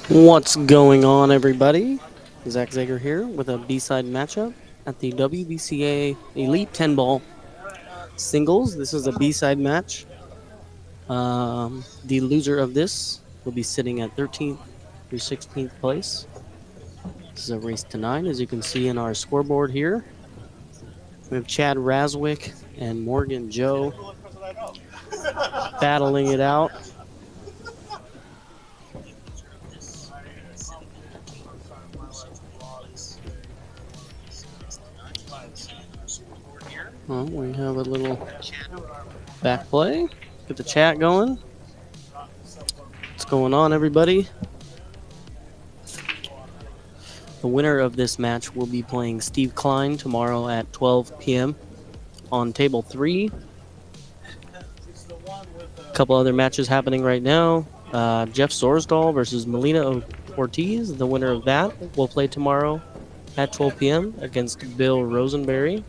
What's going on, everybody? Zach Zager here with a B-side matchup at the WBCA Elite 10 Ball Singles. This is a B-side match. The loser of this will be sitting at 13th through 16th place. This is a race to 9, as you can see in our scoreboard here. We have Chad RAZWICK and Morgan Joe battling it out. Well, we have a little back play. Get the chat going. What's going on, everybody? The winner of this match will be playing Steve Klein tomorrow at 12 p.m. on table 3. A couple other matches happening right now. Jeff Sorsdahl versus Melina Ortiz. The winner of that will play tomorrow at 12 p.m. against Bill Rosenberry.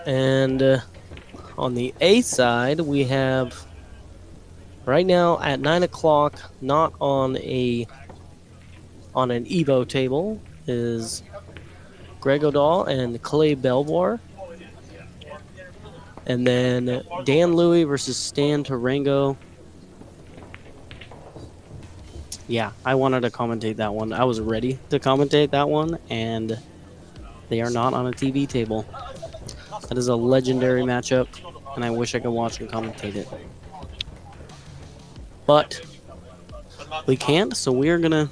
And on the A side, we have right now at 9 o'clock, not on an Evo table, is Greg O'Dahl and Clay Belvoir. And then Dan Louie versus Stan Tarango. Yeah, I wanted to commentate that one. I was ready to commentate that one, and they are not on a TV table. That is a legendary matchup, and I wish I could watch and commentate it. But we can't, so we are going to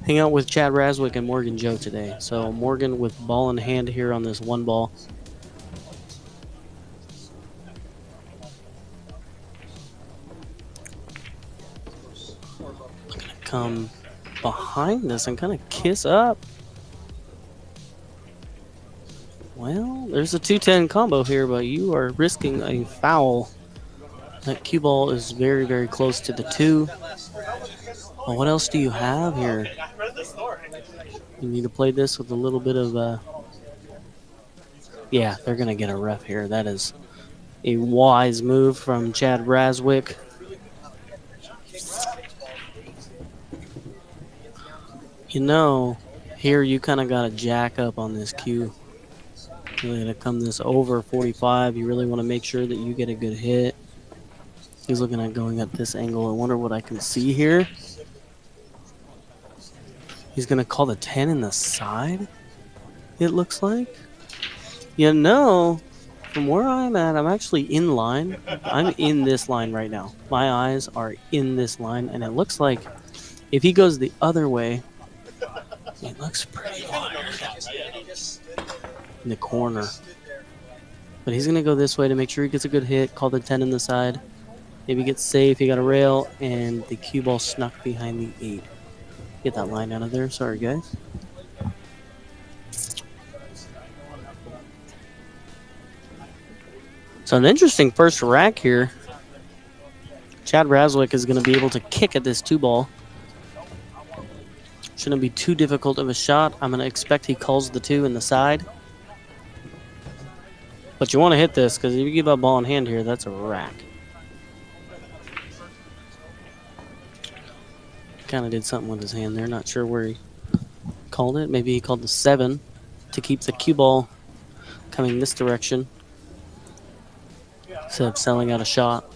hang out with Chad RAZWICK and Morgan Joe today. So Morgan with ball in hand here on this one ball. I'm going to come behind this and kind of kiss up. Well, there's a 210 combo here, but you are risking a foul. That cue ball is very, very close to the 2. Well, what else do you have here? You need to play this with a little bit of yeah, they're going to get a ref here. That is a wise move from Chad RAZWICK. You know, here you kind of got to jack up on this cue. Really going to come this over 45. You really want to make sure that you get a good hit. He's looking at going at this angle. I wonder what I can see here. He's going to call the 10 in the side, it looks like. You know, from where I'm at, I'm actually in line. I'm in this line right now. My eyes are in this line, and it looks like if he goes the other way, it looks pretty wide in the corner. But he's going to go this way to make sure he gets a good hit, call the 10 in the side. Maybe get safe. He got a rail, and the cue ball snuck behind the 8. Get that line out of there. Sorry, guys. So an interesting first rack here. Chad RAZWICK is going to be able to kick at this 2 ball. Shouldn't be too difficult of a shot. I'm going to expect he calls the 2 in the side. But you want to hit this, because if you give up ball in hand here, that's a rack. Kind of did something with his hand there. Not sure where he called it. Maybe he called the 7 to keep the cue ball coming this direction instead of selling out a shot.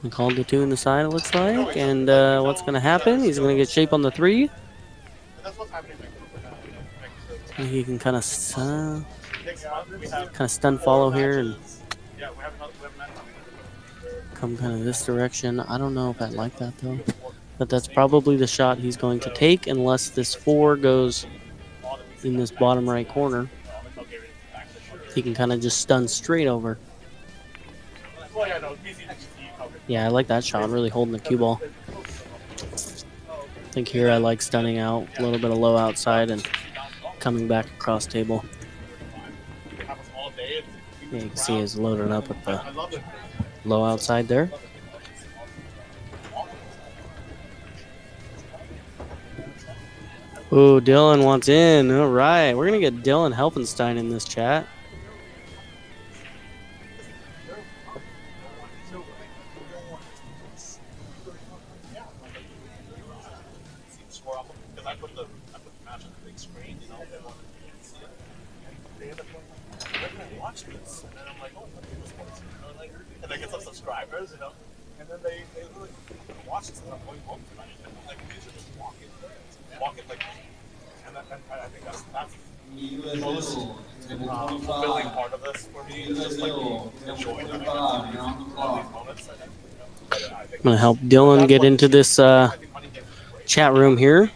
He called the 2 in the side, it looks like. And what's going to happen? He's going to get shape on the 3. And he can kind of stun follow here and come kind of this direction. I don't know if I like that though. But that's probably the shot he's going to take unless this 4 goes in this bottom right corner. He can kind of just stun straight over. Yeah, I like that shot, really holding the cue ball. I think here I like stunning out, a little bit of low outside and coming back across table. Yeah, you can see he's loaded up with the low outside there. Ooh, Dylan wants in. All right, we're going to get Dylan Helfenstein in this chat. watch this, and then I'm like, oh, EvoSports, and they get some subscribers, and then they really watch this, and I'm going home tonight, and like we should just walk it like, and I think that's the most fulfilling part of this for me, is just like enjoying it, all these moments. I'm gonna help Dylan get into this chat room here.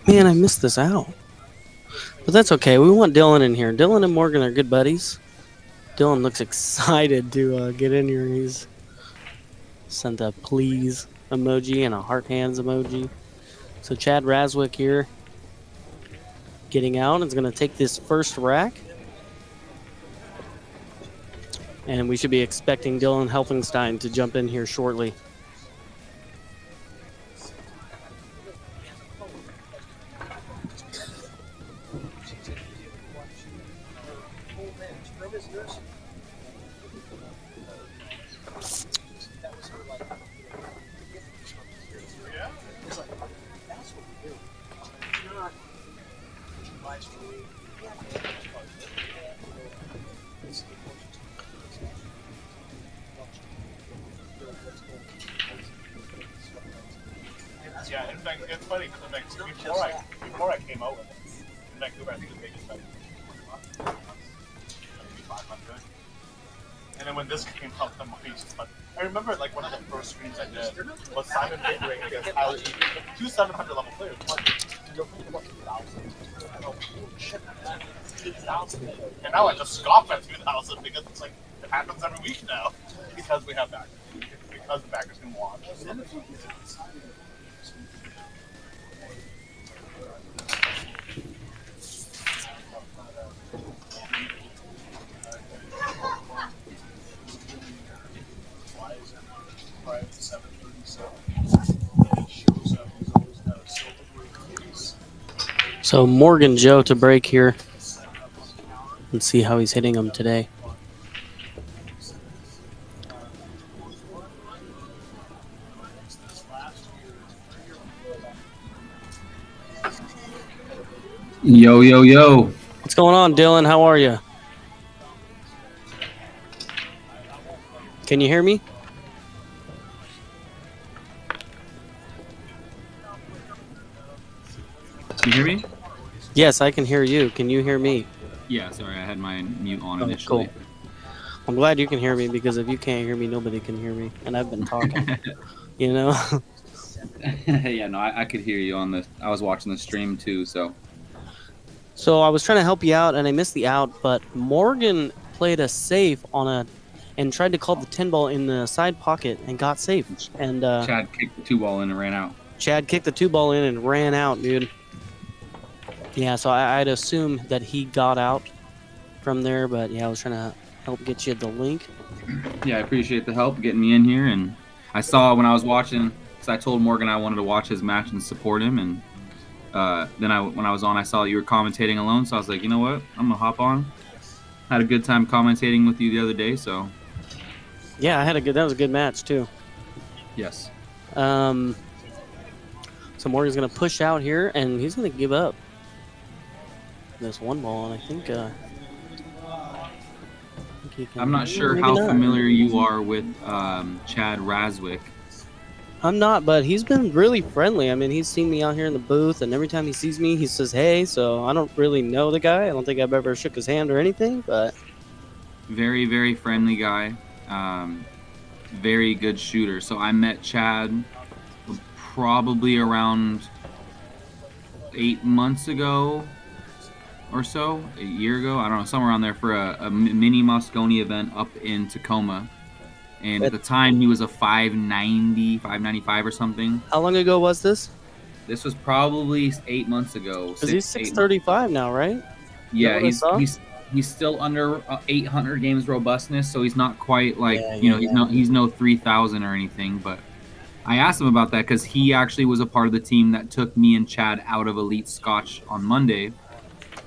Man, I missed this out. But that's okay. We want Dylan in here. Dylan and Morgan are good buddies. Dylan looks excited to get in here. He's sent a please emoji and a heart hands emoji. So Chad RAZWICK here getting out is going to take this first rack. And we should be expecting Dylan Helfingstein to jump in here shortly. Yeah, in fact, it's funny because before I came out with it, in Vancouver, I think the biggest bet was 500. And then when this came out, the money just went. I remember like one of the first screens I did was Simon Bickering against Tyler Eaton, two 700 level players. You're thinking about 2,000. I go, holy shit, man, 2,000. And now I just scoff at 2,000 because it's like it happens every week now because we have backers, because the backers can watch. So Morgan Joe to break here. Let's see how he's hitting them today. Yo, yo, yo. What's going on, Dylan? How are you? Can you hear me? Can you hear me? Yes, I can hear you. Can you hear me? Yeah, sorry, I had my mute on initially. Cool. I'm glad you can hear me, because if you can't hear me, nobody can hear me. And I've been talking, you know? Yeah, no, I could hear you on the. I was watching the stream too, so. So I was trying to help you out, and I missed the out, but Morgan played a safe and tried to call the 10 ball in the side pocket and got safe. And Chad kicked the 2 ball in and ran out. Chad kicked the 2 ball in and ran out, dude. Yeah, so I'd assume that he got out from there, but yeah, I was trying to help get you the link. Yeah, I appreciate the help getting me in here, and I saw when I was watching, because I told Morgan I wanted to watch his match and support him, and then when I was on, I saw you were commentating alone, so I was like, you know what, I'm gonna hop on. Had a good time commentating with you the other day, so. Yeah, that was a good match too. Yes. So Morgan's gonna push out here, and he's gonna give up this 1 ball, and I think he can. I'm not sure how familiar you are with Chad RAZWICK. I'm not, but he's been really friendly. I mean, he's seen me out here in the booth, and every time he sees me, he says, hey, so I don't really know the guy. I don't think I've ever shook his hand or anything, but... Very, very friendly guy. Very good shooter. So I met Chad probably around 8 months ago or so, a year ago, I don't know, somewhere around there, for a mini Moscone event up in Tacoma. And at the time, he was a 590, 595 or something. How long ago was this? This was probably 8 months ago. Because he's 635 now, right? Yeah, he's still under 800 games robustness, so he's not quite like, he's no 3,000 or anything, but I asked him about that because he actually was a part of the team that took me and Chad out of Elite Scotch on Monday,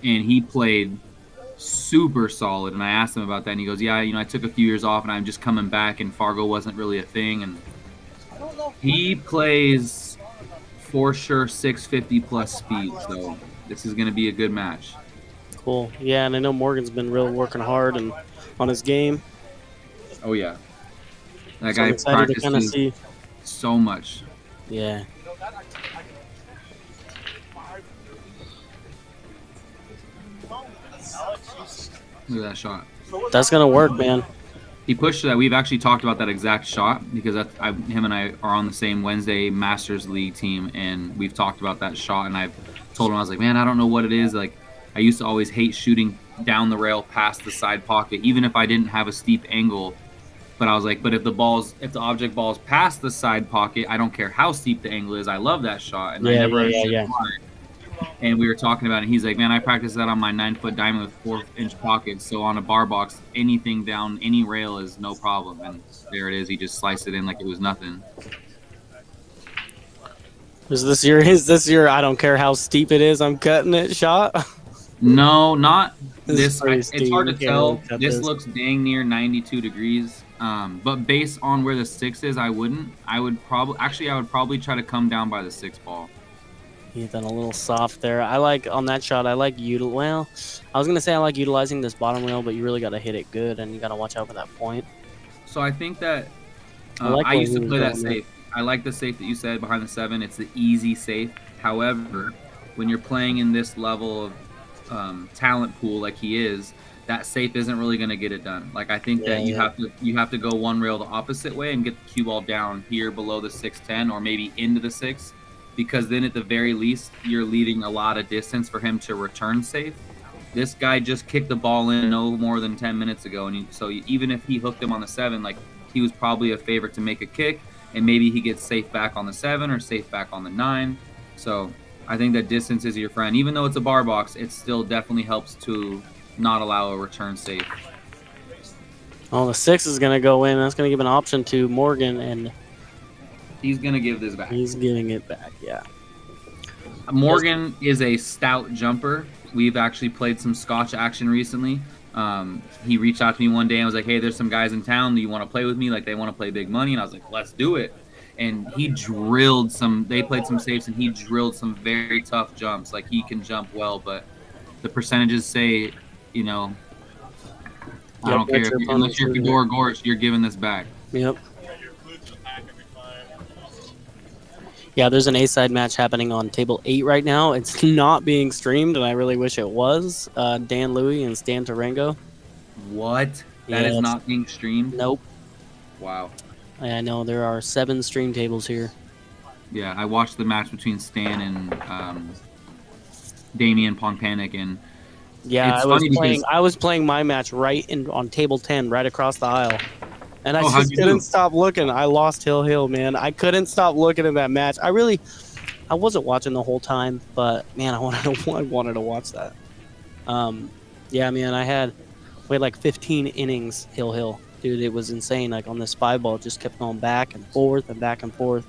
and he played super solid. And I asked him about that, and he goes, "Yeah, I took a few years off, and I'm just coming back, and Fargo wasn't really a thing." And he plays for sure 650 plus speed, so this is going to be a good match. Cool. Yeah, and I know Morgan's been really working hard and on his game. Oh yeah, that So I'm guy excited to kind of practices see. so much. Yeah. Look at that shot. That's gonna work, man. He pushed that. We've actually talked about that exact shot because him and I are on the same Wednesday Masters League team, and we've talked about that shot. And I've told him, I was like, man, I don't know what it is. Like, I used to always hate shooting down the rail past the side pocket, even if I didn't have a steep angle. But I was like, but if the object ball's past the side pocket, I don't care how steep the angle is. I love that shot, and I never understood why. And we were talking about it, and he's like, man, I practice that on my 9-foot diamond with 4-inch pockets. So on a bar box, anything down any rail is no problem. And there it is. He just sliced it in like it was nothing. Is this your I don't care how steep it is, I'm cutting it shot? No, not This this. is It's hard to pretty tell. steep. This looks dang near 92 degrees. But based on where the 6 is, I wouldn't. I would probably try to come down by the 6 ball. He's done a little soft there. I like on that shot. I like well, I was gonna say I like utilizing this bottom rail, but you really got to hit it good, and you got to watch out for that point. So I think that I used to where play he that was going safe. I like the safe that you said behind the 7. It's the easy safe. However, when you're playing in this level of talent pool like he is, that safe isn't really going to get it done. Like I think that you have to go one rail the opposite way and get the cue ball down here below the 610 or maybe into the 6, because then at the very least you're leaving a lot of distance for him to return safe. This guy just kicked the ball in no more than 10 minutes ago, and so even if he hooked him on the 7, like he was probably a favorite to make a kick, and maybe he gets safe back on the 7 or safe back on the 9. So I think that distance is your friend. Even though it's a bar box, it still definitely helps to not allow a return safe. Oh, the 6 is gonna go in. That's gonna give an option to Morgan, and he's gonna give this back. He's giving it back. Yeah. Morgan is a stout jumper. We've actually played some Scotch action recently. He reached out to me one day and was like, hey, there's some guys in town. Do you want to play with me? Like, they want to play big money. And I was like, let's do it. And he drilled they played some safes, and he drilled some very tough jumps. Like, he can jump well, but the percentages say, I don't care. Unless you're Fedor Gorch, you're giving this back. Yep. Yeah, there's an A-side match happening on table 8 right now. It's not being streamed, and I really wish it was. Dan Louie and Stan Tarango. What? That is not being streamed? Nope. Wow. I know there are 7 stream tables here. Yeah, I watched the match between Stan and Damian Pongpanic, and yeah, I was playing my match on table 10, right across the aisle. And I just couldn't stop looking. I lost Hill, man. I couldn't stop looking at that match. I wasn't watching the whole time, but man, I wanted to watch that. Yeah, man, we had like 15 innings, Hill. Dude, it was insane. Like on this 5 ball, it just kept going back and forth and back and forth.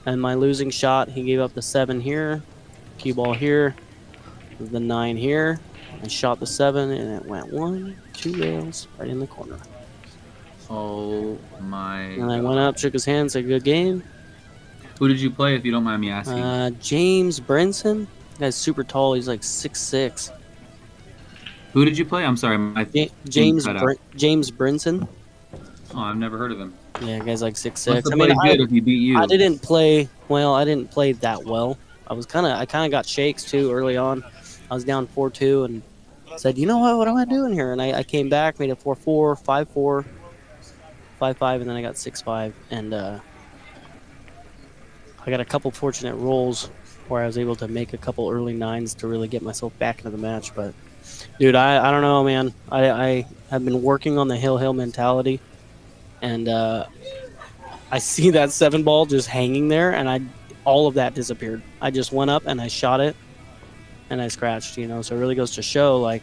And my losing shot, he gave up the 7 here, cue ball here, the 9 here. I shot the 7, and it went 1, 2 rails right in the corner. Oh my! And I went up, shook his hand, said good game. Who did you play, if you don't mind me asking? James Brinson. That guy's super tall. He's like 6'6". Who did you play? I'm sorry, James Brinson. Oh, I've never heard of him. Yeah, guy's like 6'6". Must have played good if he beat you. I didn't play that well. I kind of got shakes too early on. I was down 4-2 and said, you know what am I doing here? And I came back, made it 4-4, 5-4. 5-5, and then I got 6-5, and I got a couple fortunate rolls where I was able to make a couple early 9s to really get myself back into the match. But dude, I don't know, man. I have been working on the Hill mentality, and I see that 7 ball just hanging there, and all of that disappeared. I just went up and I shot it, and I scratched. So it really goes to show, like,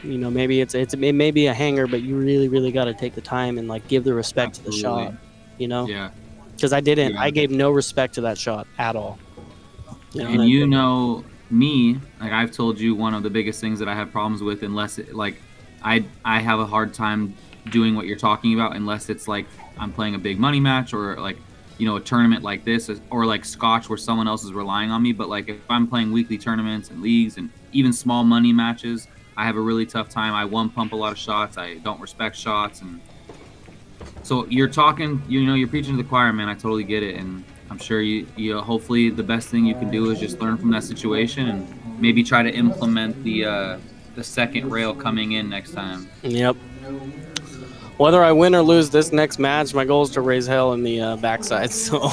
maybe it may be a hanger, but you really, really got to take the time and like give the respect to the shot. Yeah. because I didn't. Yeah. I gave no respect to that shot at all. And you know me, like I've told you, one of the biggest things that I have problems with, I have a hard time doing what you're talking about unless it's like I'm playing a big money match or like, you know, a tournament like this, or like Scotch where someone else is relying on me. But like if I'm playing weekly tournaments and leagues and even small money matches, I have a really tough time. I one pump a lot of shots. I don't respect shots. And so you're talking, you know, you're preaching to the choir, man. I totally get it. And I'm sure you hopefully the best thing you can do is just learn from that situation and maybe try to implement the second rail coming in next time. Yep. Whether I win or lose this next match, my goal is to raise hell in the backside. So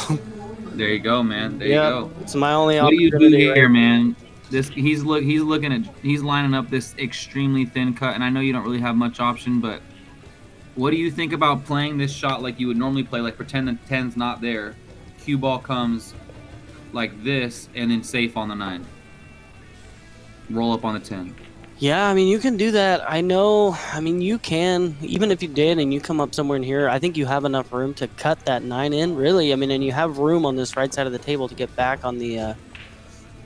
there you go, man. There you go. It's my only What do you opportunity. do here, man? He's lining up this extremely thin cut, and I know you don't really have much option, but what do you think about playing this shot like you would normally play? Like pretend the 10's not there, cue ball comes like this, and then safe on the 9. Roll up on the 10. Yeah, I mean, you can do that. I know. I mean, you can. Even if you did and you come up somewhere in here, I think you have enough room to cut that 9 in, really. I mean, and you have room on this right side of the table to get back on the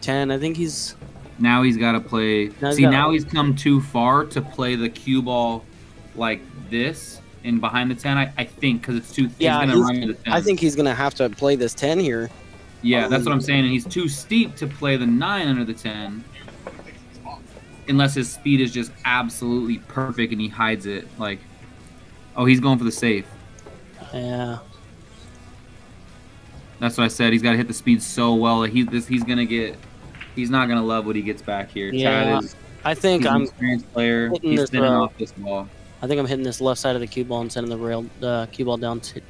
10. I think he's... Now he's got to play... Now he's come too far to play the cue ball like this and behind the 10, I think, because it's too... Yeah, he's going to run into the 10. I think he's going to have to play this 10 here. Yeah, that's what I'm saying. And he's too steep to play the 9 under the 10. Unless his speed is just absolutely perfect and he hides it. Like, oh, he's going for the safe. Yeah. That's what I said. He's got to hit the speed so well that he's gonna get. He's not gonna love what he gets back here. Yeah. I think I'm an experienced player. He's spinning off this ball. I think I'm hitting this left side of the cue ball and sending the cue ball down to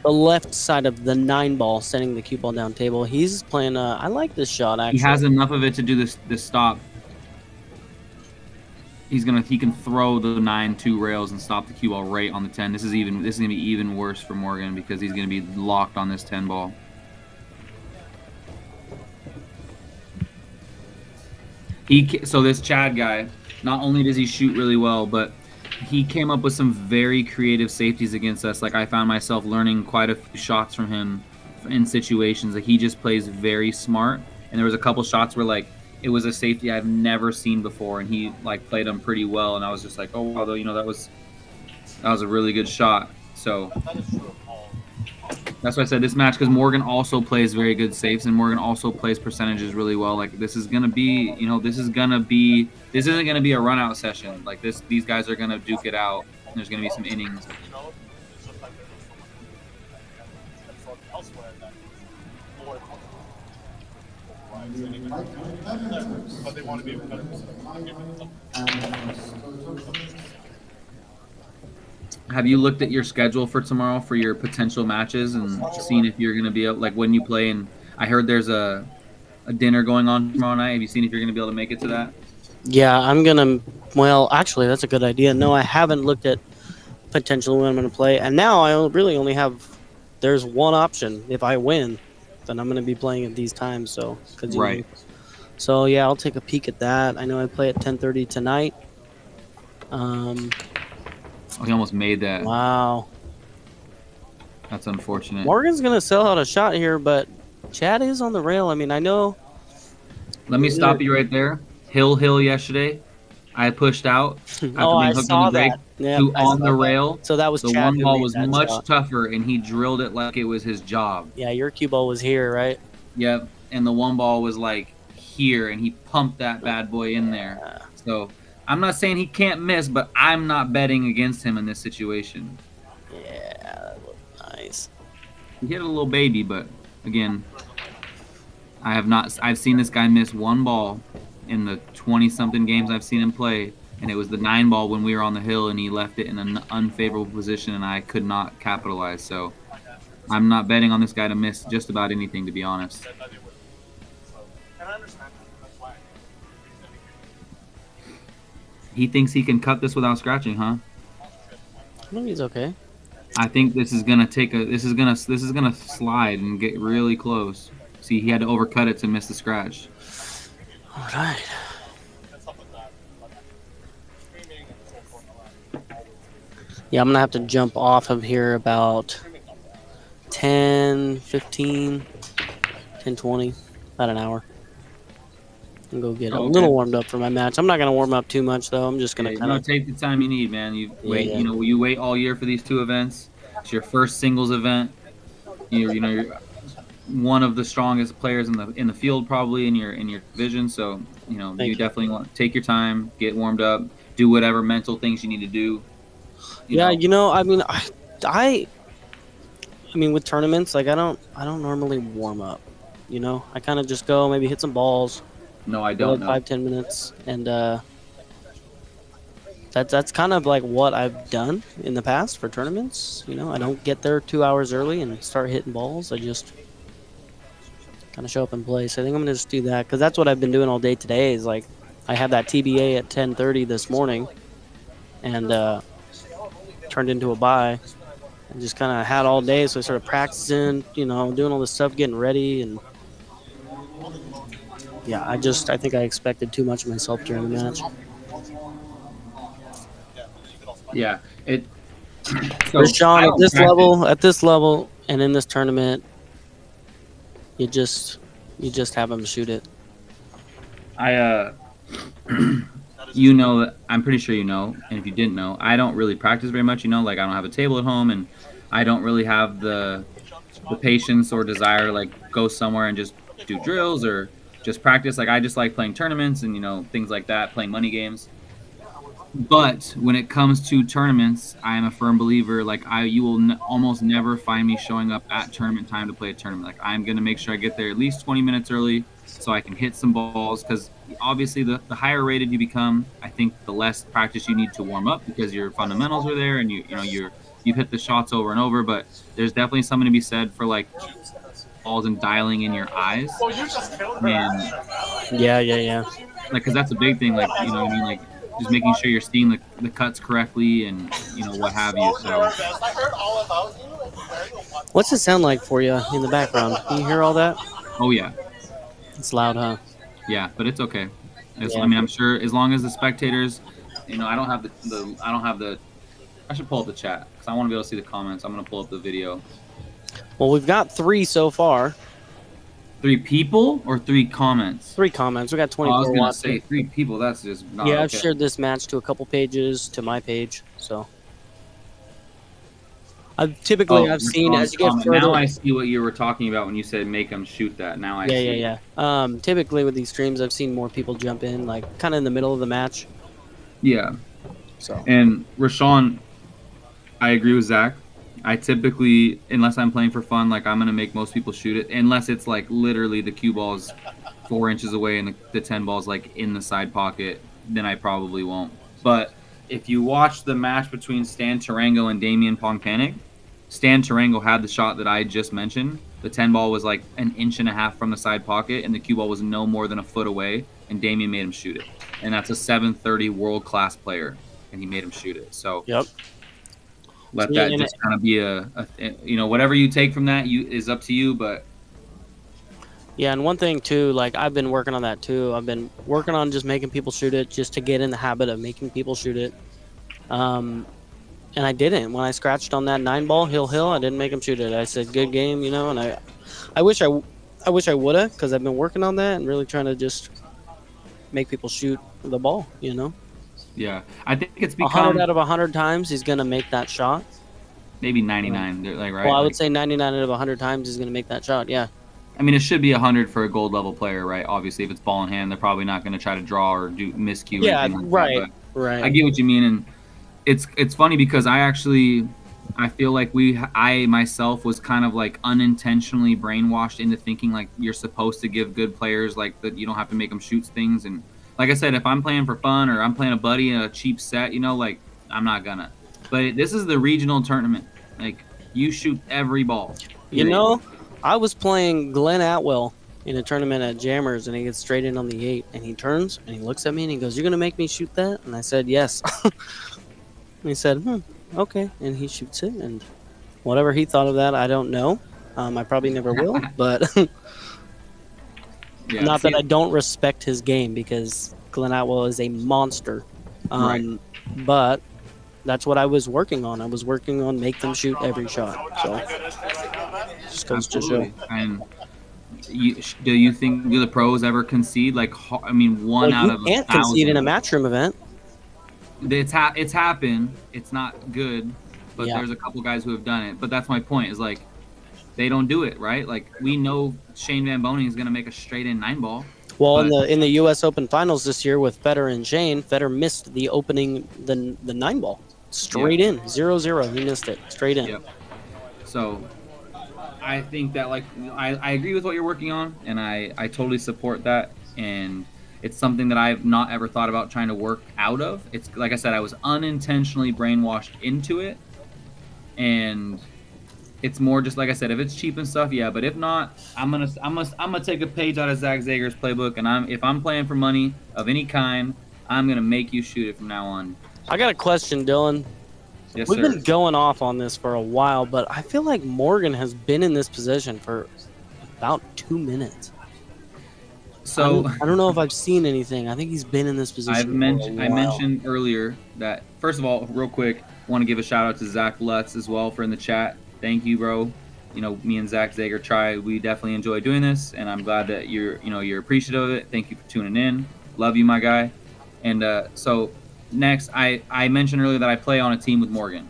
the left side of the 9 ball, sending the cue ball down table. He's playing. I like this shot actually. He has enough of it to do this stop. He can throw the 9-2 rails and stop the cue ball right on the 10. This is gonna be even worse for Morgan because he's gonna be locked on this 10 ball. So this Chad guy, not only does he shoot really well, but he came up with some very creative safeties against us. Like I found myself learning quite a few shots from him in situations. Like he just plays very smart. And there was a couple shots where like it was a safety I've never seen before, and he like played them pretty well. And I was just like, oh wow, you know, that was a really good shot. So that's why I said this match, because Morgan also plays very good safes, and Morgan also plays percentages really well. Like this is gonna be, you know, this isn't gonna be a run out session. Like these guys are gonna duke it out. And there's gonna be some innings. But they want to be Have you looked at your schedule for tomorrow for your potential matches and seen if you're going to be able, like when you play? And I heard there's a dinner going on tomorrow night. Have you seen if you're going to be able to make it to that? Yeah, I'm gonna. Well, actually, that's a good idea. No, I haven't looked at potentially when I'm gonna play, and now I really only have. There's one option. If I win, then I'm gonna be playing at these times. So, right. So yeah, I'll take a peek at that. I know I play at 10:30 tonight. He almost made that. Wow. That's unfortunate. Morgan's gonna sell out a shot here, but Chad is on the rail. I mean, I know. Let me stop you right there. Hill yesterday, I pushed out after being hooked on the break on the rail. So that was the Chad one ball was that much shot. tougher, and he drilled it like it was his job. Yeah, your cue ball was here, right? Yep, and the one ball was like here, and he pumped that bad boy in there. So I'm not saying he can't miss, but I'm not betting against him in this situation. Yeah, that looked nice. He hit a little baby, but again, I've seen this guy miss one ball in the 20-something games I've seen him play, and it was the 9 ball when we were on the hill, and he left it in an unfavorable position, and I could not capitalize. So I'm not betting on this guy to miss just about anything, to be honest. He thinks he can cut this without scratching, huh? I think he's okay. I think this is gonna slide and get really close. See, he had to overcut it to miss the scratch. All right. Yeah, I'm gonna have to jump off of here about 10 10, 15, 10, 20, about an hour. And go get a little warmed up for my match. I'm not going to warm up too much, though. I'm just going to kind of take the time you need, man. You wait. Yeah. You wait all year for these two events. It's your first singles event. You're one of the strongest players in the field probably in your division. So you definitely want to take your time, get warmed up, do whatever mental things you need to do. I mean, with tournaments, like I don't normally warm up. I kind of just go, maybe hit some balls. No, I don't know. 5-10 minutes, and that's kind of like what I've done in the past for tournaments. I don't get there 2 hours early and start hitting balls. I just kind of show up and play. So I think I'm gonna just do that because that's what I've been doing all day today. Is like I had that TBA at 10:30 this morning, and turned into a bye. And just kind of had all day, so I started practicing. Doing all this stuff, getting ready, and yeah, I think I expected too much of myself during the match. Yeah, Sean, at this level, and in this tournament, you just have him shoot it. I'm pretty sure and if you didn't know, I don't really practice very much. Like I don't have a table at home, and I don't really have the patience or desire to like go somewhere and just do drills or just practice. Like I just like playing tournaments and things like that, playing money games. But when it comes to tournaments, I am a firm believer. Like you will almost never find me showing up at tournament time to play a tournament. Like I'm gonna make sure I get there at least 20 minutes early so I can hit some balls. Because obviously, the higher rated you become, I think the less practice you need to warm up because your fundamentals are there and you've hit the shots over and over. But there's definitely something to be said for like balls and dialing in your eyes. And yeah. Like, because that's a big thing. Like like. Just making sure you're seeing the cuts correctly and what have you. So, what's it sound like for you in the background? Can you hear all that? Oh yeah, it's loud, huh? Yeah, but it's okay. I mean, I'm sure as long as the spectators, I don't have the. I should pull up the chat because I want to be able to see the comments. I'm gonna pull up the video. Well, we've got 3 so far. 3 people or 3 comments? 3 comments. We got 24. I was gonna say 3 people. That's just not yeah. Okay. I've shared this match to a couple pages, to my page. So I've seen as you get further. Now I see what you were talking about when you said make them shoot that. Now I see. Yeah. Typically with these streams, I've seen more people jump in, like kind of in the middle of the match. Yeah. So. And Rashawn, I agree with Zach. I typically, unless I'm playing for fun, like I'm gonna make most people shoot it, unless it's like literally the cue ball's 4 inches away and the 10 ball's like in the side pocket, then I probably won't. But if you watch the match between Stan Tarango and Damian Pongpanic, Stan Tarango had the shot that I just mentioned. The 10 ball was like 1.5 inches from the side pocket, and the cue ball was no more than a foot away, and Damian made him shoot it. And that's a 730 world class player, and he made him shoot it. So. Yep. Let that just kind of be a whatever you take from that is up to you, but yeah. And one thing too, like I've been working on that too. I've been working on just making people shoot it, just to get in the habit of making people shoot it. And I didn't. When I scratched on that 9 ball hill, I didn't make him shoot it. I said good game, and I wish I would have, because I've been working on that and really trying to just make people shoot the ball. Yeah, I think it's become 100 out of 100 times he's gonna make that shot. Maybe 99, like right. Well, I would say 99 out of 100 times he's gonna make that shot. Yeah. I mean, it should be 100 for a gold level player, right? Obviously, if it's ball in hand, they're probably not gonna try to draw or do miscue. Yeah, like right. I get what you mean, and it's funny because I feel like I myself was kind of like unintentionally brainwashed into thinking like you're supposed to give good players like that, you don't have to make them shoot things. And like I said, if I'm playing for fun or I'm playing a buddy in a cheap set, like I'm not gonna. But this is the regional tournament. Like you shoot every ball. I was playing Glenn Atwell in a tournament at Jammers, and he gets straight in on the 8, and he turns and he looks at me and he goes, "You're gonna make me shoot that?" And I said, "Yes." And he said, "Okay," and he shoots it, and whatever he thought of that, I don't know. I probably never will, but. Yeah, not that I don't respect his game, because Glenn Atwell is a monster. Right. But that's what I was working on. I was working on make them shoot every shot. So Just goes to show. Absolutely. And do the pros ever concede? Like, I mean, one out of you can't concede in a 1,000. matchroom event. It's happened. It's not good, but Yeah. there's a couple guys who have done it. But that's my point. Is like, they don't do it right. Like, we know Shane Van Boening is gonna make a straight in 9-ball. Well, But- in the U.S. Open Finals this year with Federer and Shane, Federer missed the opening the 9-ball straight in 0-0. He missed it straight in. Yep. So I think that, like, I agree with what you're working on, and I totally support that, and it's something that I've not ever thought about trying to work out of. It's like I said, I was unintentionally brainwashed into it, and it's more just like I said, if it's cheap and stuff, yeah. But if not, I'm gonna take a page out of Zach Zager's playbook, and if I'm playing for money of any kind, I'm gonna make you shoot it from now on. I got a question, Dylan. Yes, We've sir. been going off on this for a while, but I feel like Morgan has been in this position for about 2 minutes. So I don't know if I've seen anything. I think he's been in this position. I mentioned earlier that, first of all, real quick, want to give a shout out to Zach Lutz as well for in the chat. Thank you, bro. You know, me and Zach Zager we definitely enjoy doing this, and I'm glad that you're appreciative of it. Thank you for tuning in. Love you, my guy. And so next, I mentioned earlier that I play on a team with Morgan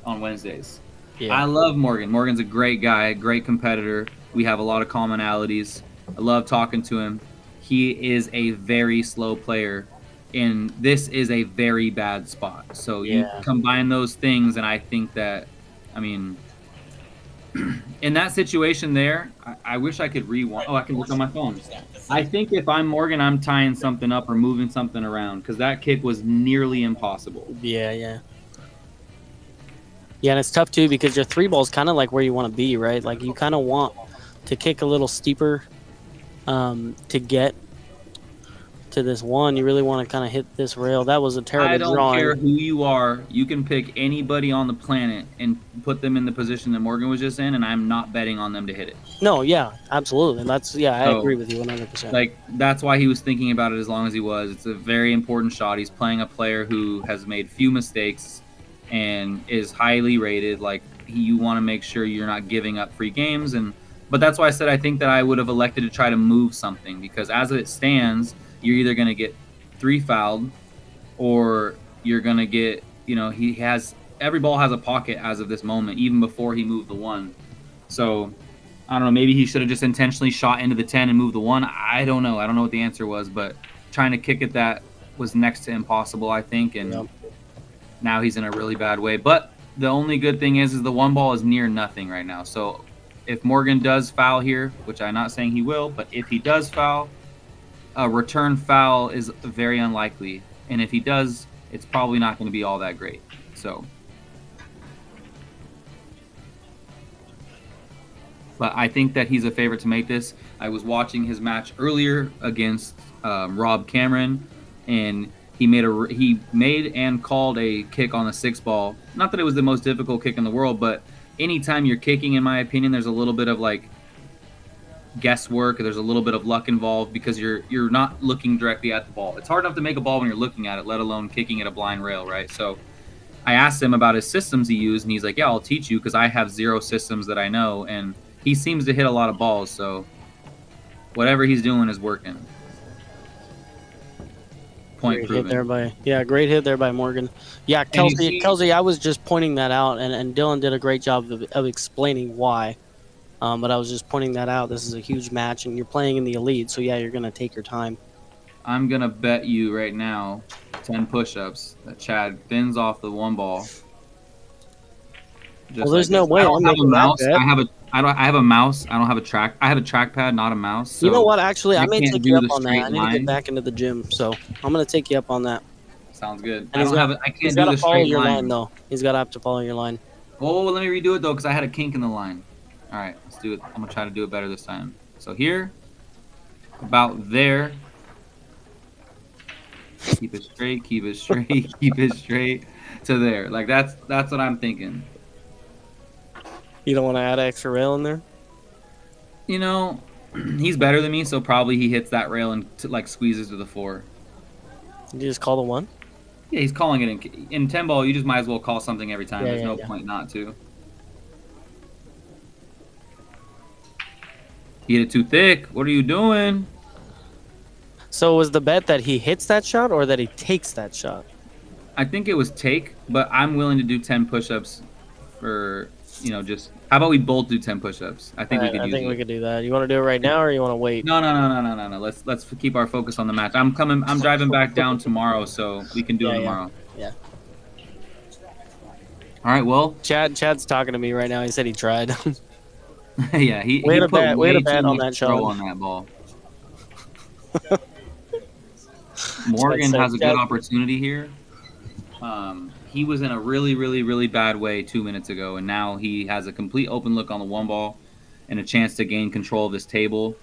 on Wednesdays. Yeah. I love Morgan. Morgan's a great guy, great competitor. We have a lot of commonalities. I love talking to him. He is a very slow player, and this is a very bad spot. So you combine those things, and I think that, I mean, in that situation there, I wish I could rewind. Oh, I can look on my phone. I think if I'm Morgan, I'm tying something up or moving something around, because that kick was nearly impossible. Yeah, and it's tough too because your 3-ball is kind of like where you want to be, right? Like you kind of want to kick a little steeper to get to this one. You really want to kind of hit this rail. That was a terrible I don't drawing. care who you are. You can pick anybody on the planet and put them in the position that Morgan was just in, and I'm not betting on them to hit it. No, yeah, absolutely. I agree with you 100%. Like, that's why he was thinking about it as long as he was. It's a very important shot. He's playing a player who has made few mistakes and is highly rated. Like, you want to make sure you're not giving up free games. But that's why I said I think that I would have elected to try to move something, because as it stands, you're either going to get 3 fouled or you're going to get, every ball has a pocket as of this moment, even before he moved the 1. So I don't know, maybe he should have just intentionally shot into the 10 and moved the 1. I don't know. I don't know what the answer was, but trying to kick at that was next to impossible, I think. And now he's in a really bad way. But the only good thing is the 1 ball is near nothing right now. So if Morgan does foul here, which I'm not saying he will, but if he does foul, a return foul is very unlikely, and if he does, it's probably not going to be all that great. So, but I think that he's a favorite to make this. I was watching his match earlier against Rob Cameron, and he made and called a kick on the 6-ball. Not that it was the most difficult kick in the world, but anytime you're kicking, in my opinion, there's a little bit of like guesswork. There's a little bit of luck involved because you're not looking directly at the ball. It's hard enough to make a ball when you're looking at it, let alone kicking at a blind rail, right? So I asked him about his systems he used, and he's like, yeah, I'll teach you, because I have 0 systems that I know, and he seems to hit a lot of balls, so whatever he's doing is working. Point proven. Great hit there by Morgan. Yeah, Kelsey, I was just pointing that out, and Dylan did a great job of explaining why. But I was just pointing that out. This is a huge match, and you're playing in the elite, so yeah, you're going to take your time. I'm going to bet you right now 10 push-ups that Chad thins off the 1 ball. Well, there's no way. I don't have a mouse. I have a mouse. I don't have a track. I have a trackpad, not a mouse. So you know what? Actually, I may take you up on that. I need to line. get back into the gym, so I'm going to take you up on that. Sounds good. And I can't do the straight line, though. He's got to have to follow your line. Oh, let me redo it, though, because I had a kink in the line. All right, let's do it. I'm going to try to do it better this time. So here, about there. Keep it straight, keep it straight, keep it straight to there. Like, that's what I'm thinking. You don't want to add an extra rail in there? He's better than me, so probably he hits that rail and squeezes to the 4. Did you just call the 1? Yeah, he's calling it in 10 ball. You just might as well call something every time. There's no point not to. He hit it too thick. What are you doing? So was the bet that he hits that shot or that he takes that shot? I think it was take, but I'm willing to do 10 push-ups for, just how about we both do 10 push-ups? I think we could I use think it. we could do that. You want to do it right now or you want to wait? No. Let's keep our focus on the match. I'm driving back down tomorrow, so we can do it tomorrow. Yeah. All right, well, Chad's talking to me right now. He said he tried. yeah, he Way to put bet- way way to too bet on much that shot. throw on that ball. Morgan said has a Chad- good opportunity here. He was in a really, really, really bad way 2 minutes ago, and now he has a complete open look on the one ball and a chance to gain control of this table.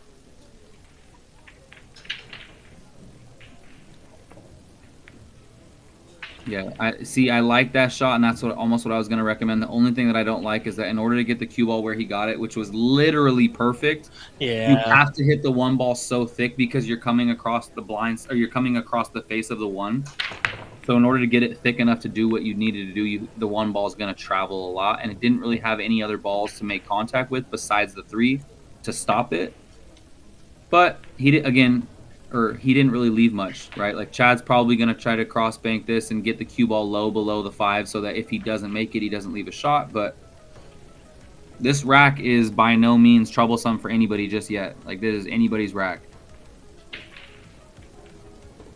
Yeah, I like that shot, and that's almost what I was going to recommend. The only thing that I don't like is that in order to get the cue ball where he got it, which was literally perfect, you have to hit the one ball so thick because you're coming across the blinds, or you're coming across the face of the one. So in order to get it thick enough to do what you needed to do, the one ball is going to travel a lot, and it didn't really have any other balls to make contact with besides the three to stop it. But he didn't really leave much, right? Like Chad's probably going to try to cross bank this and get the cue ball low below the 5 so that if he doesn't make it, he doesn't leave a shot. But this rack is by no means troublesome for anybody just yet. Like, this is anybody's rack.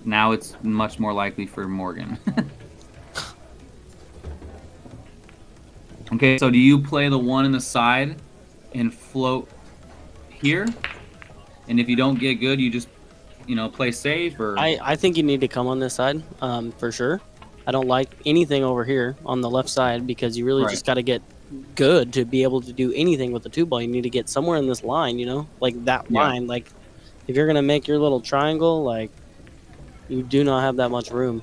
Now it's much more likely for Morgan. Okay, so do you play the one in the side and float here? And if you don't get good, you just, play safe? Or I think you need to come on this side, for sure. I don't like anything over here on the left side because you really just got to get good to be able to do anything with the two ball. You need to get somewhere in this line, like that line. Like, if you're going to make your little triangle, like, you do not have that much room.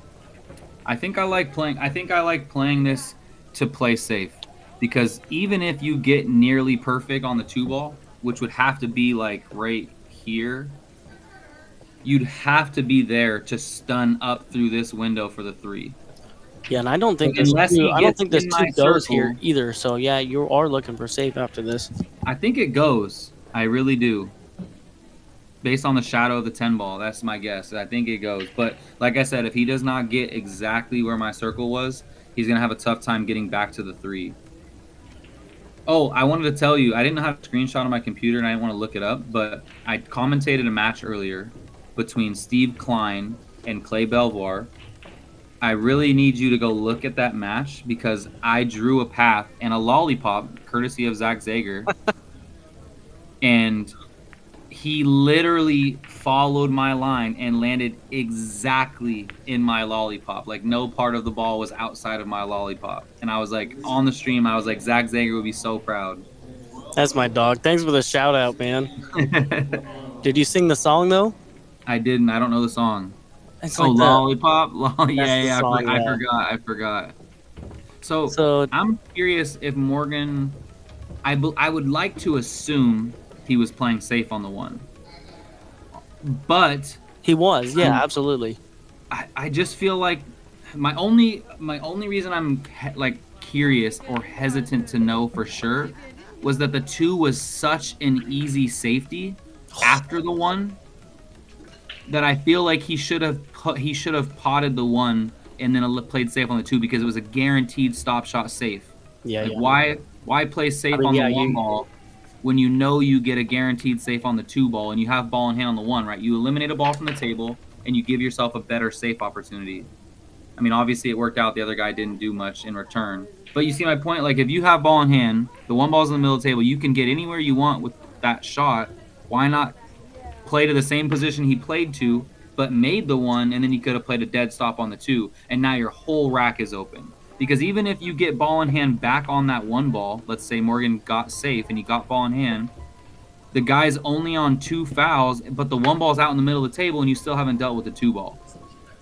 I think I like playing this to play safe, because even if you get nearly perfect on the two ball, which would have to be like right here, you'd have to be there to stun up through this window for the 3. Yeah, and I don't think this two goes here either. So yeah, you are looking for safe after this. I think it goes. I really do. Based on the shadow of the 10 ball, that's my guess. I think it goes. But like I said, if he does not get exactly where my circle was, he's going to have a tough time getting back to the 3. Oh, I wanted to tell you, I didn't know how to screenshot on my computer, and I didn't want to look it up, but I commentated a match earlier between Steve Klein and Clay Belvoir. I really need you to go look at that match because I drew a path and a lollipop, courtesy of Zach Zager, and he literally followed my line and landed exactly in my lollipop. Like, no part of the ball was outside of my lollipop. And I was like, on the stream, I was like, Zach Zager would be so proud. That's my dog. Thanks for the shout out, man. Did you sing the song though? I didn't. I don't know the song. It's like lollipop. Song, I forgot. So I'm curious if Morgan. I would like to assume he was playing safe on the one, but he was. Yeah, absolutely. I just feel like my only reason I'm curious or hesitant to know for sure was that the 2 was such an easy safety after the 1 that I feel like he should have potted the 1 and then played safe on the 2 because it was a guaranteed stop shot safe. Yeah. Why play safe on the 1 ball when you get a guaranteed safe on the 2 ball and you have ball in hand on the 1, right? You eliminate a ball from the table and you give yourself a better safe opportunity. I mean, obviously it worked out. The other guy didn't do much in return. But you see my point? Like, if you have ball in hand, the 1 ball's in the middle of the table, you can get anywhere you want with that shot. Why not play to the same position he played to, but made the 1, and then you could have played a dead stop on the 2, and now your whole rack is open. Because even if you get ball in hand back on that 1 ball, let's say Morgan got safe and he got ball in hand, the guy's only on 2 fouls, but the 1 ball's out in the middle of the table and you still haven't dealt with the 2 ball.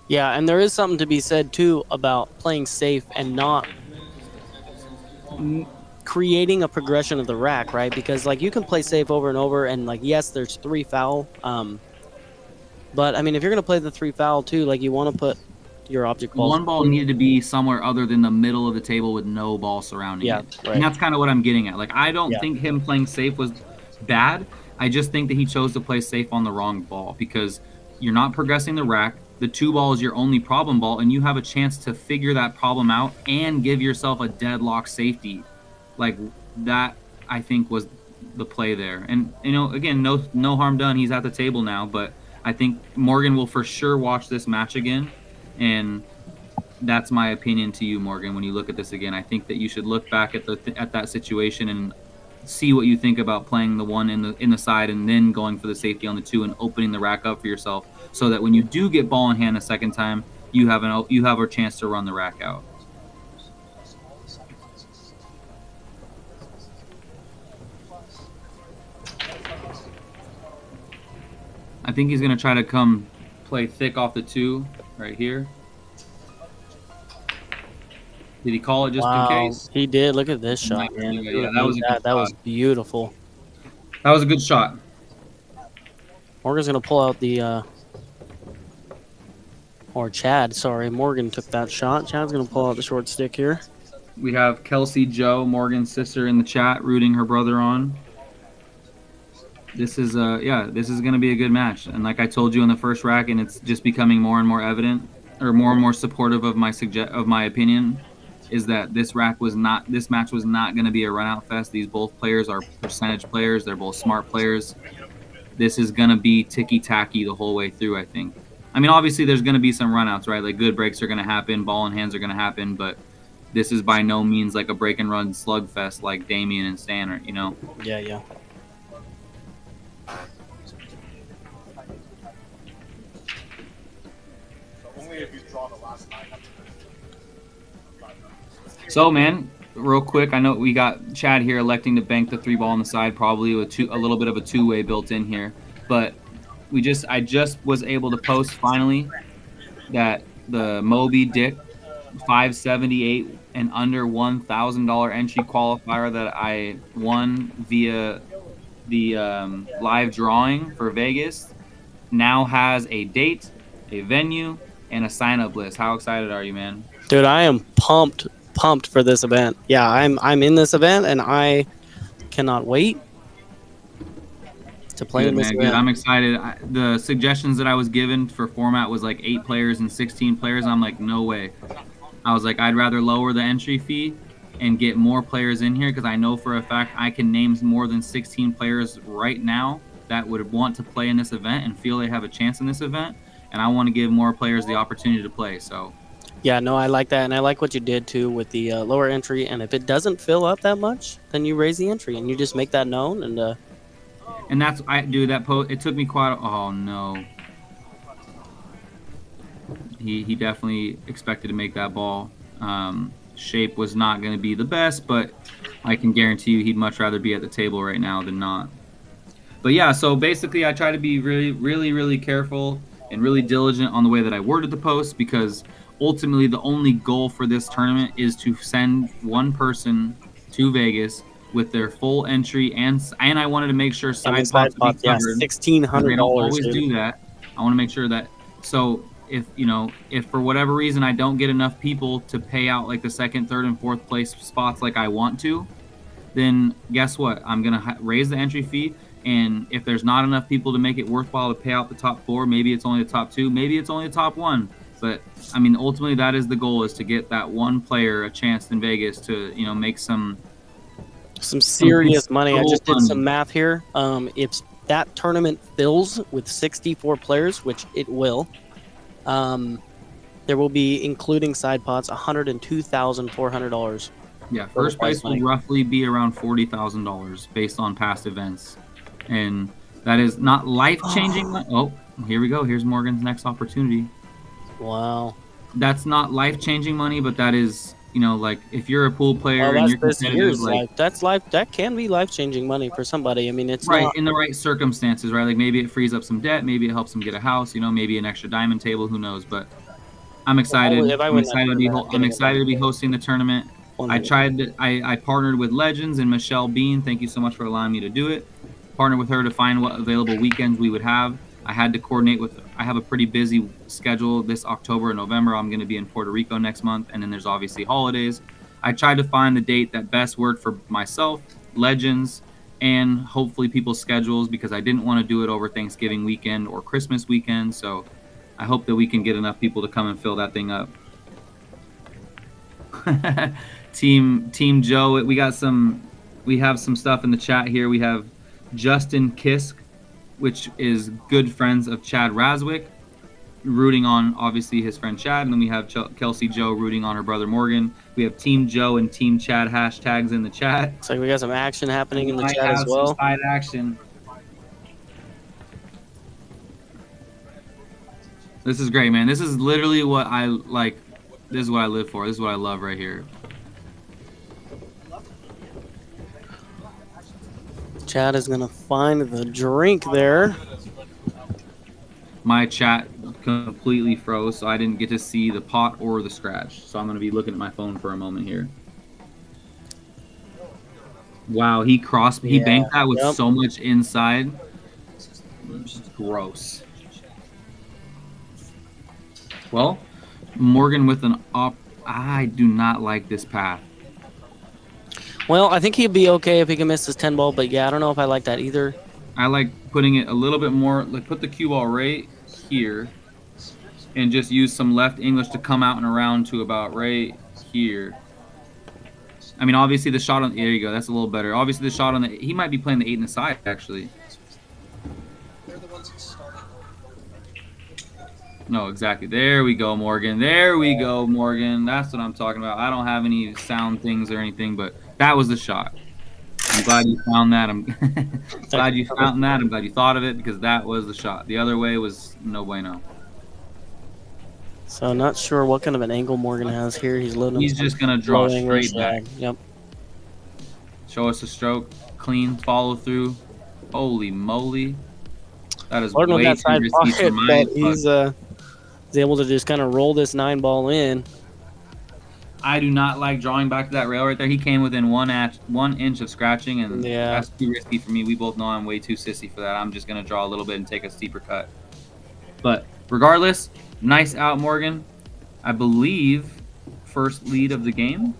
Yeah, and there is something to be said too about playing safe and not creating a progression of the rack, right? Because like you can play safe over and over, and like yes, there's 3 foul, but I mean if you're gonna play the 3 foul too, like you want to put your object balls. 1 ball needed to be somewhere other than the middle of the table with no ball surrounding it. Right. And that's kind of what I'm getting at. Like, I don't think him playing safe was bad, I just think that he chose to play safe on the wrong ball because you're not progressing the rack. The 2 ball is your only problem ball, and you have a chance to figure that problem out and give yourself a deadlock safety. Like that, I think was the play there. And again, no harm done. He's at the table now, but I think Morgan will for sure watch this match again, and that's my opinion to you, Morgan. When you look at this again, I think that you should look back at that situation and see what you think about playing the 1 in the side and then going for the safety on the 2 and opening the rack up for yourself, so that when you do get ball in hand a second time, you have a chance to run the rack out. I think he's going to try to come play thick off the 2 right here. Did he call it just in case? He did. Look at this shot, man. Yeah, that was a good shot. That was beautiful. That was a good shot. Morgan's going to pull out the or Chad, sorry. Morgan took that shot. Chad's going to pull out the short stick here. We have Kelsey Joe, Morgan's sister, in the chat rooting her brother on. This is this is going to be a good match. And like I told you in the first rack, and it's just becoming more and more evident, or more and more supportive of my opinion, is that this match was not going to be a run-out fest. These both players are percentage players. They're both smart players. This is going to be ticky-tacky the whole way through, I think. I mean, obviously, there's going to be some run-outs, right? Like, good breaks are going to happen. Ball in hands are going to happen. But this is by no means like a break-and-run slugfest like Damien and Stan, Yeah, yeah. Only if you draw the last 9. So, man, real quick, I know we got Chad here electing to bank the 3 ball on the side, probably with a little bit of a 2-way built in here. But I just was able to post finally that the Moby Dick 578 and under $1,000 entry qualifier that I won via the live drawing for Vegas now has a date, a venue, and a sign-up list. How excited are you, man? Dude, I am pumped for this event. Yeah, I'm in this event, and I cannot wait to play in this event. Good. I'm excited. The suggestions that I was given for format was like 8 players and 16 players. I'm like, no way. I was like, I'd rather lower the entry fee and get more players in here, because I know for a fact I can name more than 16 players right now that would want to play in this event and feel they have a chance in this event, and I want to give more players the opportunity to play. So yeah, no, I like that, and I like what you did too with the lower entry. And if it doesn't fill up that much, then you raise the entry and you just make that known. And that's that post. It took me oh no. He definitely expected to make that ball. Shape was not going to be the best, but I can guarantee you he'd much rather be at the table right now than not. But yeah, so basically I try to be really, really, really careful and really diligent on the way that I worded the post, because ultimately the only goal for this tournament is to send one person to Vegas with their full entry, and I wanted to make sure side spots would be covered. $1,600. They don't always do that. I want to make sure that, so if for whatever reason I don't get enough people to pay out like the second, third, and fourth place spots like I want to, then guess what? I'm gonna raise the entry fee. And if there's not enough people to make it worthwhile to pay out the top 4, maybe it's only the top 2, maybe it's only the top 1. But I mean, ultimately, that is the goal: is to get that one player a chance in Vegas to, make some serious money. I just did some math here. If that tournament fills with 64 players, which it will, there will be, including side pots, $102,400. Yeah, first place will roughly be around $40,000 based on past events, and that is not life-changing. Oh, here we go. Here's Morgan's next opportunity. Wow. That's not life-changing money, but that is, like if you're a pool player and you're competitive, like that can be life-changing money for somebody. I mean, it's right in the right circumstances, right? Like maybe it frees up some debt, maybe it helps them get a house, maybe an extra diamond table, who knows? But I'm excited. I'm excited to be hosting the tournament. I partnered with Legends and Michelle Bean. Thank you so much for allowing me to do it. Partnered with her to find what available weekends we would have. I had to coordinate I have a pretty busy schedule this October and November. I'm going to be in Puerto Rico next month, and then there's obviously holidays. I tried to find the date that best worked for myself, Legends, and hopefully people's schedules, because I didn't want to do it over Thanksgiving weekend or Christmas weekend. So I hope that we can get enough people to come and fill that thing up. Team Joe, we have some stuff in the chat here. We have Justin Kisk, which is good friends of Chad RAZWICK, rooting on obviously his friend Chad, and then we have Kelsey Joe rooting on her brother Morgan. We have Team Joe and Team Chad hashtags in the chat. Looks like we got some action happening in the chat as Some well. side action. This is great, man. This is literally what I like. This is what I live for. This is what I love right here. Chad is gonna find the drink there. My chat completely froze, so I didn't get to see the pot or the scratch. So I'm going to be looking at my phone for a moment here. Wow, he banked that with so much inside. Just gross. Well, Morgan with an I do not like this path. Well, I think he'd be okay if he can miss his 10 ball, but yeah, I don't know if I like that either. I like putting it a little bit more, like put the cue ball right here and just use some left English to come out and around to about right here. I mean, obviously the shot on, there you go, that's a little better. Obviously the shot on he might be playing the 8 in the side, actually. No, exactly. There we go, Morgan. There we go, Morgan. That's what I'm talking about. I don't have any sound things or anything, but that was the shot. I'm glad you found that. I'm glad you found that. I'm glad you thought of it, because that was the shot. The other way was no bueno. So not sure what kind of an angle Morgan has here. He's loading. He's just going to draw straight back. back. Yep. Show us a stroke. Clean follow through. Holy moly. That is Lord, way that too side risky pocket, for my but he's able to just kind of roll this 9 ball in. I do not like drawing back to that rail right there. He came within 1 inch of scratching, and that's too risky for me. We both know I'm way too sissy for that. I'm just going to draw a little bit and take a steeper cut. But regardless, nice out, Morgan. I believe first lead of the game.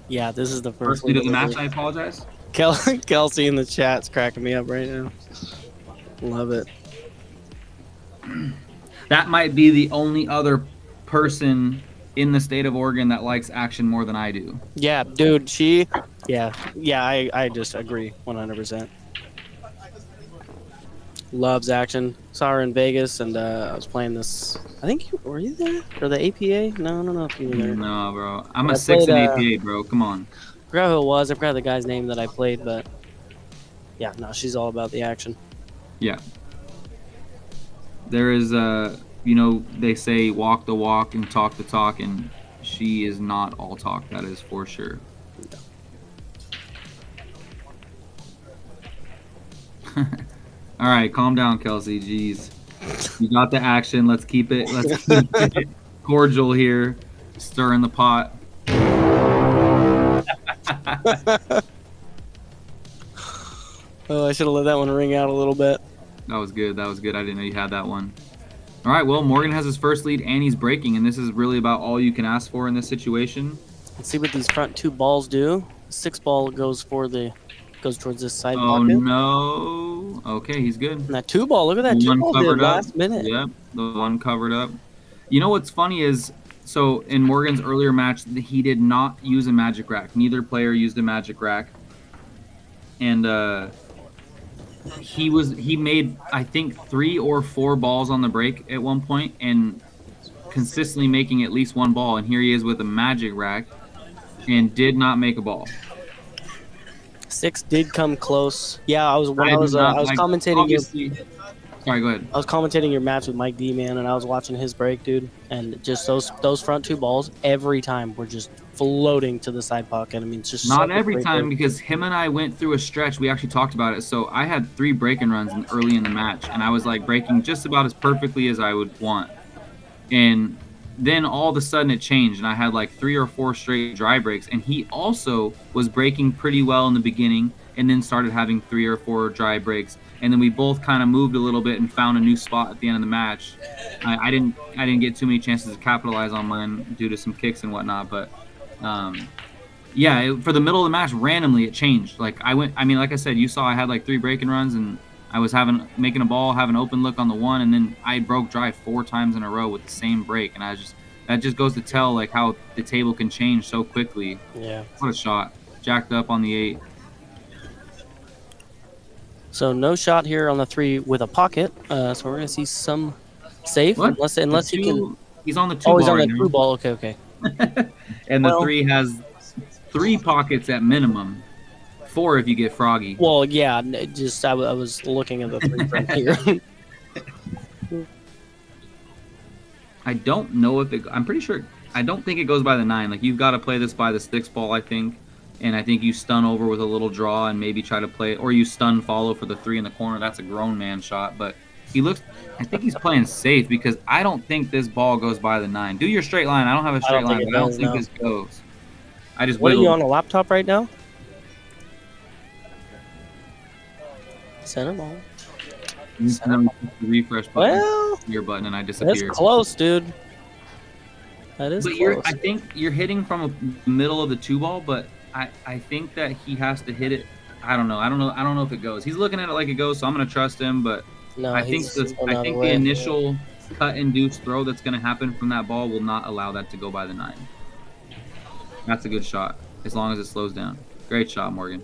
Yeah, this is the First lead of the match. I apologize. Kelsey in the chat's cracking me up right now. Love it. That might be the only other person in the state of Oregon that likes action more than I do. Yeah, dude, I just agree 100%. Loves action. Saw her in Vegas, and I was playing this. I think were you there for the APA? No, I don't know if you were there. No, bro. I'm a 6 in APA, bro. Come on. I forgot who it was. I forgot the guy's name that I played, but yeah, no, she's all about the action. Yeah. There is they say walk the walk and talk the talk, and she is not all talk. That is for sure. All right, calm down, Kelsey. Jeez, you got the action. Let's keep it cordial here. Stir in the pot. Oh, I should have let that one ring out a little bit. That was good. That was good. I didn't know you had that one. All right, well, Morgan has his first lead, and he's breaking, and this is really about all you can ask for in this situation. Let's see what these front 2 balls do. 6 ball goes towards this side pocket. Oh, no. Okay, he's good. And that 2 ball, look at that 2 ball did last minute. Yep, the one covered up. You know what's funny is, so in Morgan's earlier match, he did not use a magic rack. Neither player used a magic rack. And he made, I think, 3 or 4 balls on the break at one point, and consistently making at least 1 ball. And here he is with a magic rack and did not make a ball. 6 did come close. Yeah, I was commentating. Sorry, go ahead. I was commentating your match with Mike D, man, and I was watching his break, dude. And just those front 2 balls every time were just floating to the side pocket. I mean, it's just not every time, because him and I went through a stretch. We actually talked about it. So I had 3 break-and runs early in the match, and I was like breaking just about as perfectly as I would want. And then all of a sudden it changed, and I had like 3 or 4 straight dry breaks. And he also was breaking pretty well in the beginning, and then started having 3 or 4 dry breaks. And then we both kind of moved a little bit and found a new spot at the end of the match. I didn't get too many chances to capitalize on mine due to some kicks and whatnot, but Yeah, for the middle of the match, randomly it changed. Like like I said, you saw I had like 3 breaking runs, and I was making a ball, having open look on the one, and then I broke drive 4 times in a row with the same break, and that just goes to tell like how the table can change so quickly. Yeah. What a shot! Jacked up on the 8. So no shot here on the 3 with a pocket. So we're gonna see some safe, What? unless he can. He's on the 2 Oh, ball he's on right the now. 2 ball. Okay, okay. And the Well- 3 has 3 pockets at minimum. 4 if you get froggy. Well, yeah. Just I was looking at the 3 from here. I don't know if I'm pretty sure. I don't think it goes by the 9. Like, you've got to play this by the 6 ball, I think. And I think you stun over with a little draw and maybe try to play it, or you stun follow for the 3 in the corner. That's a grown man shot, but I think he's playing safe because I don't think this ball goes by the 9. Do your straight line. I don't have a straight line, but I don't think this goes. I just What are you wiggled. on a laptop right now? Center ball. The refresh button, Well, your button, and I that's disappeared. close, dude. That is But close. I think you're hitting from the middle of the 2 ball, but I think that he has to hit it. I don't know if it goes. He's looking at it like it goes, so I'm gonna trust him. But No, I think he's going I out think of the way. initial cut induced throw that's gonna happen from that ball will not allow that to go by the 9. That's a good shot as long as it slows down. Great shot, Morgan.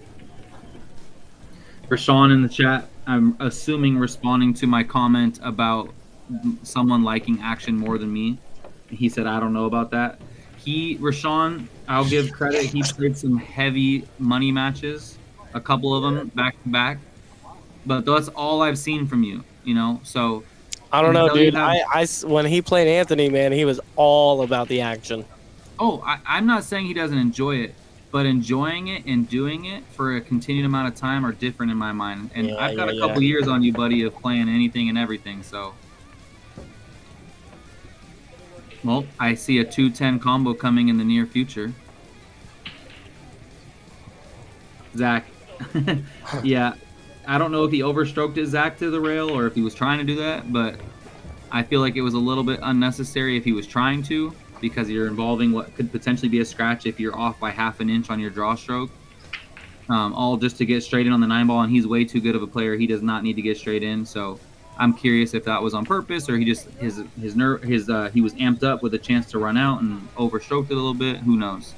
For Sean in the chat, I'm assuming responding to my comment about someone liking action more than me. He said, I don't know about that. Rashawn, I'll give credit. He played some heavy money matches, a couple of them back to back. But that's all I've seen from you, So I don't know, until you dude. have- When he played Anthony, man, he was all about the action. Oh, I'm not saying he doesn't enjoy it, but enjoying it and doing it for a continued amount of time are different in my mind. And Yeah, I've got yeah, a couple years on you, buddy, of playing anything and everything. So, well, I see a 2-10 combo coming in the near future. Zach, yeah, I don't know if he overstroked his Zach to the rail or if he was trying to do that, but I feel like it was a little bit unnecessary if he was trying to, because you're involving what could potentially be a scratch if you're off by half an inch on your draw stroke. All just to get straight in on the 9 ball, and he's way too good of a player. He does not need to get straight in. So I'm curious if that was on purpose or he just he was amped up with a chance to run out and overstroked it a little bit. Who knows?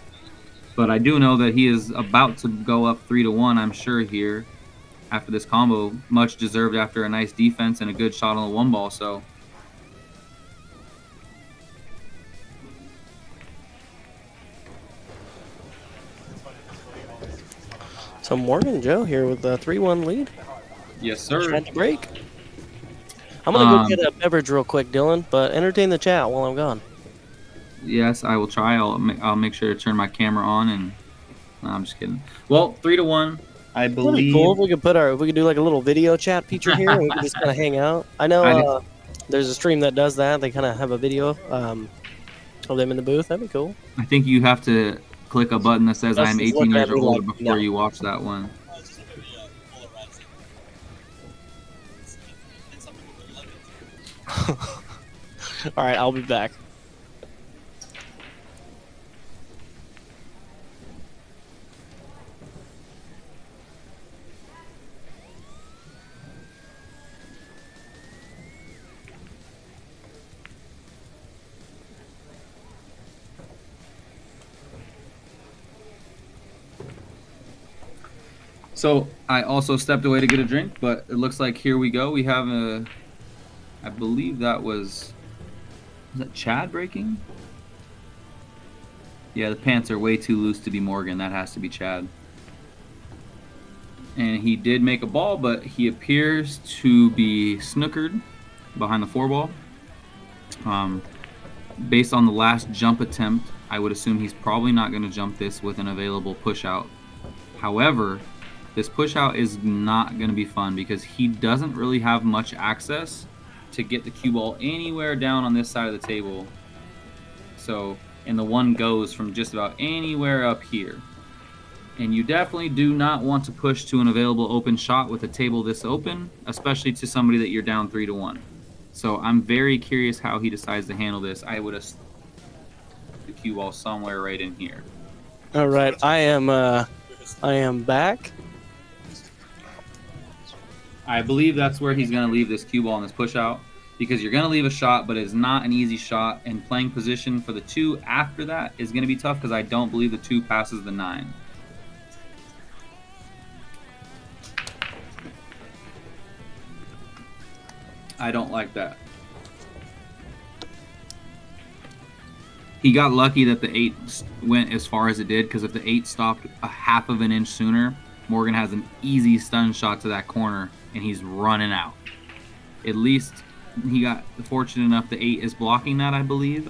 But I do know that he is about to go up 3-1. I'm sure here after this combo, much deserved after a nice defense and a good shot on the 1 ball. So. So Morgan Joe here with a 3-1 lead. Yes, sir. Trying to break. I'm gonna go get a beverage real quick, Dylan, but entertain the chat while I'm gone. Yes, I will try. I'll make sure to turn my camera on. And no, I'm just kidding. Well, 3-1. I That'd believe. be cool if we could do like a little video chat feature here, and we can just kind of hang out. I know there's a stream that does that. They kind of have a video of them in the booth. That'd be cool. I think you have to click a button that says I'm 18 years or older before you watch that one. All right, I'll be back. So I also stepped away to get a drink, but it looks like here we go. We have I believe was that Chad breaking? Yeah, the pants are way too loose to be Morgan. That has to be Chad. And he did make a ball, but he appears to be snookered behind the 4 ball. Based on the last jump attempt, I would assume he's probably not going to jump this with an available push out. However, this push out is not going to be fun because he doesn't really have much access to get the cue ball anywhere down on this side of the table. So, and the 1 goes from just about anywhere up here. And you definitely do not want to push to an available open shot with a table this open, especially to somebody that you're down 3-1. So I'm very curious how he decides to handle this. I would assume the cue ball somewhere right in here. All right, I am back. I believe that's where he's going to leave this cue ball in this push out, because you're going to leave a shot, but it's not an easy shot. And playing position for the 2 after that is going to be tough, because I don't believe the 2 passes the 9. I don't like that. He got lucky that the 8 went as far as it did, because if the 8 stopped a half of an inch sooner, Morgan has an easy stun shot to that corner, and he's running out. At least he got fortunate enough the 8 is blocking that, I believe.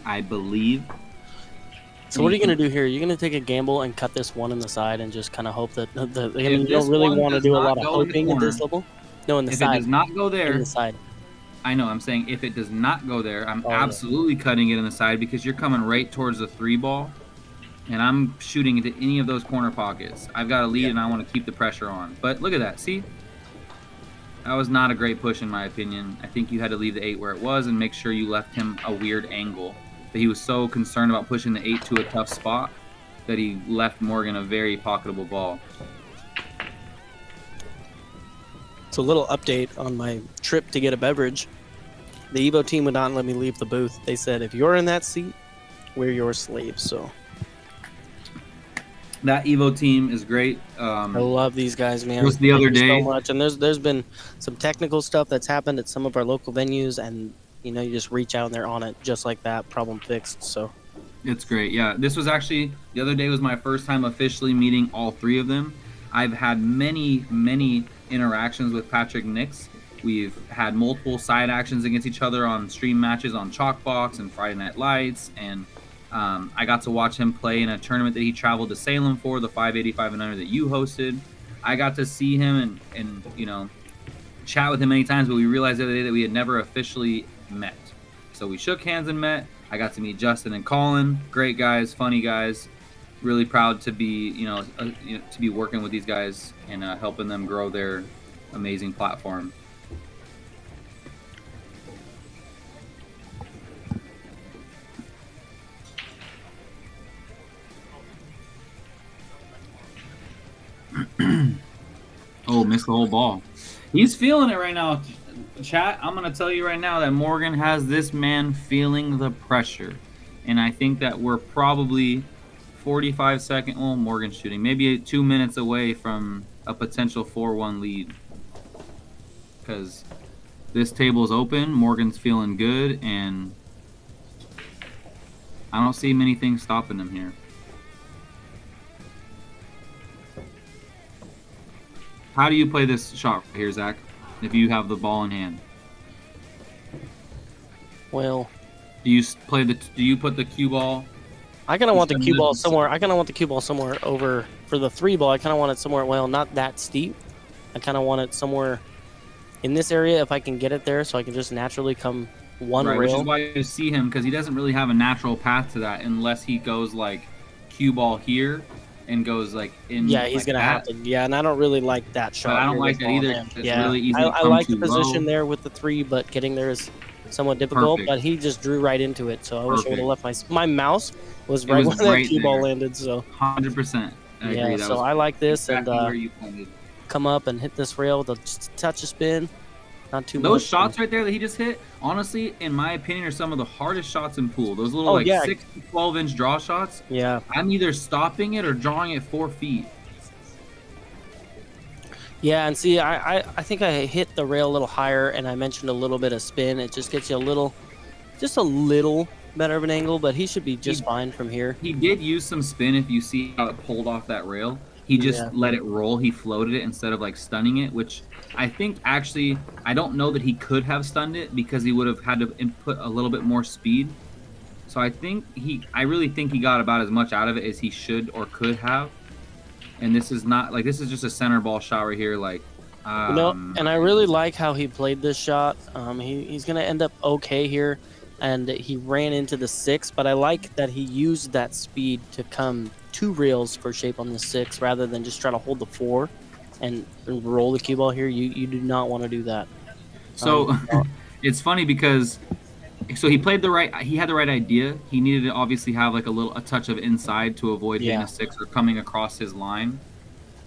So what are you going to do here? You're going to take a gamble and cut this 1 in the side and just kind of hope that you If don't really want to does do a not lot of go in the hoping at this corner- level? No, in the If side. it does not go In there, the side. I know, I'm saying if it does not go there, I'm yeah. absolutely cutting it in the side, because you're coming right towards the 3 ball, and I'm shooting into any of those corner pockets. I've got a lead, and I want to keep the pressure on. But look at that. See? That was not a great push, in my opinion. I think you had to leave the 8 where it was and make sure you left him a weird angle. But he was so concerned about pushing the 8 to a tough spot that he left Morgan a very pocketable ball. So a little update on my trip to get a beverage. The Evo team would not let me leave the booth. They said, if you're in that seat, we're your slaves. So That Evo team is great. I love these guys, man. Just the other Thank you day- so much. And there's been some technical stuff that's happened at some of our local venues, and you just reach out and they're on it just like that, problem fixed. So It's great. Yeah, this was actually, the other day was my first time officially meeting all 3 of them. I've had many interactions with Patrick Nix. We've had multiple side actions against each other on stream matches on Chalkbox and Friday Night Lights, and I got to watch him play in a tournament that he traveled to Salem for, the 585 and under that you hosted. I got to see him and chat with him many times, but we realized the other day that we had never officially met. So we shook hands and met. I got to meet Justin and Colin. Great guys, funny guys. Really proud to be, to be working with these guys and helping them grow their amazing platform. Oh, missed the whole ball. He's feeling it right now. Chat, I'm going to tell you right now that Morgan has this man feeling the pressure. And I think that we're probably 45 seconds, well, Morgan's shooting, maybe 2 minutes away from a potential 4-1 lead. Because this table is open, Morgan's feeling good, and I don't see many things stopping him here. How do you play this shot right here, Zach, if you have the ball in hand? well, Do you put the cue ball? I kind of want the cue ball somewhere. I kind of want the cue ball somewhere over for the 3 ball. I kind of want it somewhere, well, not that steep. I kind of want it somewhere in this area if I can get it there, so I can just naturally come one Right, rail. which is why you see him, because he doesn't really have a natural path to that unless he goes like cue ball here and goes like in. Yeah, he's like gonna that. have to. Yeah, and I don't really like that shot. But I don't here like with that ball in either. hand. It's Yeah, really easy to I come like too the position low. there with the 3, but getting there is somewhat difficult. Perfect. But he just drew right into it, so I wish I would Perfect. have left my mouse was It right was when that right cue ball there. landed. So 100%. I yeah, agree. That so was I like this exactly and where you pointed. come up and hit this rail with just a touch of spin, not too much. Those shots right there that he just hit, honestly, in my opinion, are some of the hardest shots in pool. Those little Oh, like yeah. 6 to 12 inch draw shots. Yeah. I'm either stopping it or drawing it 4 feet. Yeah, and see, I think I hit the rail a little higher, and I mentioned a little bit of spin. It just gets you just a little better of an angle, but he should be just fine from here. He did use some spin if you see how it pulled off that rail. He just Yeah. let it roll. He floated it instead of like stunning it, which I think actually, I don't know that he could have stunned it because he would have had to input a little bit more speed. So I really think he got about as much out of it as he should or could have. And this is not like, this is just a center ball shot right here. Like, And I really like how he played this shot. He's going to end up okay here, and he ran into the 6, but I like that he used that speed to come 2 rails for shape on the 6 rather than just try to hold the 4 and roll the cue ball here. You do not want to do that. So it's funny because So he had the right idea. He needed to obviously have like a touch of inside to avoid hitting a 6 or coming across his line.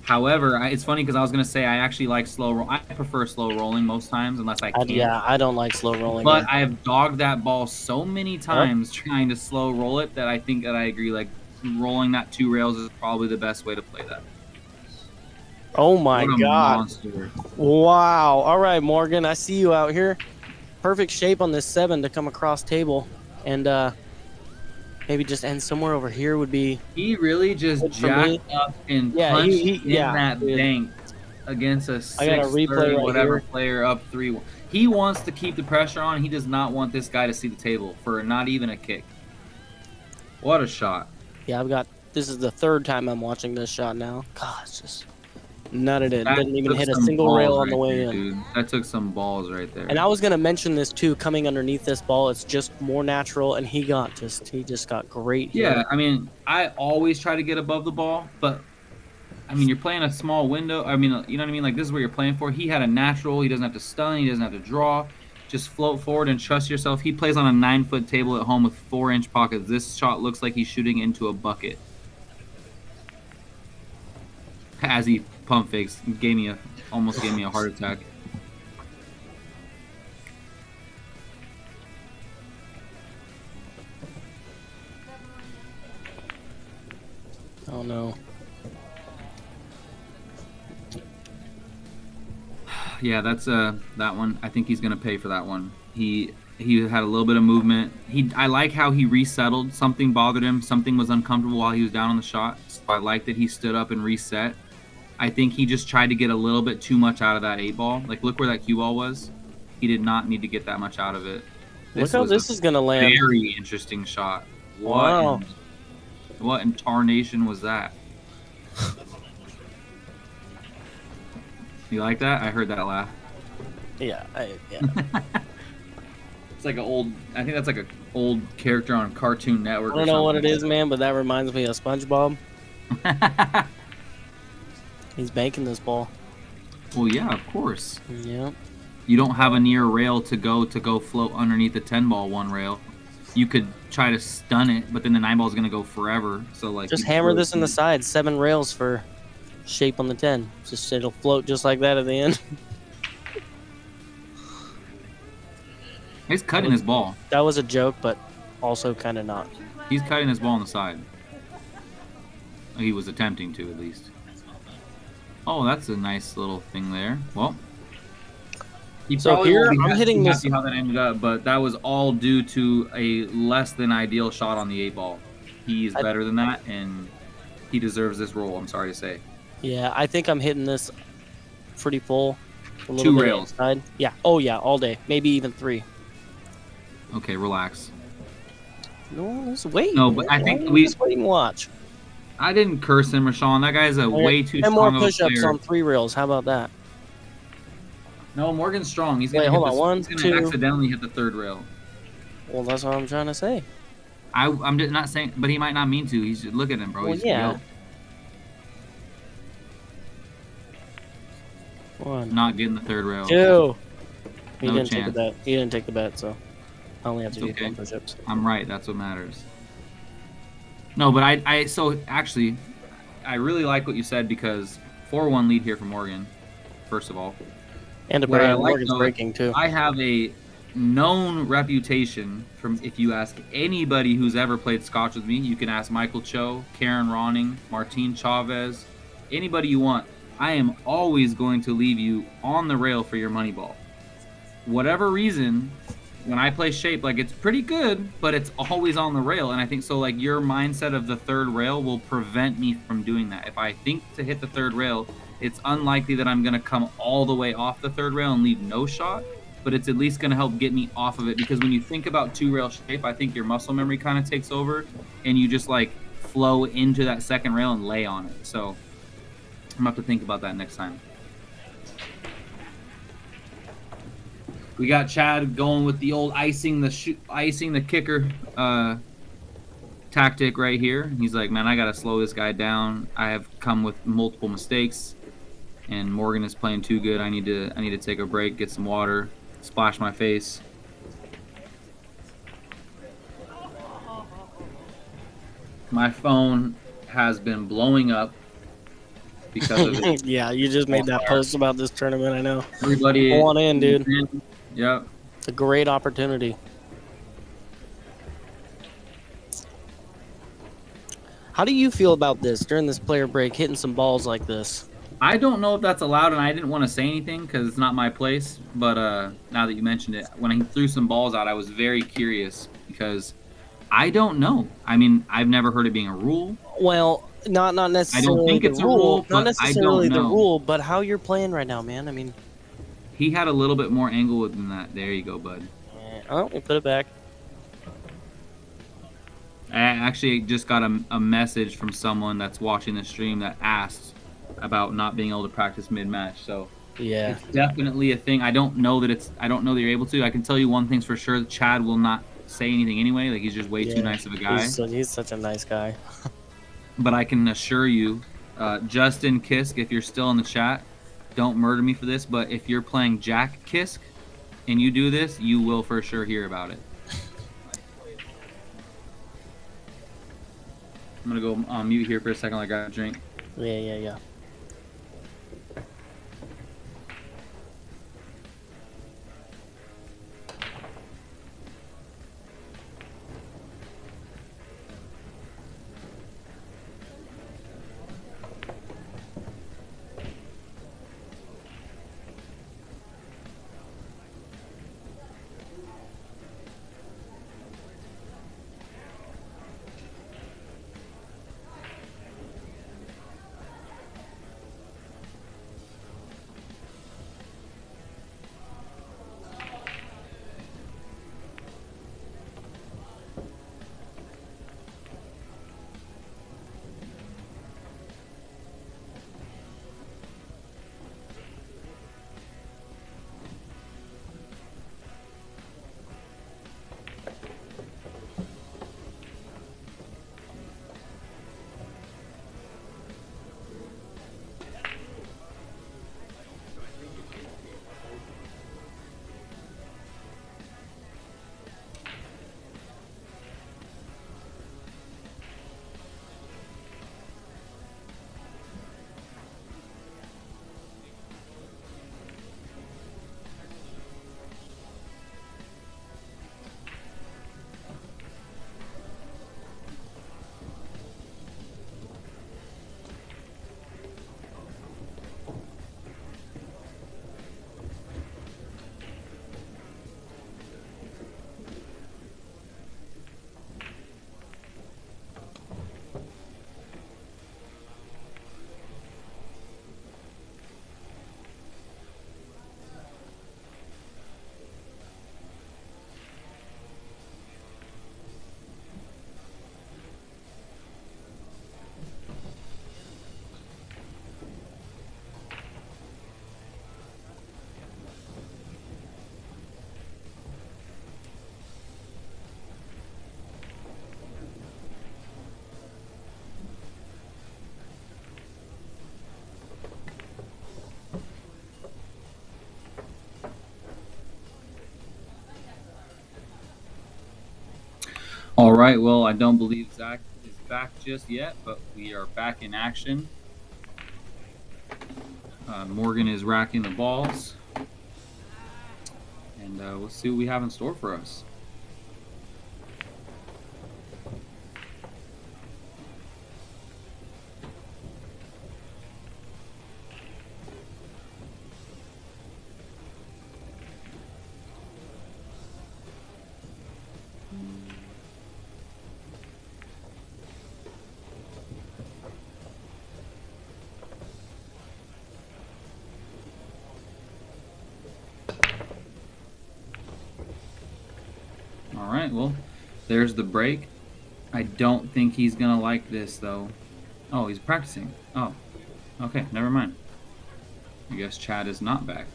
However, it's funny because I was gonna say I actually like slow roll. I prefer slow rolling most times unless I can. Yeah, I don't like slow rolling. But I have dogged that ball so many times trying to slow roll it that I think that I agree. Like rolling that 2 rails is probably the best way to play that. Oh my God! Monster. Wow! All right, Morgan, I see you out here. Perfect shape on this 7 to come across table, and maybe just end somewhere over here would be. He really just jacked up and punched in that bank against a 6-30 whatever player up 3-1. He wants to keep the pressure on. He does not want this guy to see the table for not even a kick. What a shot! Yeah, this is the 3rd time I'm watching this shot now. God, it's just nutted it. Didn't even hit a single rail on the way in. Dude. That took some balls right there. And I was gonna mention this too. Coming underneath this ball, it's just more natural, and he just got great. Yeah, I mean, I always try to get above the ball, but I mean, you're playing a small window. I mean, you know what I mean? Like this is what you're playing for. He had a natural. He doesn't have to stun. He doesn't have to draw. Just float forward and trust yourself. He plays on a 9-foot table at home with 4-inch pockets. This shot looks like he's shooting into a bucket. As he pump fakes, almost gave me a heart attack. Oh no. Yeah, that's that one. I think he's gonna pay for that one. He had a little bit of movement. I like how he resettled. Something bothered him. Something was uncomfortable while he was down on the shot. So I like that he stood up and reset. I think he just tried to get a little bit too much out of that 8-ball. Like, look where that cue ball was. He did not need to get that much out of it. Look how this is gonna land. Very interesting shot. Wow. What in tarnation was that? You like that? I heard that laugh. Yeah. It's like I think that's like an old character on Cartoon Network. I don't know what it is, man, but that reminds me of SpongeBob. He's banking this ball. Well, yeah, of course. Yeah. You don't have a near rail to go float underneath the 10-ball 1 rail. You could try to stun it, but then the 9-ball is going to go forever. So like, just hammer this in the side. 7 rails for shape on the 10. Just it'll float just like that at the end. He's cutting his ball. That was a joke, but also kind of not. He's cutting his ball on the side. He was attempting to, at least. Oh, that's a nice little thing there. Well, so here I'm hitting this. See how that ended up, but that was all due to a less than ideal shot on the 8-ball. He's better than that, and he deserves this roll. I'm sorry to say. Yeah, I think I'm hitting this pretty full. A little 2 bit rails. Inside. Yeah. Oh yeah, all day. Maybe even 3. Okay, relax. No, just wait. No, but I think just wait and watch. I didn't curse him, Rashawn. That guy's way too strong. 10 more push-ups on 3 rails. How about that? No, Morgan's strong. He's gonna accidentally hit the 3rd rail. Well, that's what I'm trying to say. I'm just not saying, but he might not mean to. He's look at him, bro. Well, He's yeah. 1. Not getting the 3rd rail. 2. He No didn't chance. take the bet. He didn't take the bet, so I only have to do 10 push-ups. I'm right. That's what matters. No, but actually, I really like what you said because 4-1 lead here for Morgan, first of all. And a break. Morgan's breaking too. I have a known reputation from, if you ask anybody who's ever played Scotch with me, you can ask Michael Cho, Karen Ronning, Martin Chavez, anybody you want. I am always going to leave you on the rail for your money ball. Whatever reason, when I play shape, like it's pretty good, but it's always on the rail. And I think so like your mindset of the 3rd rail will prevent me from doing that. If I think to hit the 3rd rail, it's unlikely that I'm going to come all the way off the 3rd rail and leave no shot, but it's at least going to help get me off of it. Because when you think about 2-rail shape, I think your muscle memory kind of takes over and you just like flow into that 2nd rail and lay on it. So I'm going to have to think about that next time. We got Chad going with the old icing the kicker tactic right here. He's like, man, I got to slow this guy down. I have come with multiple mistakes. And Morgan is playing too good. I need to take a break, get some water, splash my face. My phone has been blowing up because of it. Yeah, you just made that post about this tournament. I know. Everybody. Go on in, dude. Yep. It's a great opportunity. How do you feel about this during this player break, hitting some balls like this? I don't know if that's allowed, and I didn't want to say anything because it's not my place. But now that you mentioned it, when he threw some balls out, I was very curious because I don't know. I mean, I've never heard it being a rule. Well, not necessarily think the it's a rule, rule, not but I necessarily don't the know. rule, but how you're playing right now, man. I mean, He had a little bit more angle than that. There you go, bud. oh, we put it back. I actually just got a message from someone that's watching the stream that asked about not being able to practice mid-match. So Yeah, it's definitely a thing. I don't know that you're able to. I can tell you one thing's for sure: Chad will not say anything anyway. Like, he's just way too nice of a guy. He's such a nice guy. But I can assure you, Justin Kisk, if you're still in the chat, don't murder me for this. But if you're playing Jack Kisk and you do this, you will for sure hear about it. I'm gonna go on mute here for a second. I got a drink. Yeah. All right. Well, I don't believe Zach is back just yet, but we are back in action. Morgan is racking the balls, and we'll see what we have in store for us. All right, well, there's the break. I don't think he's going to like this, though. Oh, he's practicing. Oh, okay, never mind. I guess Chad is not back.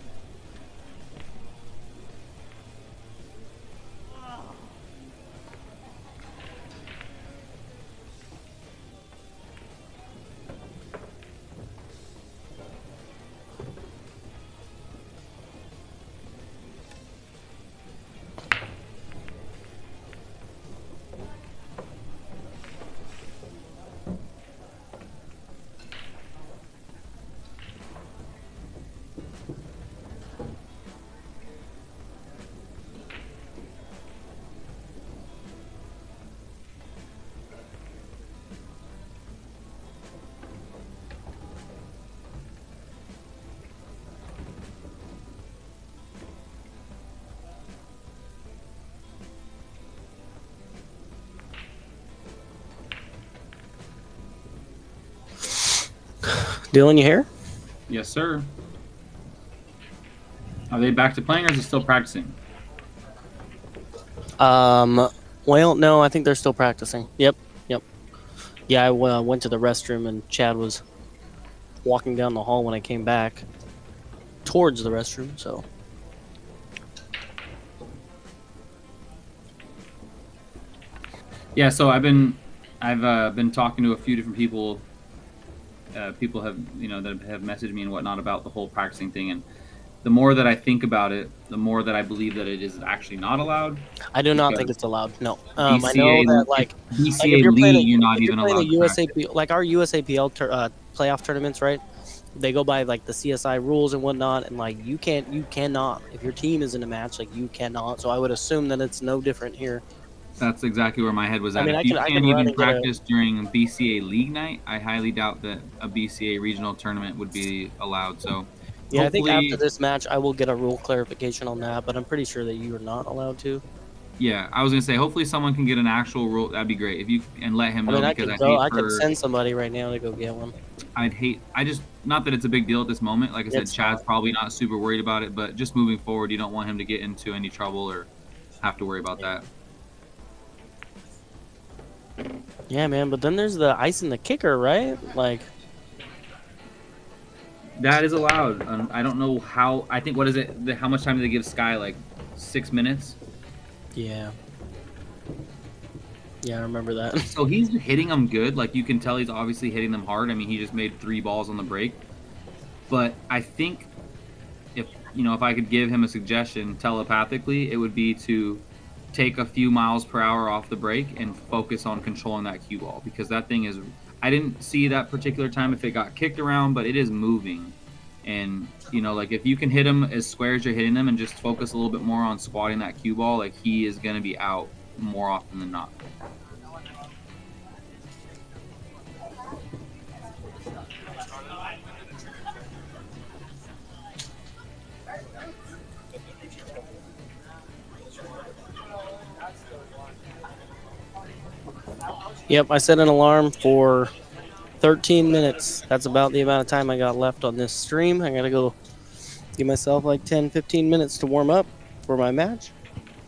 Dylan, you here? Yes, sir. Are they back to playing, or is he still practicing? Well, no, I think they're still practicing. Yep. Yeah, I went to the restroom and Chad was walking down the hall when I came back towards the restroom, so. Yeah, so I've been talking to a few different people. People have that have messaged me and whatnot about the whole practicing thing, and the more that I think about it, the more that I believe that it is actually not allowed. I do not think it's allowed. No. I know that like BCA if you're playing league, you're not if you're even playing allowed a to practice. USAPL, like our USAPL playoff tournaments, right? They go by like the CSI rules and whatnot, and like you cannot if your team is in a match, like you cannot. So I would assume that it's no different here. That's exactly where my head was at. I mean, If you can't even practice during BCA league night, I highly doubt that a BCA regional tournament would be allowed. So yeah, I think after this match, I will get a rule clarification on that, but I'm pretty sure that you are not allowed to. Yeah, I was gonna say, hopefully someone can get an actual rule. That'd be great if you and let him know. I mean, I could send somebody right now to go get one. I just not that it's a big deal at this moment. Like I said, Chad's probably not super worried about it, but just moving forward, you don't want him to get into any trouble or have to worry about that. Yeah, man, but then there's the ice and the kicker, right? Like that is allowed. I don't know how. I think what is it? How much time do they give Sky? Like 6 minutes. Yeah. Yeah, I remember that. So he's hitting them good. Like you can tell he's obviously hitting them hard. I mean, he just made 3 balls on the break. But I think if I could give him a suggestion telepathically, it would be to take a few miles per hour off the break and focus on controlling that cue ball, because that thing is, I didn't see that particular time if it got kicked around, but it is moving. And like if you can hit him as square as you're hitting them and just focus a little bit more on squatting that cue ball, like he is going to be out more often than not. Yep, I set an alarm for 13 minutes. That's about the amount of time I got left on this stream. I gotta go give myself like 10-15 minutes to warm up for my match.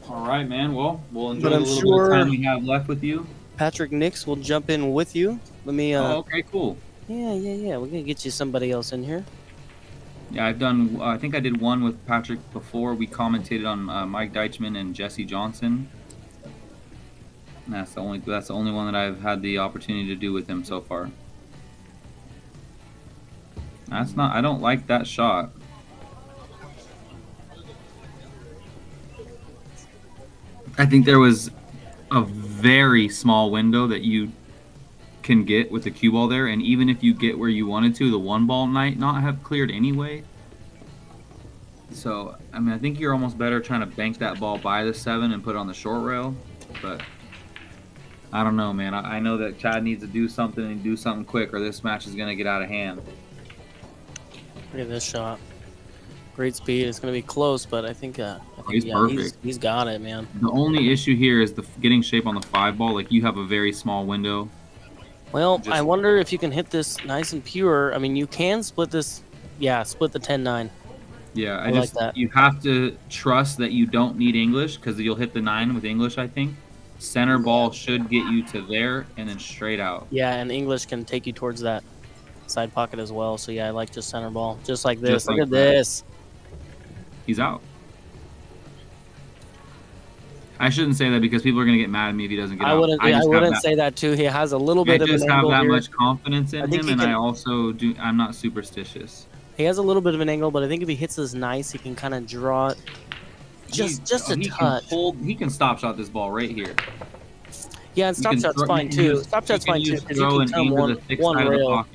All right, man. Well, we'll enjoy the little bit of time we have left with you. Patrick Nix will jump in with you. Let me. Okay, cool. Yeah. We're gonna get you somebody else in here. Yeah, I've done. I think I did one with Patrick before. We commentated on Mike Deichman and Jesse Johnson. And that's the only one that I've had the opportunity to do with him so far. That's not. I don't like that shot. I think there was a very small window that you can get with the cue ball there, and even if you get where you wanted to, the one ball might not have cleared anyway. So, I mean, I think you're almost better trying to bank that ball by the 7 and put it on the short rail, but I don't know, man. I know that Chad needs to do something and do something quick, or this match is going to get out of hand. Look at this shot. Great speed. It's going to be close, but I think he's perfect. He's got it, man. The only issue here is the getting shape on the 5 ball. Like, you have a very small window. Well, I wonder if you can hit this nice and pure. I mean, you can split this. Yeah, split the 10-9. Yeah, I like that. You have to trust that you don't need English, because you'll hit the 9 with English, I think. Center ball should get you to there and then straight out. Yeah, and English can take you towards that side pocket as well. So, yeah, I like just center ball. Just like this. Look at this. He's out. I shouldn't say that because people are going to get mad at me if he doesn't get out. I wouldn't say that too. He has a little bit of an angle here. I just have that much confidence in him, and I also do. I'm not superstitious. He has a little bit of an angle, but I think if he hits this nice, he can kind of draw it just a touch. He can stop shot this ball right here. Yeah, and stop shot's fine too. Stop shot's fine too because you can come one rail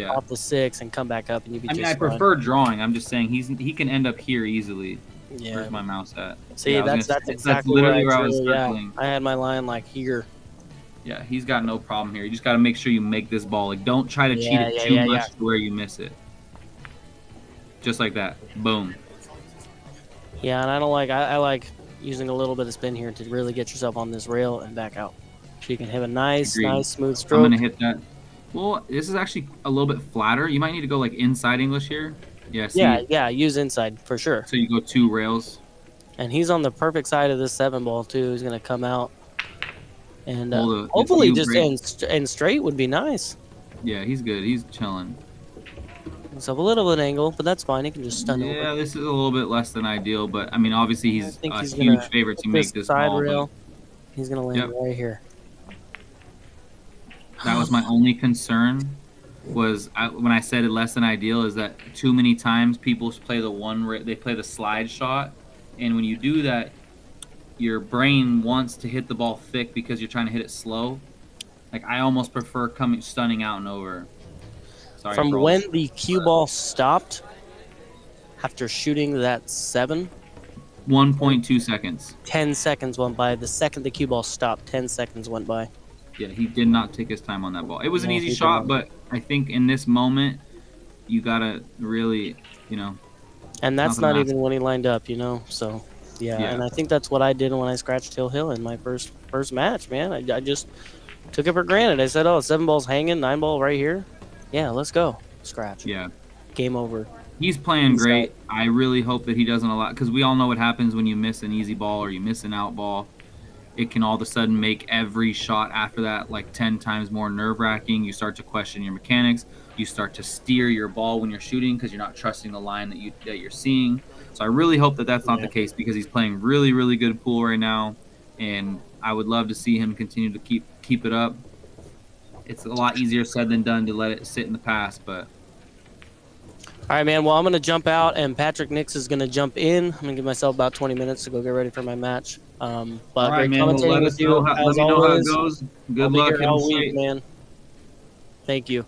off the 6 and come back up, and you'd be just fine. I prefer drawing. I'm just saying he can end up here easily. Yeah. Where's my mouse at? See, that's exactly where I was circling. I had my line like here. Yeah, he's got no problem here. You just got to make sure you make this ball. Like, don't try to cheat it too much to where you miss it. Just like that. Boom. Yeah, and I like using a little bit of spin here to really get yourself on this rail and back out. So you can have a nice smooth stroke. I'm gonna hit that. Well, this is actually a little bit flatter. You might need to go like inside English here. Yeah, Yeah, see, yeah, use inside for sure. so you go 2 rails. And he's on the perfect side of this 7 ball too. He's gonna come out and Hold the hopefully cue just break. in straight would be nice. Yeah, he's good. He's chilling. So a little bit of an angle, but that's fine. He can just stun over. Yeah, this is a little bit less than ideal, but I mean, obviously I he's think a he's huge gonna favorite hit to this make this side ball. But rail. He's gonna land yep, right here. that was my only concern. When I said it less than ideal, is that too many times people play they play the slide shot, and when you do that, your brain wants to hit the ball thick because you're trying to hit it slow. Like I almost prefer stunning out and over. Sorry From for all when the the cue ball stopped after shooting that 7, 1.2 seconds. 10 seconds went by. The second the cue ball stopped, 10 seconds went by. Yeah, he did not take his time on that ball. It was an No, easy he did shot, not. but I think in this moment, you gotta really, And that's nothing not lasts. even when he lined up, So yeah, Yeah, and I think that's what I did when I scratched Hill in my first match, man. I just took it for granted. I said, "Oh, 7 ball's hanging, 9 ball right here. Yeah, let's go." Scratch. yeah. Game over. He's playing Peace out. great. I really hope that he doesn't allow, because we all know what happens when you miss an easy ball or you miss an out ball. It can all of a sudden make every shot after that like 10 times more nerve-wracking. You start to question your mechanics. You start to steer your ball when you're shooting because you're not trusting the line that you're seeing. So I really hope that that's not the case, because he's playing really, really good pool right now, and I would love to see him continue to keep it up. It's a lot easier said than done to let it sit in the past, but All right, man. Well, I'm gonna jump out, and Patrick Nix is gonna jump in. I'm gonna give myself about 20 minutes to go get ready for my match. all But right, great man. Well, commentating with you let as me know how it always. goes. I'll Good be luck. here Hit 'em all week, straight. man. Thank you.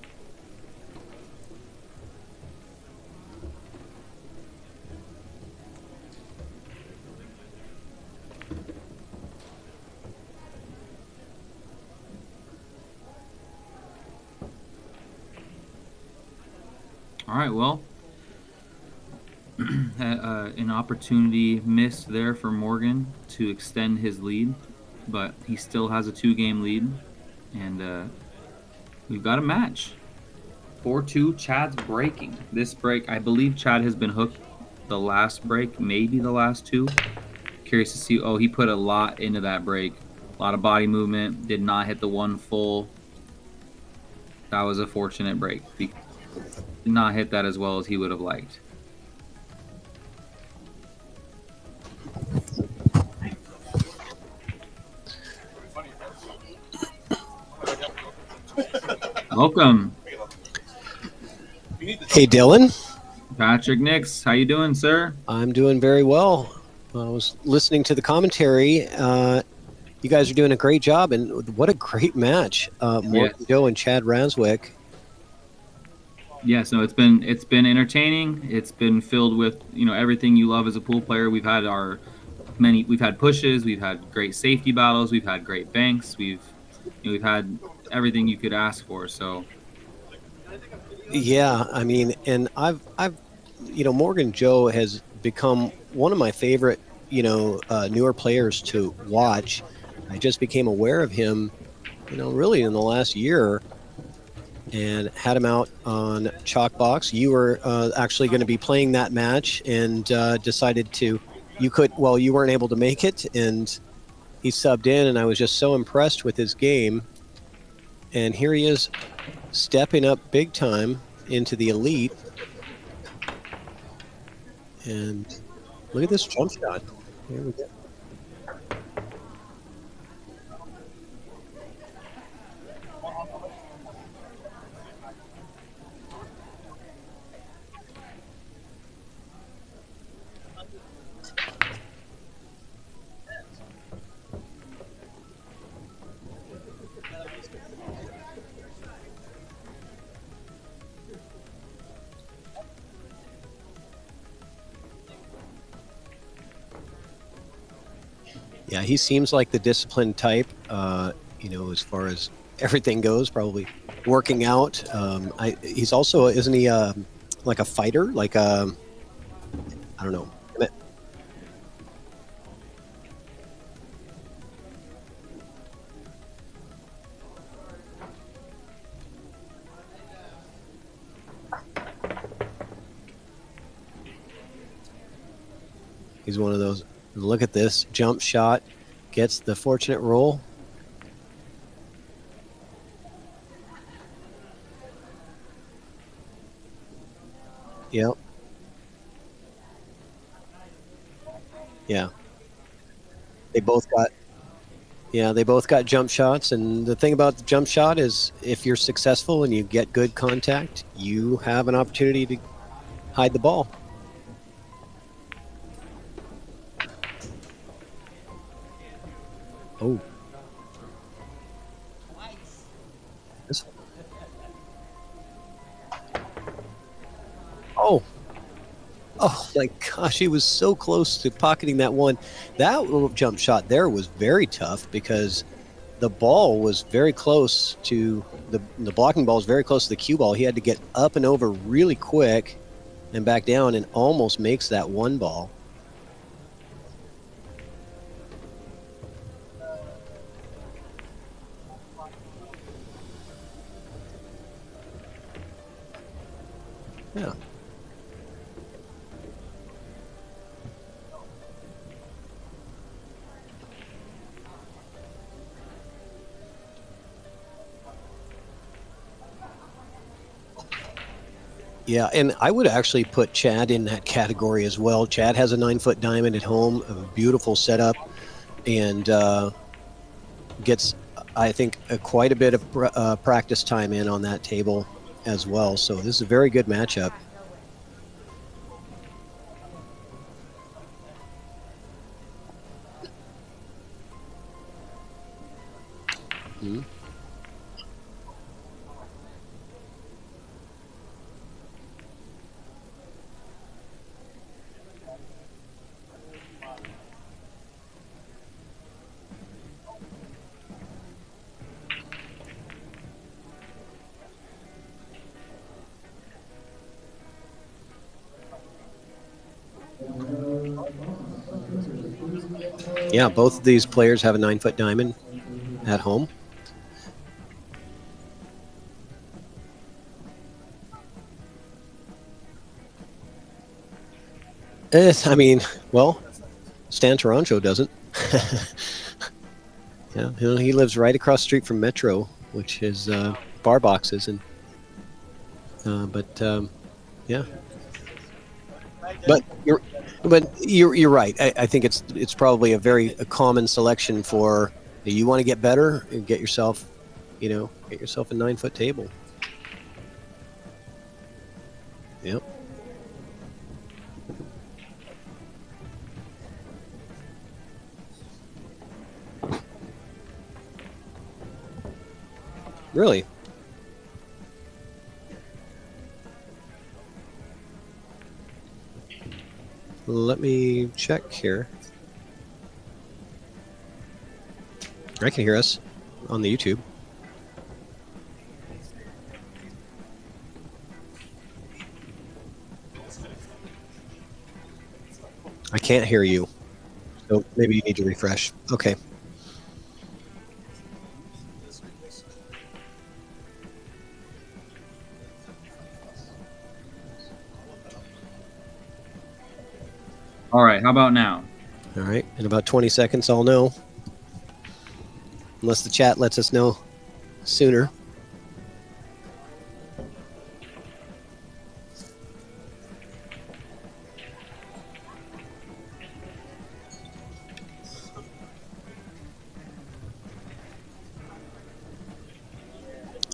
All right, well, an opportunity missed there for Morgan to extend his lead, but he still has a 2-game lead, and we've got a match. 4-2, Chad's breaking. This break, I believe Chad has been hooked the last break, maybe the last 2. Curious to see. Oh, he put a lot into that break. A lot of body movement, did not hit the 1 full. That was a fortunate break. Did not hit that as well as he would have liked. Welcome, Hey, Dylan. Patrick Nix. How you doing, sir? I'm doing very well. I was listening to the commentary. You guys are doing a great job, and what a great match. Morgan Yes. Joe and Chad RAZWICK. Yes, no, it's been entertaining. It's been filled with everything you love as a pool player. We've had we've had pushes, we've had great safety battles, we've had great banks, we've had everything you could ask for. So Yeah, I mean, and I've Morgan Joe has become one of my favorite, newer players to watch. I just became aware of him, really in the last year, and had him out on Chalkbox. You were actually going to be playing that match, and decided to. You weren't able to make it, and he subbed in, and I was just so impressed with his game. And here he is, stepping up big time into the elite. And look at this jump shot. Here we go. Yeah, he seems like the disciplined type, as far as everything goes, probably working out. He's also, isn't he, like a fighter? Like, I don't know. He's one of those. Look at this jump shot, gets the fortunate roll. Yep. Yeah. They both got jump shots, and the thing about the jump shot is if you're successful and you get good contact, you have an opportunity to hide the ball. Oh. This. Oh. Oh my gosh, he was so close to pocketing that one. That little jump shot there was very tough because the ball was very close to the blocking ball was very close to the cue ball. He had to get up and over really quick and back down and almost makes that one ball. Yeah. Yeah, and I would actually put Chad in that category as well. Chad has a 9-foot diamond at home, a beautiful setup, and gets, I think, quite a bit of practice time in on that table as well. So this is a very good matchup. Mm-hmm. Yeah, both of these players have a 9-foot diamond at home. I mean, well, Stan Tarancho doesn't. Yeah, he lives right across the street from Metro, which is bar boxes, and yeah. But you're right. I think it's probably a common selection for you want to get better and get yourself a 9-foot table. Yep. Really? Let me check here. I can hear us on the YouTube. I can't hear you. So maybe you need to refresh. Okay. All right, how about now? All right, in about 20 seconds, I'll know. Unless the chat lets us know sooner.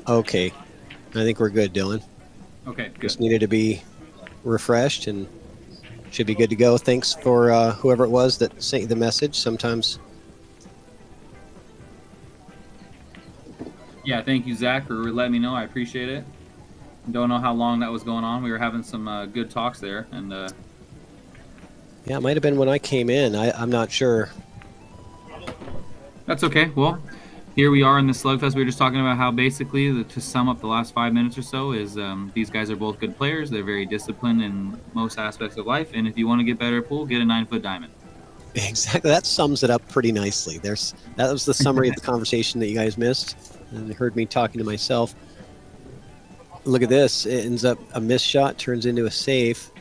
Okay, I think we're good, Dylan. Okay, good. Just needed to be refreshed and should be good to go. Thanks for whoever it was that sent you the message. Sometimes. Yeah, thank you, Zach, for letting me know. I appreciate it. Don't know how long that was going on. We were having some good talks there, and yeah, it might have been when I came in. I'm not sure. That's okay. Well, here we are in the Slugfest. We were just talking about how basically, to sum up the last 5 minutes or so, is these guys are both good players. They're very disciplined in most aspects of life, and if you want to get better at pool, get a 9-foot diamond. Exactly. That sums it up pretty nicely. That was the summary of the conversation that you guys missed and heard me talking to myself. Look at this. It ends up a missed shot, turns into a safe.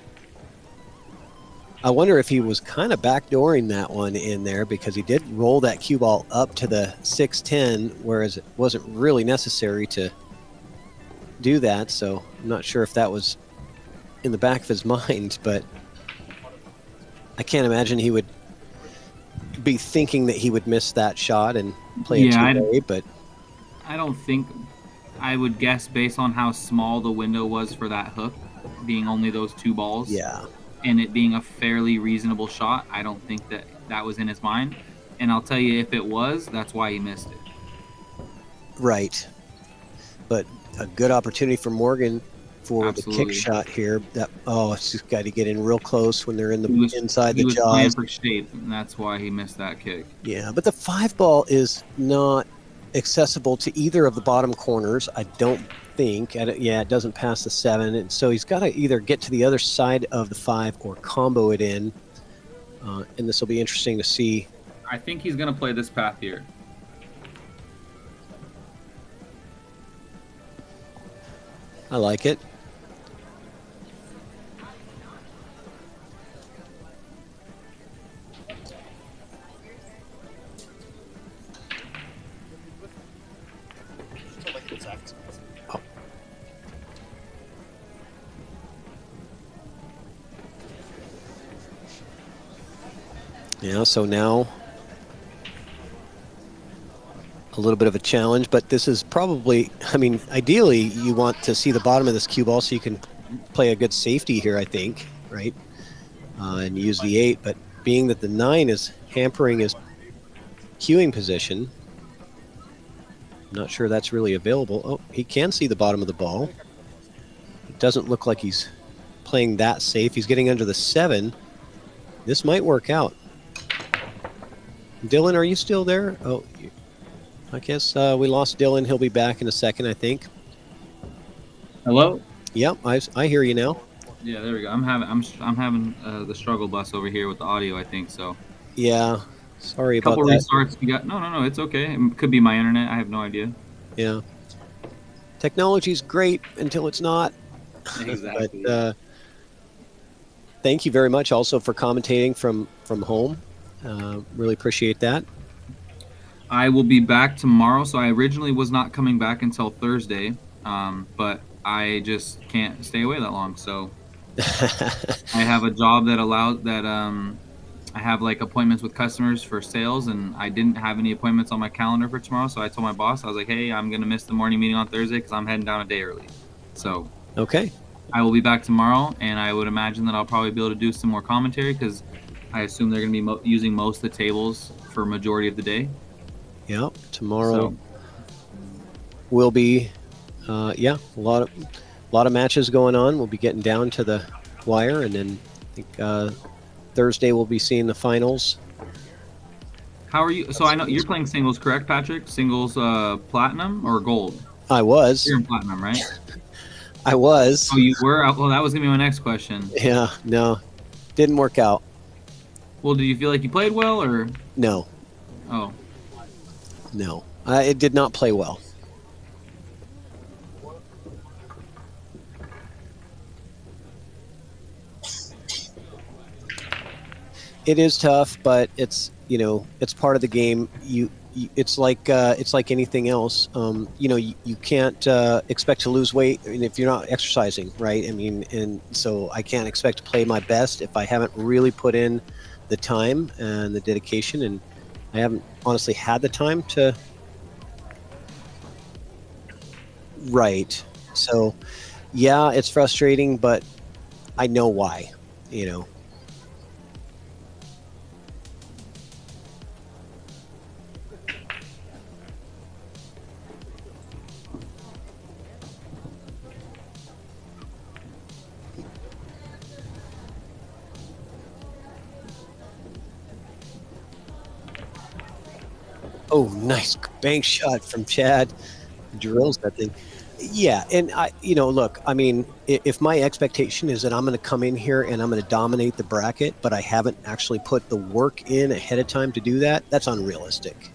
I wonder if he was kind of backdooring that one in there because he did roll that cue ball up to the 610, whereas it wasn't really necessary to do that. So I'm not sure if that was in the back of his mind, but I can't imagine he would be thinking that he would miss that shot and play it too late. But I don't think, I would guess based on how small the window was for that hook, being only those 2 balls. Yeah. And it being a fairly reasonable shot, I don't think that was in his mind. And I'll tell you, if it was, that's why he missed it. Right. But a good opportunity for Morgan for Absolutely. the kick shot here. It's just got to get in real close when they're in the inside the jaws. He was playing jaws. for shape, and that's why he missed that kick. Yeah, but the 5 ball is not accessible to either of the bottom corners, I don't think. It doesn't pass the 7, and so he's got to either get to the other side of the 5 or combo it in. And this will be interesting to see. I think he's going to play this path here. I like it. Oh. Yeah, so now a little bit of a challenge, but this is probably, I mean, ideally you want to see the bottom of this cue ball so you can play a good safety here, I think, right? And use the 8, but being that the 9 is hampering his cueing position, I'm not sure that's really available. Oh, he can see the bottom of the ball. It doesn't look like he's playing that safe. He's getting under the 7. This might work out. Dylan, are you still there? Oh, I guess we lost Dylan. He'll be back in a second, I think. Hello? Yep, I hear you now. Yeah, there we go. I'm having the struggle bus over here with the audio, I think, so. Yeah, sorry about that. Couple restarts we got. No, it's okay. It could be my internet. I have no idea. Yeah. Technology's great until it's not. Exactly. But thank you very much also for commentating from home. Really appreciate that. I will be back tomorrow. So I originally was not coming back until Thursday, but I just can't stay away that long. So I have a job that allows that I have like appointments with customers for sales, and I didn't have any appointments on my calendar for tomorrow. So I told my boss, I was like, hey, I'm going to miss the morning meeting on Thursday because I'm heading down a day early. So okay. I will be back tomorrow, and I would imagine that I'll probably be able to do some more commentary because I assume they're going to be using most of the tables for a majority of the day. Yeah, tomorrow will be, a lot of matches going on. We'll be getting down to the wire, and then I think Thursday we'll be seeing the finals. How are you? So I know you're playing singles, correct, Patrick? Singles, platinum or gold? I was. You're in platinum, right? I was. Oh, you were? Well, that was gonna be my next question. Yeah, no, didn't work out. Well, do you feel like you played well, or no? Oh, no, it did not play well. It is tough, but it's it's part of the game. It's like anything else. You can't expect to lose weight if you're not exercising, right? I mean, and so I can't expect to play my best if I haven't really put in the time and the dedication, and I haven't honestly had the time to. Right. So, yeah, it's frustrating, but I know why. Oh, nice bank shot from Chad. Drills that thing. Yeah, and look, I mean, if my expectation is that I'm going to come in here and I'm going to dominate the bracket, but I haven't actually put the work in ahead of time to do that, that's unrealistic.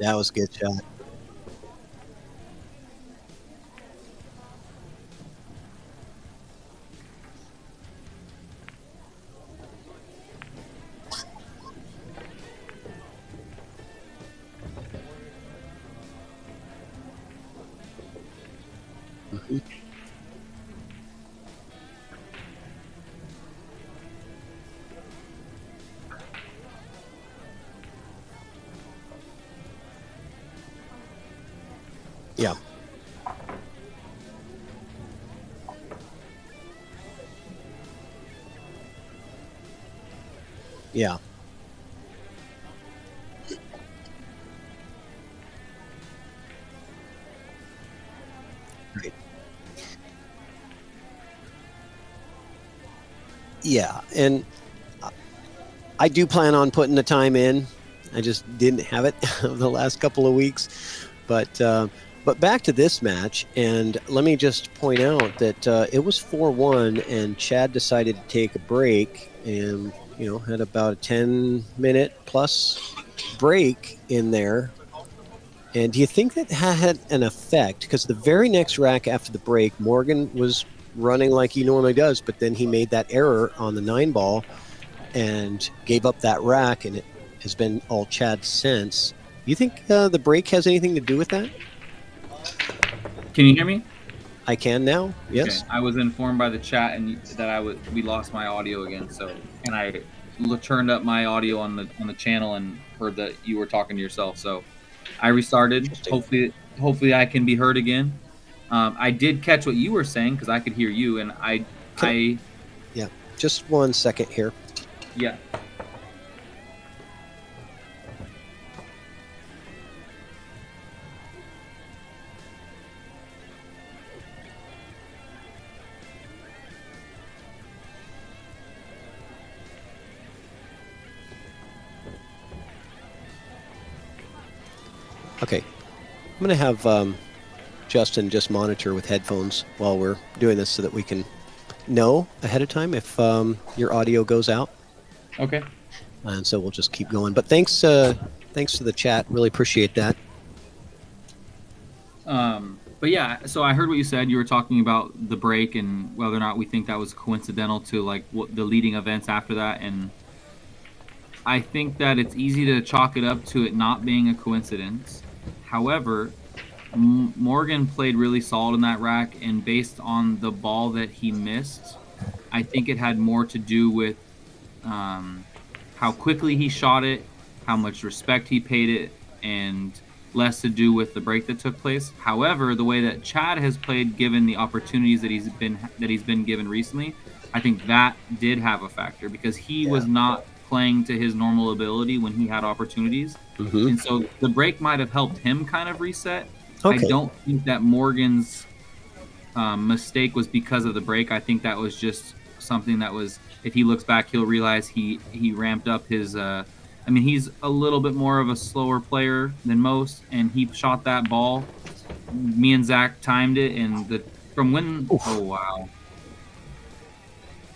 That was a good shot. Mhm. Yeah. Yeah. Right. Yeah. And I do plan on putting the time in. I just didn't have it the last couple of weeks. But back to this match, and let me just point out that it was 4-1, and Chad decided to take a break, and had about a 10-minute plus break in there. And do you think that had an effect? Because the very next rack after the break, Morgan was running like he normally does, but then he made that error on the 9-ball and gave up that rack, and it has been all Chad since. Do you think the break has anything to do with that? Can you hear me? I can now. Yes. Okay. I was informed by the chat and that we lost my audio again. So, and I turned up my audio on the channel and heard that you were talking to yourself. So, I restarted. Hopefully, I can be heard again. I did catch what you were saying because I could hear you, and Yeah. Just 1 second here. Yeah. Okay. I'm going to have Justin just monitor with headphones while we're doing this so that we can know ahead of time if your audio goes out. Okay. And so we'll just keep going. But thanks to the chat. Really appreciate that. But yeah, so I heard what you said. You were talking about the break and whether or not we think that was coincidental to like what the leading events after that. And I think that it's easy to chalk it up to it not being a coincidence. However, Morgan played really solid in that rack, and based on the ball that he missed, I think it had more to do with how quickly he shot it, how much respect he paid it, and less to do with the break that took place. However, the way that Chad has played, given the opportunities that he's been given recently, I think that did have a factor because he was not playing to his normal ability when he had opportunities. Mm-hmm. And so the break might have helped him kind of reset. Okay. I don't think that Morgan's mistake was because of the break. I think that was just something that was, if he looks back, he'll realize he ramped up his he's a little bit more of a slower player than most, and he shot that ball. Me and Zach timed it, and oh wow,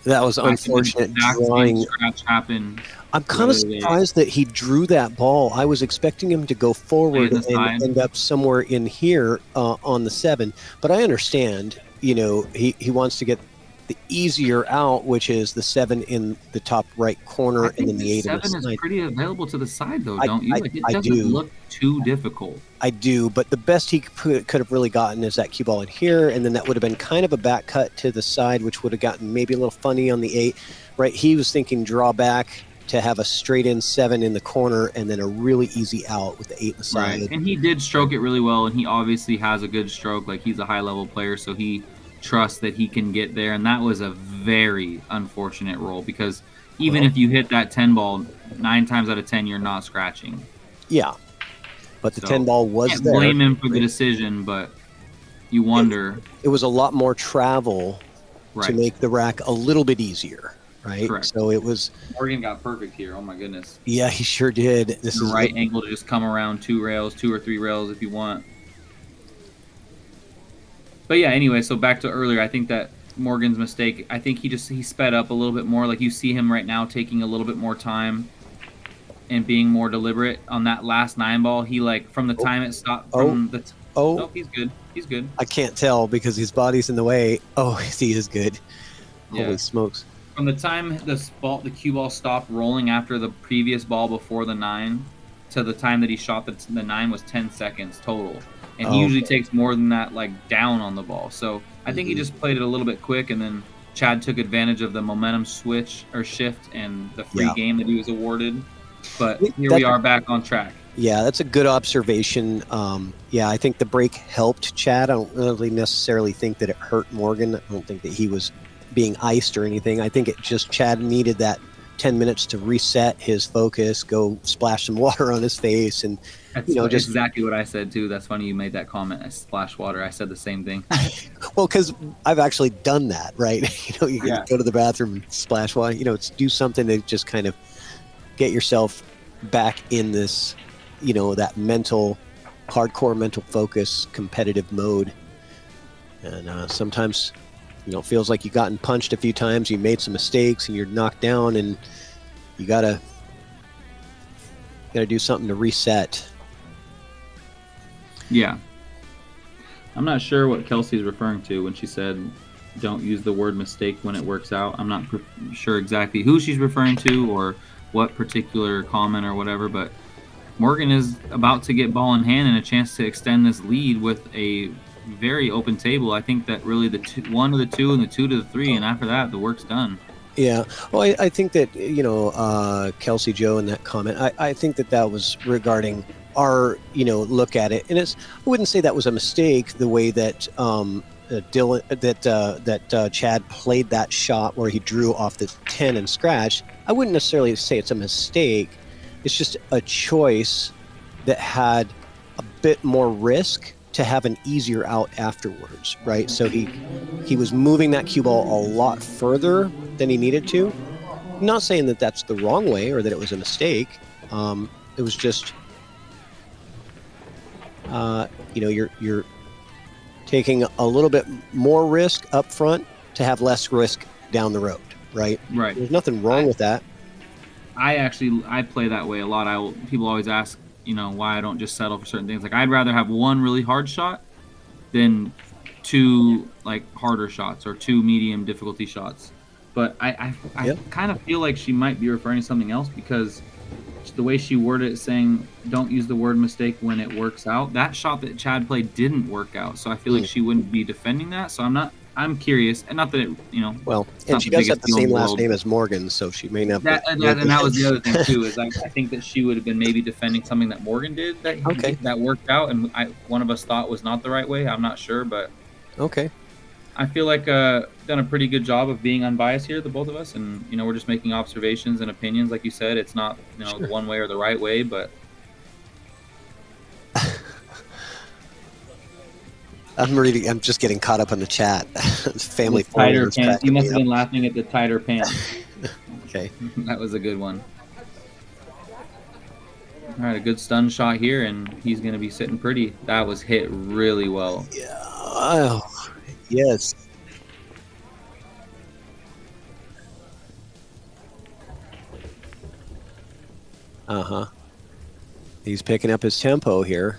that was unfortunate drawing. Scratch happened. I'm kind of surprised that he drew that ball. I was expecting him to go forward and end up somewhere in here on the 7, but I understand. He wants to get the easier out, which is the 7 in the top right corner, and then the 8 in the side. 7 is pretty available to the side, though, don't you? It doesn't look too difficult. I do, but the best he could have really gotten is that cue ball in here, and then that would have been kind of a back cut to the side, which would have gotten maybe a little funny on the 8. Right? He was thinking draw back to have a straight in 7 in the corner, and then a really easy out with the 8 in the side. Right, and he did stroke it really well, and he obviously has a good stroke. Like, he's a high-level player, so he trust that he can get there, and that was a very unfortunate roll because even if you hit that 10 ball 9 times out of 10 you're not scratching. Yeah, but the 10 ball was can't there. Blame him for the decision, but you wonder. It was a lot more travel to make the rack a little bit easier, right? Correct. So it was. Morgan got perfect here. Oh my goodness. Yeah, he sure did. This is right angle to just come around 2 or 3 rails if you want. But yeah, anyway, so back to earlier, I think that Morgan's mistake, I think he sped up a little bit more. Like you see him right now taking a little bit more time. and being more deliberate on that last 9 ball. He like from the time it stopped from the Oh, he's good. He's good. I can't tell because his body's in the way. Oh, he is good. Yeah. Holy smokes. From the time the cue ball stopped rolling after the previous ball before the 9 to the time that he shot the 9 was 10 seconds total. And he usually takes more than that like down on the ball. So I think he just played it a little bit quick, and then Chad took advantage of the momentum switch or shift and the free game that he was awarded. But here we are back on track. Yeah, that's a good observation. Yeah, I think the break helped Chad. I don't really necessarily think that it hurt Morgan. I don't think that he was being iced or anything. I think it just Chad needed that 10 minutes to reset his focus, go splash some water on his face, and that's just exactly what I said too. That's funny you made that comment. I splash water. I said the same thing. Well, because I've actually done that, right? You can go to the bathroom and splash water. It's do something to just kind of get yourself back in this, that hardcore mental focus, competitive mode. And sometimes, it feels like you've gotten punched a few times, you made some mistakes, and you're knocked down, and you gotta do something to reset. Yeah. I'm not sure what Kelsey's referring to when she said, don't use the word mistake when it works out. I'm not sure exactly who she's referring to or what particular comment or whatever, but Morgan is about to get ball in hand and a chance to extend this lead with a very open table. I think that really the 1 to the 2 and the 2 to the 3, and after that, the work's done. Yeah. Well, I think that, Kelsey Joe in that comment, I think that was regarding our, look at it. And I wouldn't say that was a mistake, the way that Chad played that shot where he drew off the 10 and scratched. I wouldn't necessarily say it's a mistake. It's just a choice that had a bit more risk to have an easier out afterwards, right? So he was moving that cue ball a lot further than he needed to. I'm not saying that that's the wrong way or that it was a mistake. It was just, you're taking a little bit more risk up front to have less risk down the road, right? Right. There's nothing wrong with that. I play that way a lot. People always ask, why I don't just settle for certain things. Like I'd rather have 1 really hard shot than 2 like harder shots or 2 medium difficulty shots. But I kind of feel like she might be referring to something else, because the way she worded it, saying don't use the word mistake when it works out. That shot that Chad played didn't work out, so I feel like she wouldn't be defending that. So I'm curious, and not that it, Well, and she does have the same last name as Morgan, so she may not. And that was the other thing too. Is I think that she would have been maybe defending something that Morgan did that worked out, and one of us thought was not the right way. I'm not sure, but okay. I feel like done a pretty good job of being unbiased here, the both of us, and we're just making observations and opinions. Like you said, it's not the one way or the right way, but I'm just getting caught up in the chat. Family tighter pants. You must have been laughing at the tighter pants. Okay, that was a good one. All right, a good stun shot here, and he's going to be sitting pretty. That was hit really well. Yeah. Oh, yes. He's picking up his tempo here.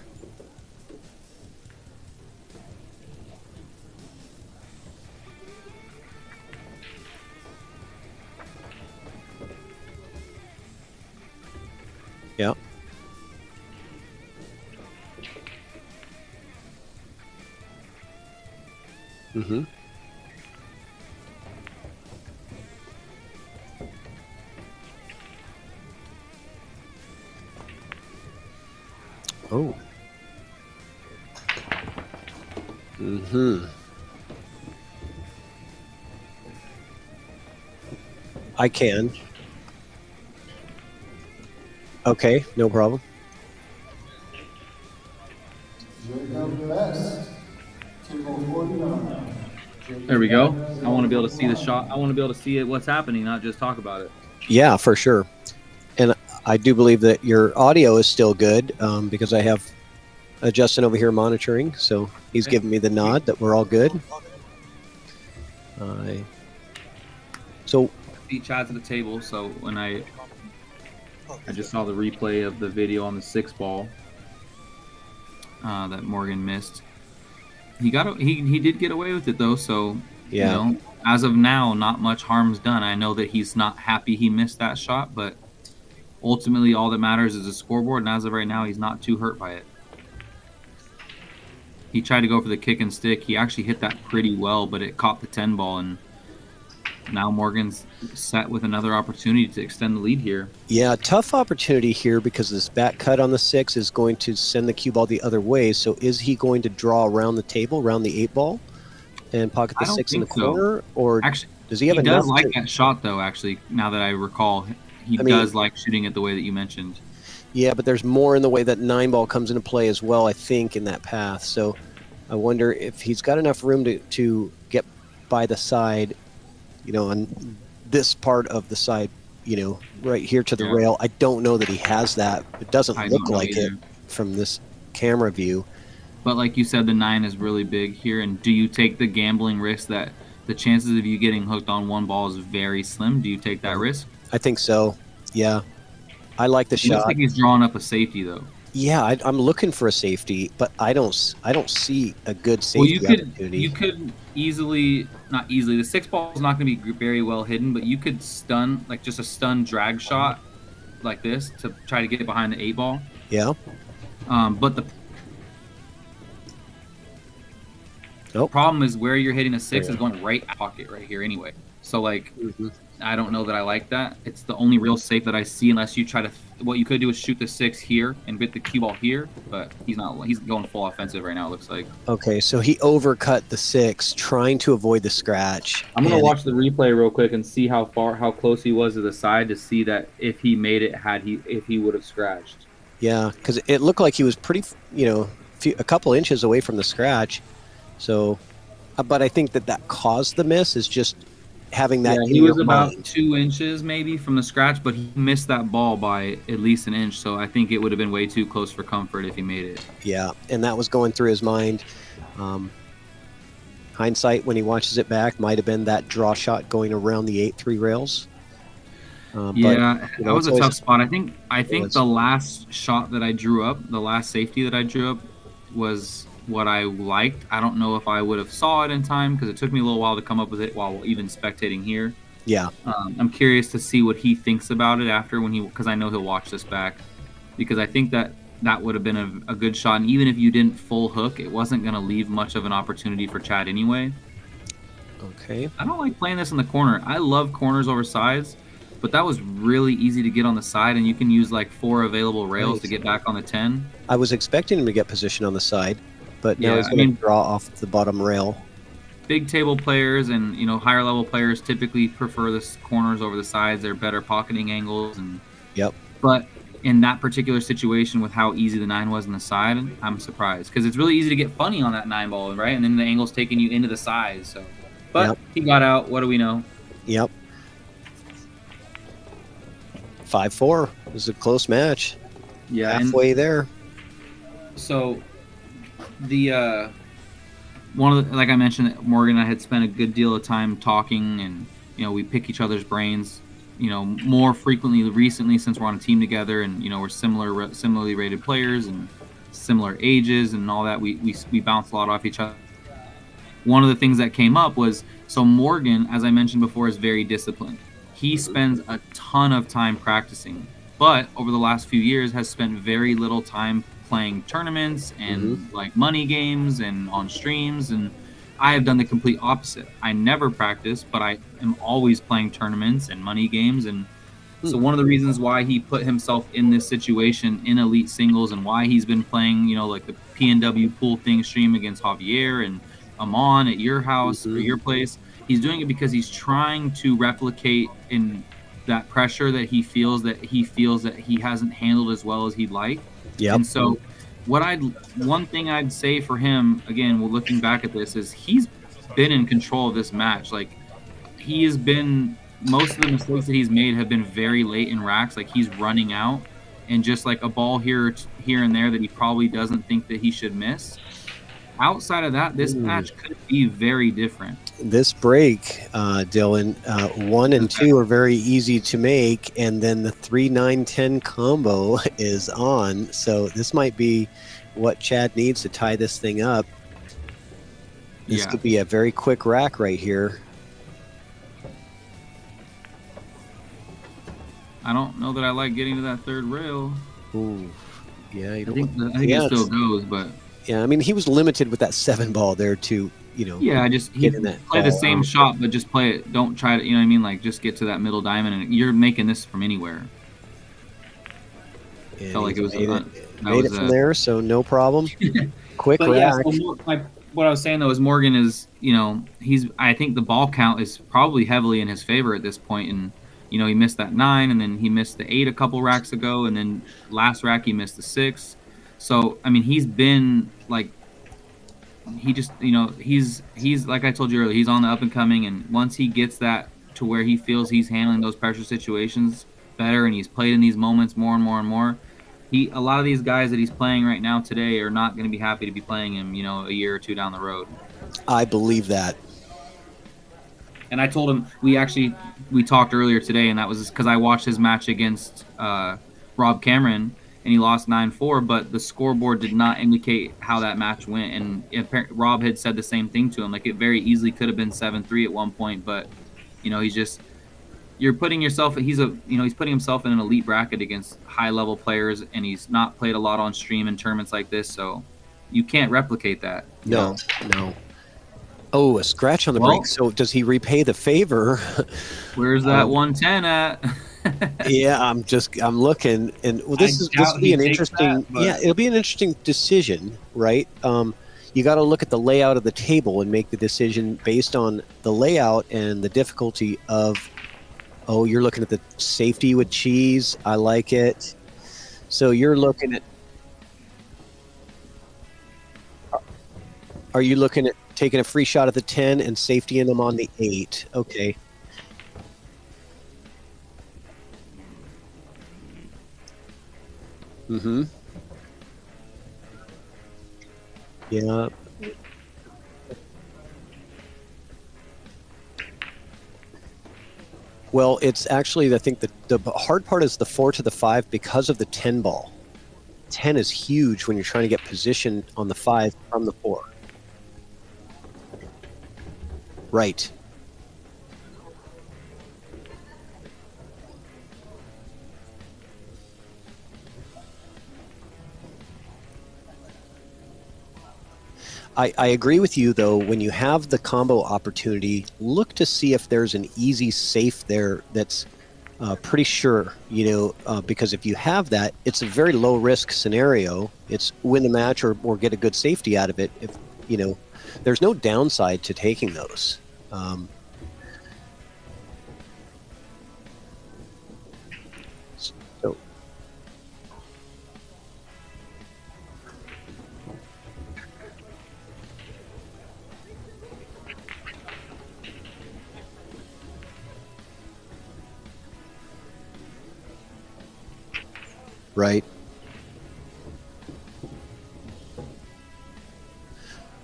Yeah. Mm-hmm. Oh. Mm-hmm. I can. Okay, no problem. There we go. I want to be able to see the shot. I want to be able to see what's happening, not just talk about it. Yeah, for sure. And I do believe that your audio is still good, because I have Justin over here monitoring, so he's giving me the nod that we're all good. Feet Chad's at the table, so when I I just saw the replay of the video on the 6 ball that Morgan missed. He did get away with it though, so Yeah. you know, as of now, not much harm's done. I know that he's not happy he missed that shot, but ultimately all that matters is the scoreboard, and as of right now, he's not too hurt by it. He tried to go for the kick and stick. He actually hit that pretty well, but it caught the 10 ball, and now Morgan's set with another opportunity to extend the lead here. Yeah, tough opportunity here because this back cut on the 6 is going to send the cue ball the other way. So is he going to draw around the table, around the 8 ball, and pocket the 6 in the corner? Or actually, does he have he enough does like that shot, though, actually, now that I recall. He does like shooting it the way that you mentioned. Yeah, but there's more in the way that 9 ball comes into play as well, I think, in that path. So I wonder if he's got enough room to get by the side, you know, on this part of the side, you know, right here to the rail. I don't know that he has that. It doesn't look like it from this camera view. But like you said, the 9 is really big here. And do you take the gambling risk that the chances of you getting hooked on 1 ball is very slim? Do you take that risk? I think so. Yeah. I like the shot. Looks like he's drawing up a safety, though. Yeah, I'm looking for a safety, but I don't see a good safety opportunity. You could easily, not easily, the 6 ball is not going to be very well hidden, but you could stun, like just a stun drag shot like this to try to get behind the 8 ball. Yeah. But the problem is where you're hitting a 6 is going right pocket right here anyway. So like, I don't know that I like that. It's the only real safe that I see, unless you try to. What you could do is shoot the 6 here and get the cue ball here, but he's not. He's going full offensive right now. It looks like. Okay, so he overcut the 6, trying to avoid the scratch. I'm gonna watch the replay real quick and see how close he was to the side to see that if he made it, if he would have scratched. Yeah, because it looked like he was pretty, you know, a couple inches away from the scratch. So, but I think that caused the miss is just having that. Yeah, he was about 2 inches maybe from the scratch, but he missed that ball by at least an inch. So I think it would have been way too close for comfort if he made it. Yeah, and that was going through his mind. Hindsight, when he watches it back, might have been that draw shot going around the 8-3 rails. Yeah, that was a tough spot. I think the last shot that I drew up, the last safety that I drew up, was what I liked. I don't know if I would have saw it in time because it took me a little while to come up with it while even spectating here. Yeah. I'm curious to see what he thinks about it after because I know he'll watch this back, because I think that would have been a good shot. And even if you didn't full hook, it wasn't going to leave much of an opportunity for Chad anyway. Okay. I don't like playing this in the corner. I love corners over sides, but that was really easy to get on the side, and you can use like 4 available rails to get back on the 10. I was expecting him to get position on the side, but now he's going to draw off the bottom rail. Big table players and higher level players typically prefer the corners over the sides. They're better pocketing angles, and but in that particular situation with how easy the 9 was on the side, I'm surprised because it's really easy to get funny on that 9 ball, right? And then the angle's taking you into the sides. So, but he got out. What do we know? Yep. 5-4. It was a close match. Yeah, halfway there. So the like I mentioned, Morgan and I had spent a good deal of time talking, and we pick each other's brains more frequently recently since we're on a team together, and we're similarly rated players and similar ages and all that. We bounce a lot off each other. One of the things that came up was, so Morgan, as I mentioned before, is very disciplined. He spends a ton of time practicing, but over the last few years has spent very little time playing tournaments and like money games and on streams, and I have done the complete opposite. I never practice, but I am always playing tournaments and money games, and so one of the reasons why he put himself in this situation in elite singles and why he's been playing like the PNW pool thing stream against Javier and Amon at your house or your place, he's doing it because he's trying to replicate in that pressure that he feels that he hasn't handled as well as he'd like. Yep. And so one thing I'd say for him, again, we're looking back at this, is he's been in control of this match. Like, he has been, most of the mistakes that he's made have been very late in racks. Like, he's running out and just like a ball here and there that he probably doesn't think that he should miss. outside of that, this match could be very different. This break, Dylan, 1 and 2 are very easy to make, and then the 3-9-10 combo is on. So this might be what Chad needs to tie this thing up. This could be a very quick rack right here. I don't know that I like getting to that third rail. Ooh, yeah, I think it still goes, but yeah, I mean, he was limited with that 7 ball there to, yeah, just play the same shot, but just play it. Don't try to, you know what I mean? Like, just get to that middle diamond, and you're making this from anywhere. And felt like it was made it from there, so no problem. Quick rack. Yeah, so what I was saying though is Morgan is, I think the ball count is probably heavily in his favor at this point, and he missed that 9, and then he missed the 8 a couple racks ago, and then last rack he missed the 6. So I mean, he's been like, he just he's like I told you earlier, he's on the up and coming, and once he gets that to where he feels he's handling those pressure situations better, and he's played in these moments more and more and more, a lot of these guys that he's playing right now today are not going to be happy to be playing him, a year or two down the road. I believe that. And I told him, we talked earlier today, and that was because I watched his match against Rob Cameron, and he lost 9-4, but the scoreboard did not indicate how that match went. And Rob had said the same thing to him. Like, it very easily could have been 7-3 at one point, but, he's just, you're putting yourself, he's putting himself in an elite bracket against high-level players, and he's not played a lot on stream in tournaments like this, so you can't replicate that. No. Oh, a scratch on the break. So does he repay the favor? Where's that 110 at? Yeah, I'm looking, and this will be an interesting. It'll be an interesting decision, right? You got to look at the layout of the table and make the decision based on the layout and the difficulty of. Oh, you're looking at the safety with cheese. I like it. So you're looking at. Are you looking at taking a free shot at the 10 and safety in them on the 8? Okay. Mm-hmm. Yeah. Well, it's actually, I think the hard part is the 4 to the 5 because of the 10 ball. 10 is huge when you're trying to get position on the 5 from the 4. Right. I agree with you, though. When you have the combo opportunity, look to see if there's an easy safe there that's pretty sure, because if you have that, it's a very low risk scenario. It's win the match or get a good safety out of it. If there's no downside to taking those. Right.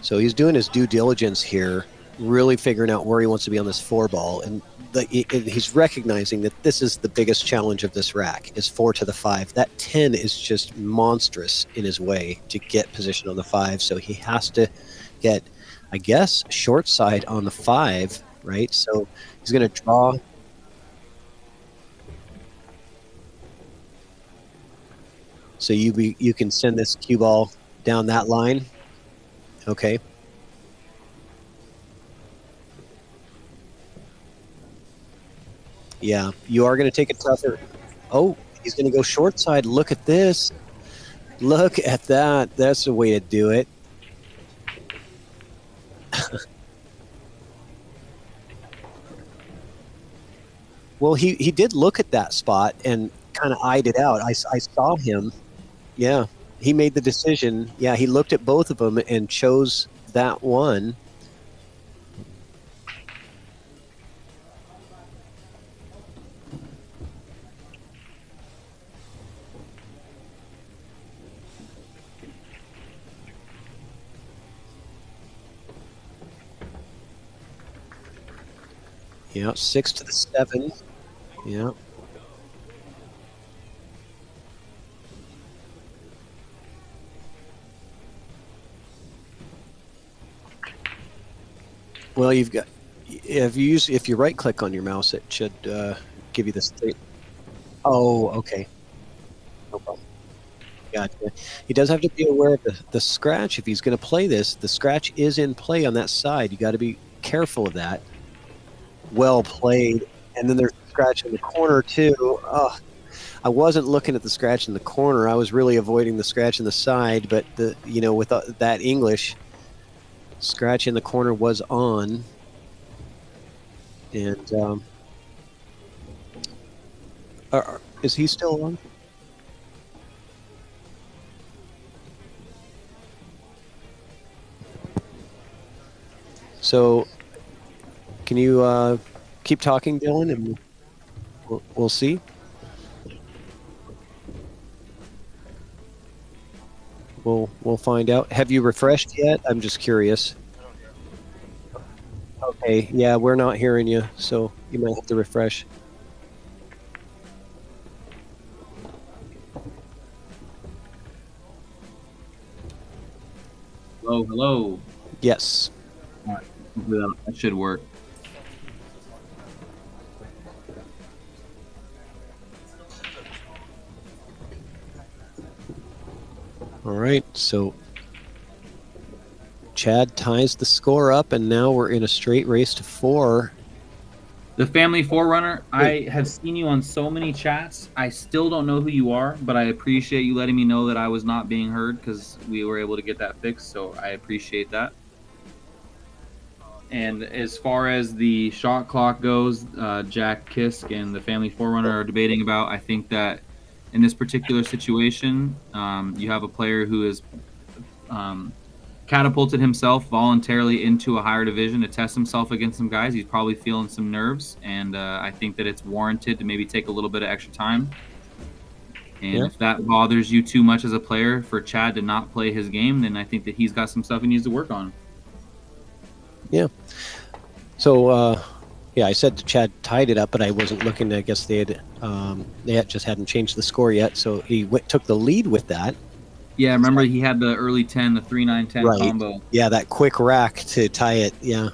So he's doing his due diligence here, really figuring out where he wants to be on this 4 ball, and he's recognizing that this is the biggest challenge of this rack, is 4 to the 5. That 10 is just monstrous in his way to get position on the 5, so he has to get, I guess, short side on the 5, right? So he's going to draw. So you can send this cue ball down that line. Okay. Yeah, you are going to take it tougher. Oh, he's going to go short side. Look at this. Look at that. That's the way to do it. Well, he did look at that spot and kind of eyed it out. I saw him. Yeah, he made the decision. Yeah, he looked at both of them and chose that one. Yeah, 6 to the 7. Yeah. Well, you've got if you right click on your mouse, it should give you the straight. Oh, okay. No problem. Gotcha. He does have to be aware of the scratch. If he's going to play this, the scratch is in play on that side. You got to be careful of that. Well played. And then there's a scratch in the corner too. Oh, I wasn't looking at the scratch in the corner. I was really avoiding the scratch in the side. But with that English, scratch in the corner was on. And is he still on? So, can you keep talking, Dylan, and we'll see. We'll find out. Have you refreshed yet? I'm just curious. Okay, yeah, we're not hearing you, so you might have to refresh. Hello, hello. Yes. All right. That should work. All right, so Chad ties the score up, and now we're in a straight race to 4. The Family Forerunner, I have seen you on so many chats. I still don't know who you are, but I appreciate you letting me know that I was not being heard because we were able to get that fixed, so I appreciate that. And as far as the shot clock goes, Jack Kisk and the Family Forerunner are debating about, I think that in this particular situation, you have a player who is catapulted himself voluntarily into a higher division to test himself against some guys. He's probably feeling some nerves, and I think that it's warranted to maybe take a little bit of extra time. And if that bothers you too much as a player for Chad to not play his game, then I think that he's got some stuff he needs to work on. Yeah. So, I said Chad tied it up, but I wasn't looking. I guess they just hadn't changed the score yet, so he took the lead with that. Yeah, remember he had the early 10, the 3-9-10 combo. Yeah, that quick rack to tie it. Yeah,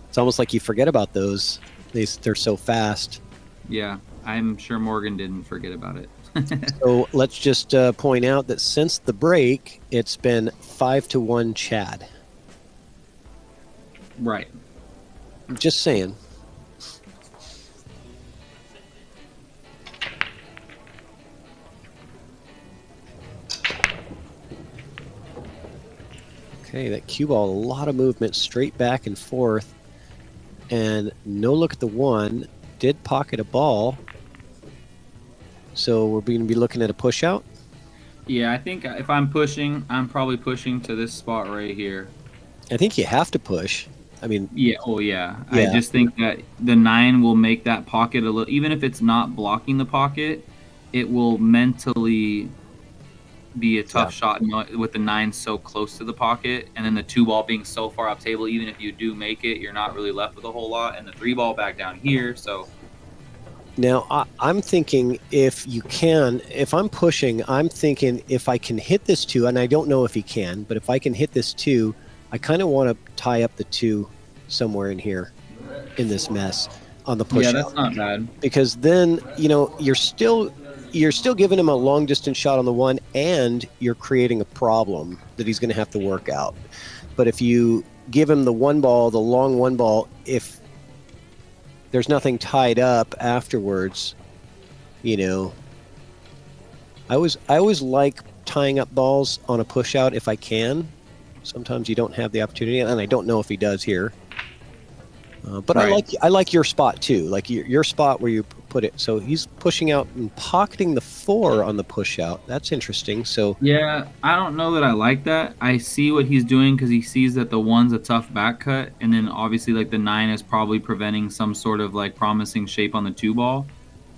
it's almost like you forget about those. They're so fast. Yeah, I'm sure Morgan didn't forget about it. So let's just point out that since the break, it's been 5-1 Chad. Right. Just saying. Okay, that cue ball, a lot of movement, straight back and forth, and no look at the 1. Did pocket a ball, so we're going to be looking at a push out. Yeah, I think if I'm pushing, I'm probably pushing to this spot right here. I think you have to push. I mean, yeah. Oh, yeah. I just think that the 9 will make that pocket a little. Even if it's not blocking the pocket, it will mentally be a tough shot with the 9 so close to the pocket, and then the 2 ball being so far up table. Even if you do make it, you're not really left with a whole lot, and the 3 ball back down here. So now I'm thinking if I'm pushing, I'm thinking if I can hit this 2, and I don't know if he can, but if I can hit this 2, I kind of want to tie up the 2 somewhere in here in this mess on the push out. Yeah, that's not bad. Because then, you're still giving him a long distance shot on the 1, and you're creating a problem that he's going to have to work out. But if you give him the 1 ball, the long 1 ball, if there's nothing tied up afterwards, I always like tying up balls on a push out if I can. Sometimes you don't have the opportunity, and I don't know if he does here. But right. I like your spot too, like your spot where you put it. So he's pushing out and pocketing the 4 on the push out. That's interesting. So yeah, I don't know that I like that. I see what he's doing because he sees that the 1's a tough back cut, and then obviously like the 9 is probably preventing some sort of like promising shape on the 2 ball.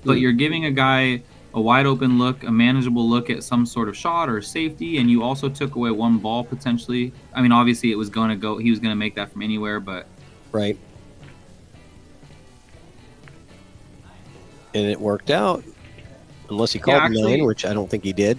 But you're giving a guy a wide open look, a manageable look at some sort of shot or safety, and you also took away 1 ball potentially. I mean, obviously it was going to go. He was going to make that from anywhere, but right. And it worked out. Unless he Yeah, called actually, 9, which I don't think he did.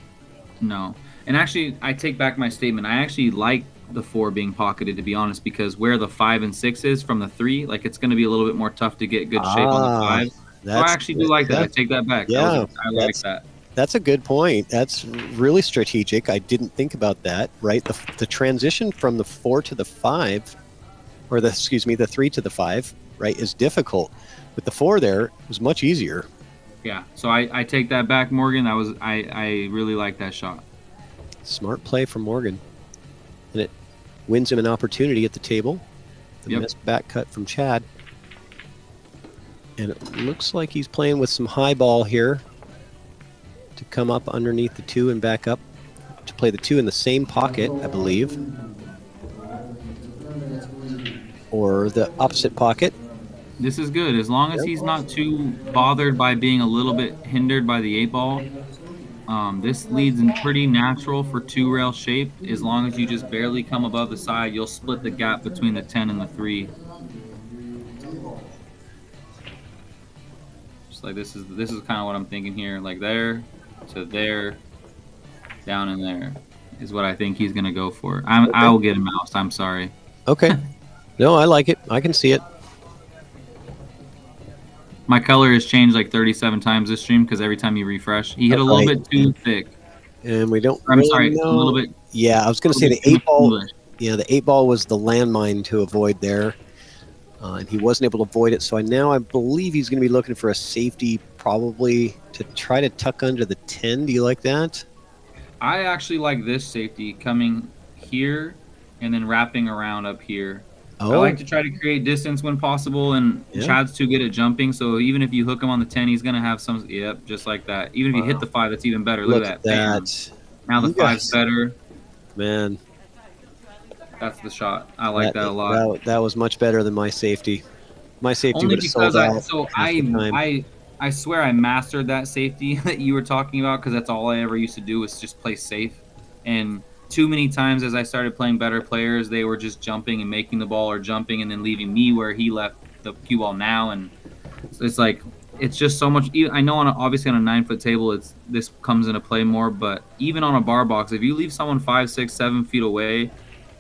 no. And actually, I take back my statement. I actually like the 4 being pocketed, to be honest, because where the 5 and 6 is from the 3, like it's going to be a little bit more tough to get good shape on the 5. So I actually do like that. I take that back. Yeah, I like that. That's a good point. That's really strategic. I didn't think about that, right? The transition from the 4 to the 5, or the 3 to the 5, right, is difficult. With the 4 there, it was much easier. Yeah, so I take that back, Morgan. I really like that shot. Smart play from Morgan. And it wins him an opportunity at the table. The missed back cut from Chad. And it looks like he's playing with some high ball here to come up underneath the 2 and back up to play the 2 in the same pocket, I believe. Or the opposite pocket. This is good. As long as he's not too bothered by being a little bit hindered by the 8 ball. This leads in pretty natural for 2-rail shape. As long as you just barely come above the side, you'll split the gap between the 10 and the 3. Just like this is kind of what I'm thinking here. Like there to there, down and there is what I think he's gonna go for. I will get a mouse. I'm sorry. Okay. No, I like it. I can see it. My color has changed like 37 times this stream because every time you refresh, he hit a little bit too thick. And we don't. I'm really sorry, know. a little bit. Yeah, I was going to say the 8 ball. Yeah, the 8 ball was the landmine to avoid there, and he wasn't able to avoid it. So I believe he's going to be looking for a safety, probably to try to tuck under the 10. Do you like that? I actually like this safety coming here and then wrapping around up here. Oh. I like to try to create distance when possible, and Chad's too good at jumping, so even if you hook him on the 10, he's going to have some... Yep, just like that. Even if you hit the 5, that's even better. Look at that. Now the 5's better. Man. That's the shot. I like that a lot. That was much better than my safety. My safety Only would have sold out. So I swear I mastered that safety that you were talking about, because that's all I ever used to do was just play safe. And too many times as I started playing better players, they were just jumping and making the ball, or jumping and then leaving me where he left the cue ball now. And so it's like, it's just so much. I know obviously on a 9-foot table, this comes into play more, but even on a bar box, if you leave someone 5, 6, 7 feet away,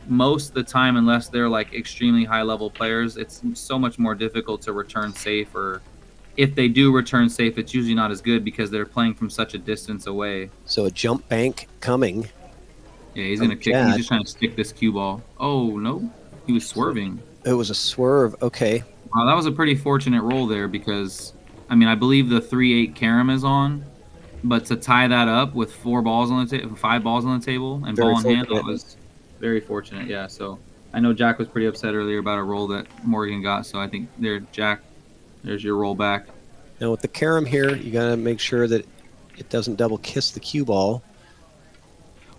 most of the time, unless they're like extremely high level players, it's so much more difficult to return safe, or if they do return safe, it's usually not as good because they're playing from such a distance away. So a jump bank coming. Yeah, he's going to kick. He's just trying to stick this cue ball. Oh, no. He was swerving. It was a swerve. Okay. Wow, that was a pretty fortunate roll there because, I mean, I believe the 3-8 carom is on, but to tie that up with 4 balls on the table, 5 balls on the table, and ball in hand, that was very fortunate. Yeah, so I know Jack was pretty upset earlier about a roll that Morgan got, so I think there, Jack, there's your roll back. Now with the carom here, you got to make sure that it doesn't double kiss the cue ball.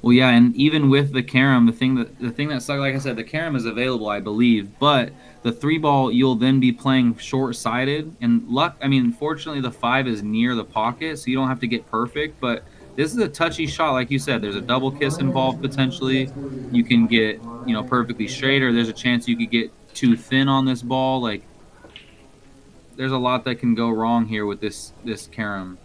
Well, yeah, and even with the carom, the thing that sucks, like I said, the carom is available, I believe, but the 3 ball, you'll then be playing short-sided, and fortunately the 5 is near the pocket, so you don't have to get perfect, but this is a touchy shot, like you said. There's a double kiss involved potentially. You can get, perfectly straight, or there's a chance you could get too thin on this ball. Like, there's a lot that can go wrong here with this carom.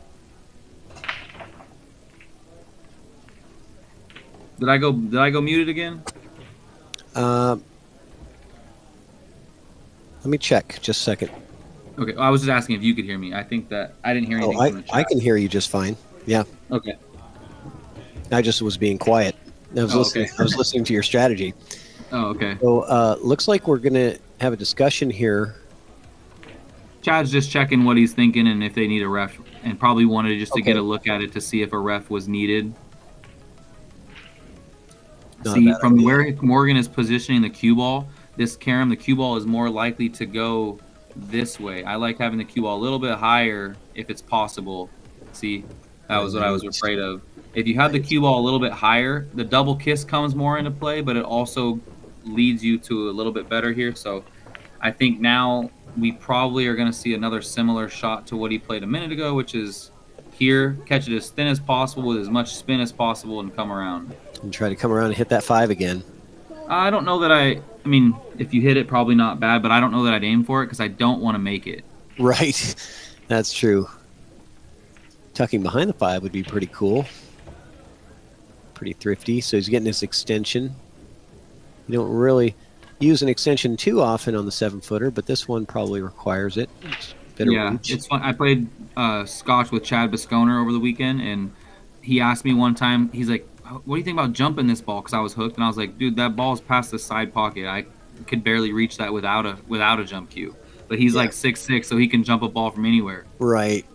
Did I go muted again? Let me check just a second. Okay, I was just asking if you could hear me. I think that I didn't hear anything from the chat. I can hear you just fine. Yeah. Okay. I just was being quiet. I was listening. Okay. I was listening to your strategy. Oh, okay. So looks like we're gonna have a discussion here. Chad's just checking what he's thinking and if they need a ref, and probably wanted just to get a look at it to see if a ref was needed. See, from where Morgan is positioning the cue ball, this carom, the cue ball is more likely to go this way. I like having the cue ball a little bit higher if it's possible. See, that was what I was afraid of. If you have the cue ball a little bit higher, the double kiss comes more into play, but it also leads you to a little bit better here. So I think now we probably are going to see another similar shot to what he played a minute ago, which is here, catch it as thin as possible with as much spin as possible and come around. And try to come around and hit that 5 again. I don't know that I mean, if you hit it, probably not bad, but I don't know that I'd aim for it because I don't want to make it. Right. That's true. tucking behind the 5 would be pretty cool. Pretty thrifty. So he's getting this extension. You don't really use an extension too often on the 7-footer, but this one probably requires it. It's a bit of reach. It's fun. I played Scotch with Chad Bisconer over the weekend, and he asked me one time, he's like, what do you think about jumping this ball? Because I was hooked, and I was like, dude, that ball's past the side pocket. I could barely reach that without a jump cue. But he's like 6'6", so he can jump a ball from anywhere. Right.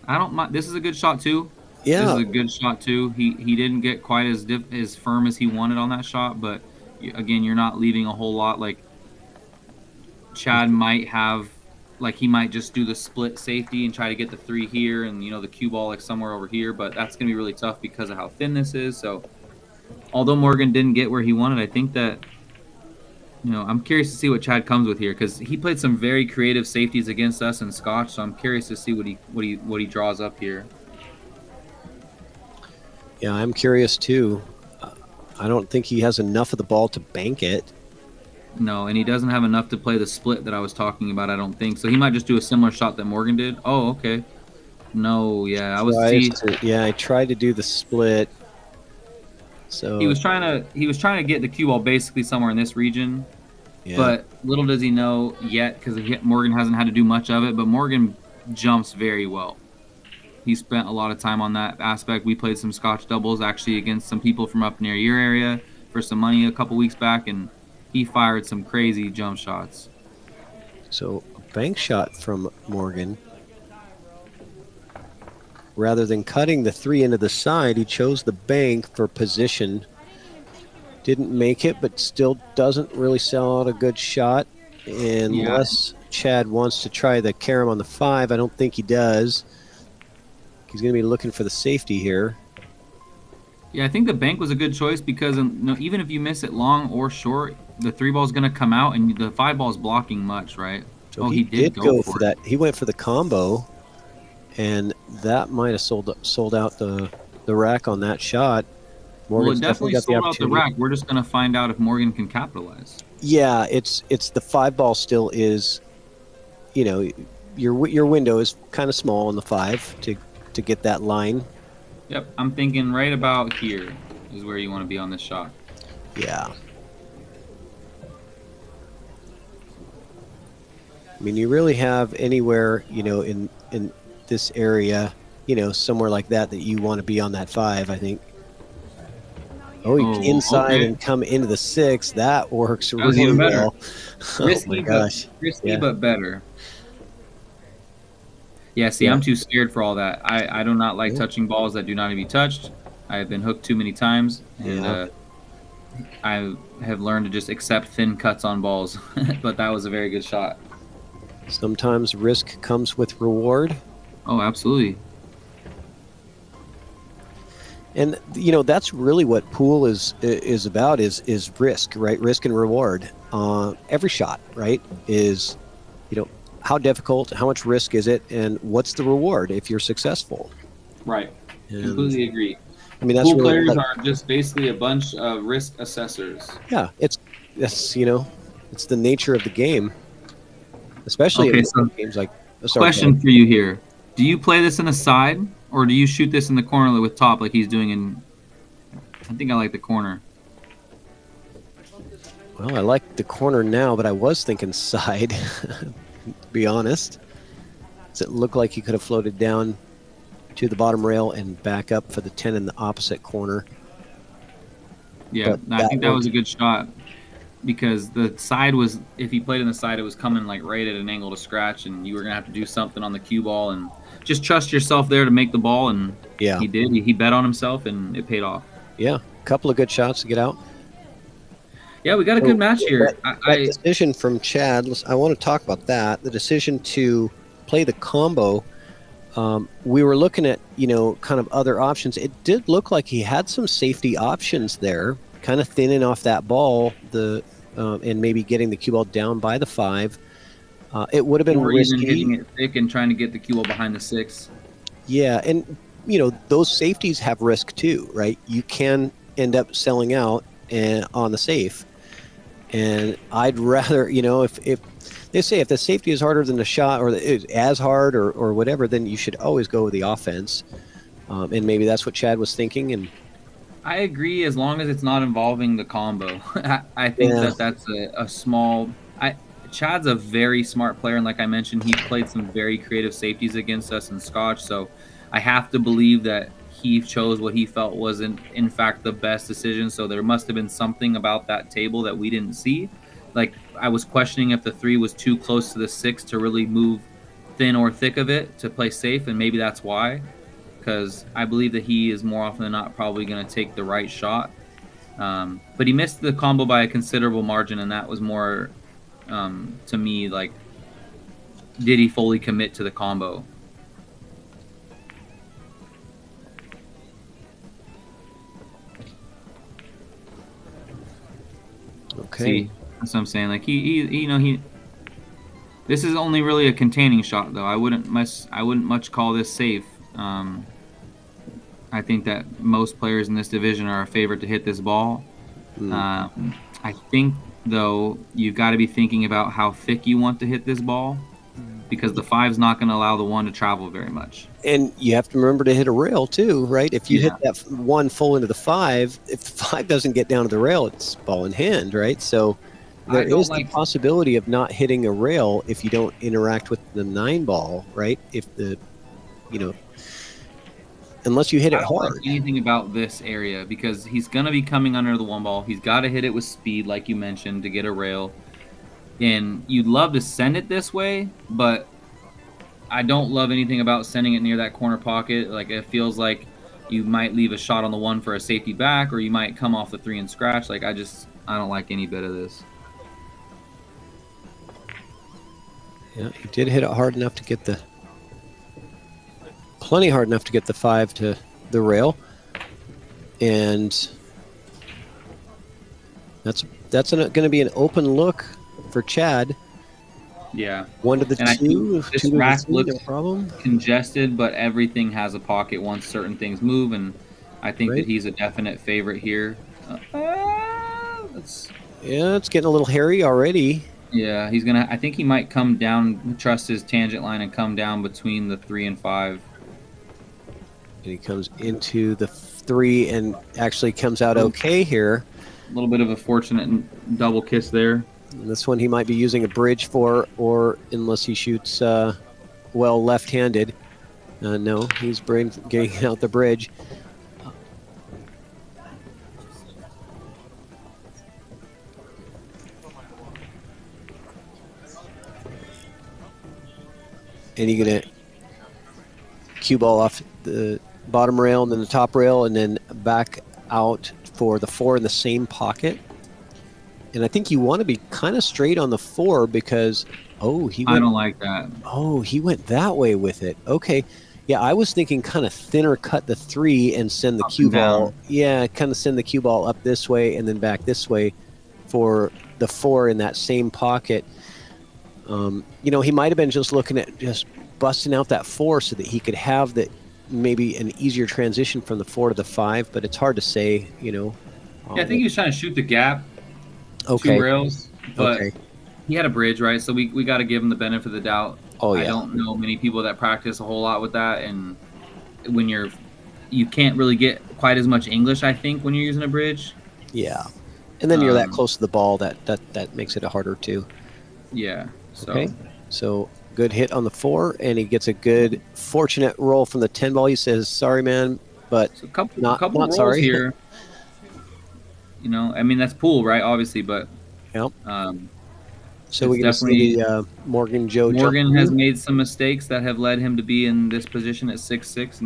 I don't mind. This is a good shot too. Yeah. This is a good shot too. He didn't get quite as firm as he wanted on that shot, but again, you're not leaving a whole lot. Like Chad might have, like he might just do the split safety and try to get the 3 here, and the cue ball like somewhere over here. But that's gonna be really tough because of how thin this is. So, although Morgan didn't get where he wanted, I think that I'm curious to see what Chad comes with here, because he played some very creative safeties against us in Scotch. So I'm curious to see what he draws up here. Yeah, I'm curious too. I don't think he has enough of the ball to bank it. No, and he doesn't have enough to play the split that I was talking about, I don't think. So he might just do a similar shot that Morgan did. Oh, okay. No, yeah, I tried to do the split. So he was trying to get the cue ball basically somewhere in this region. Yeah. But little does he know yet, because Morgan hasn't had to do much of it, but Morgan jumps very well. He spent a lot of time on that aspect. We played some Scotch doubles actually against some people from up near your area for some money a couple weeks back, and he fired some crazy jump shots. So a bank shot from Morgan. Rather than cutting the 3 into the side, he chose the bank for position. Didn't make it, but still doesn't really sell out a good shot. And unless Chad wants to try the carom on the 5, I don't think he does. He's going to be looking for the safety here. Yeah, I think the bank was a good choice because even if you miss it long or short, the 3 ball is going to come out, and the 5 ball is blocking much, right? So he did go for that. He went for the combo, and that might have sold out the rack on that shot. Morgan's well, it definitely sold out the rack. We're just going to find out if Morgan can capitalize. Yeah, it's the 5 ball still is, your window is kind of small on the 5 to get that line. Yep, I'm thinking right about here is where you want to be on this shot. Yeah. I mean, you really have anywhere, in this area, somewhere like that you want to be on that 5, I think. Inside and come into the 6. That works really well. Risky, oh my gosh. But better. Yeah, see, I'm too scared for all that. I do not like touching balls that do not need to be touched. I have been hooked too many times, and I have learned to just accept thin cuts on balls. But that was a very good shot. Sometimes risk comes with reward. Oh, absolutely. And that's really what pool is about is risk, right? Risk and reward. Every shot, right, is how difficult, how much risk is it, and what's the reward if you're successful? Right. Completely agree. I mean, that's pool really players are just basically a bunch of risk assessors. Yeah, it's the nature of the game, especially in games like. Question for you here: do you play this in the side, or do you shoot this in the corner with top like he's doing in? I think I like the corner. Well, I like the corner now, but I was thinking side. To be honest, it looked like he could have floated down to the bottom rail and back up for the 10 in the opposite corner. Yeah, I think that was a good shot because the side was, if he played in the side, it was coming like right at an angle to scratch, and you were gonna have to do something on the cue ball and just trust yourself there to make the ball. And he did. He bet on himself, and it paid off. Yeah, a couple of good shots to get out. Yeah, we got a good match here. That decision from Chad, I want to talk about that. The decision to play the combo. We were looking at, kind of other options. It did look like he had some safety options there, kind of thinning off that ball, and maybe getting the cue ball down by the 5. It would have been risky. Even hitting it thick and trying to get the cue ball behind the 6. Yeah, and, those safeties have risk too, right? You can end up selling out on the safe. And I'd rather, if they say if the safety is harder than the shot, or is as hard, or whatever, then you should always go with the offense. And maybe that's what Chad was thinking. And I agree, as long as it's not involving the combo. I think Yeah. that's a small. Chad's a very smart player, and like I mentioned, he played some very creative safeties against us in Scotch. So I have to believe that he chose what he felt was in fact the best decision. So there must have been something about that table that we didn't see. Like, I was questioning if the 3 was too close to the 6 to really move thin or thick of it to play safe, and maybe that's why. Because I believe that he is more often than not probably going to take the right shot. But he missed the combo by a considerable margin, and that was more, to me, like, did he fully commit to the combo? okay. See, that's what I'm saying. Like, he this is only really a containing shot, though. I wouldn't much call this safe. I think that most players in this division are a favorite to hit this ball. I think, though, you've got to be thinking about how thick you want to hit this ball, because the 5's not going to allow the 1 to travel very much. And you have to remember to hit a rail too, right? If you hit that 1 full into the 5, if the 5 doesn't get down to the rail, it's ball in hand, right? So there is the possibility of not hitting a rail if you don't interact with the 9 ball, right? If the, unless you hit it I don't hard. like anything about this area, because he's going to be coming under the 1 ball. He's got to hit it with speed, like you mentioned, to get a rail. And you'd love to send it this way, but I don't love anything about sending it near that corner pocket. Like, it feels like you might leave a shot on the 1 for a safety back, or you might come off the 3 and scratch. Like, I don't like any bit of this. Yeah, he did hit it hard enough to get plenty hard enough to get the 5 to the rail, and that's going to be an open look for Chad. Yeah. 1 to the And 2. This 2 to rack the 3, no looks problem. congested, but everything has a pocket once certain things move, and I think that he's a definite favorite here. Yeah, it's getting a little hairy already. Yeah, I think he might come down, trust his tangent line, and come down between the 3 and 5. And he comes into the 3 and actually comes out okay here. A little bit of a fortunate double kiss there. And this one he might be using a bridge for, or unless he shoots well left-handed. No, he's getting out the bridge. And you're going to cue ball off the bottom rail and then the top rail, and then back out for the 4 in the same pocket. And I think you want to be kind of straight on the 4, because I don't like that. Oh, he went that way with it. Okay. Yeah, I was thinking kind of thinner cut the 3 and send the cue ball. Yeah, kind of send the cue ball up this way and then back this way for the 4 in that same pocket. He might have been just looking at just busting out that 4 so that he could have maybe an easier transition from the 4 to the 5, but it's hard to say, Yeah, I think he was trying to shoot the gap. Okay. 2 rails, but he had a bridge, right? So we got to give him the benefit of the doubt. Oh, yeah. I don't know many people that practice a whole lot with that, and when you can't really get quite as much English, I think, when you're using a bridge. Yeah, and then you're that close to the ball that makes it harder too. Yeah. So. Okay. So good hit on the 4, and he gets a good fortunate roll from the 10 ball. He says, "Sorry, man, but a couple not rolls sorry." Here. I mean, that's pool, right? Obviously, but yep. So we can see Morgan Joe. Morgan has made some mistakes that have led him to be in this position at 6'6".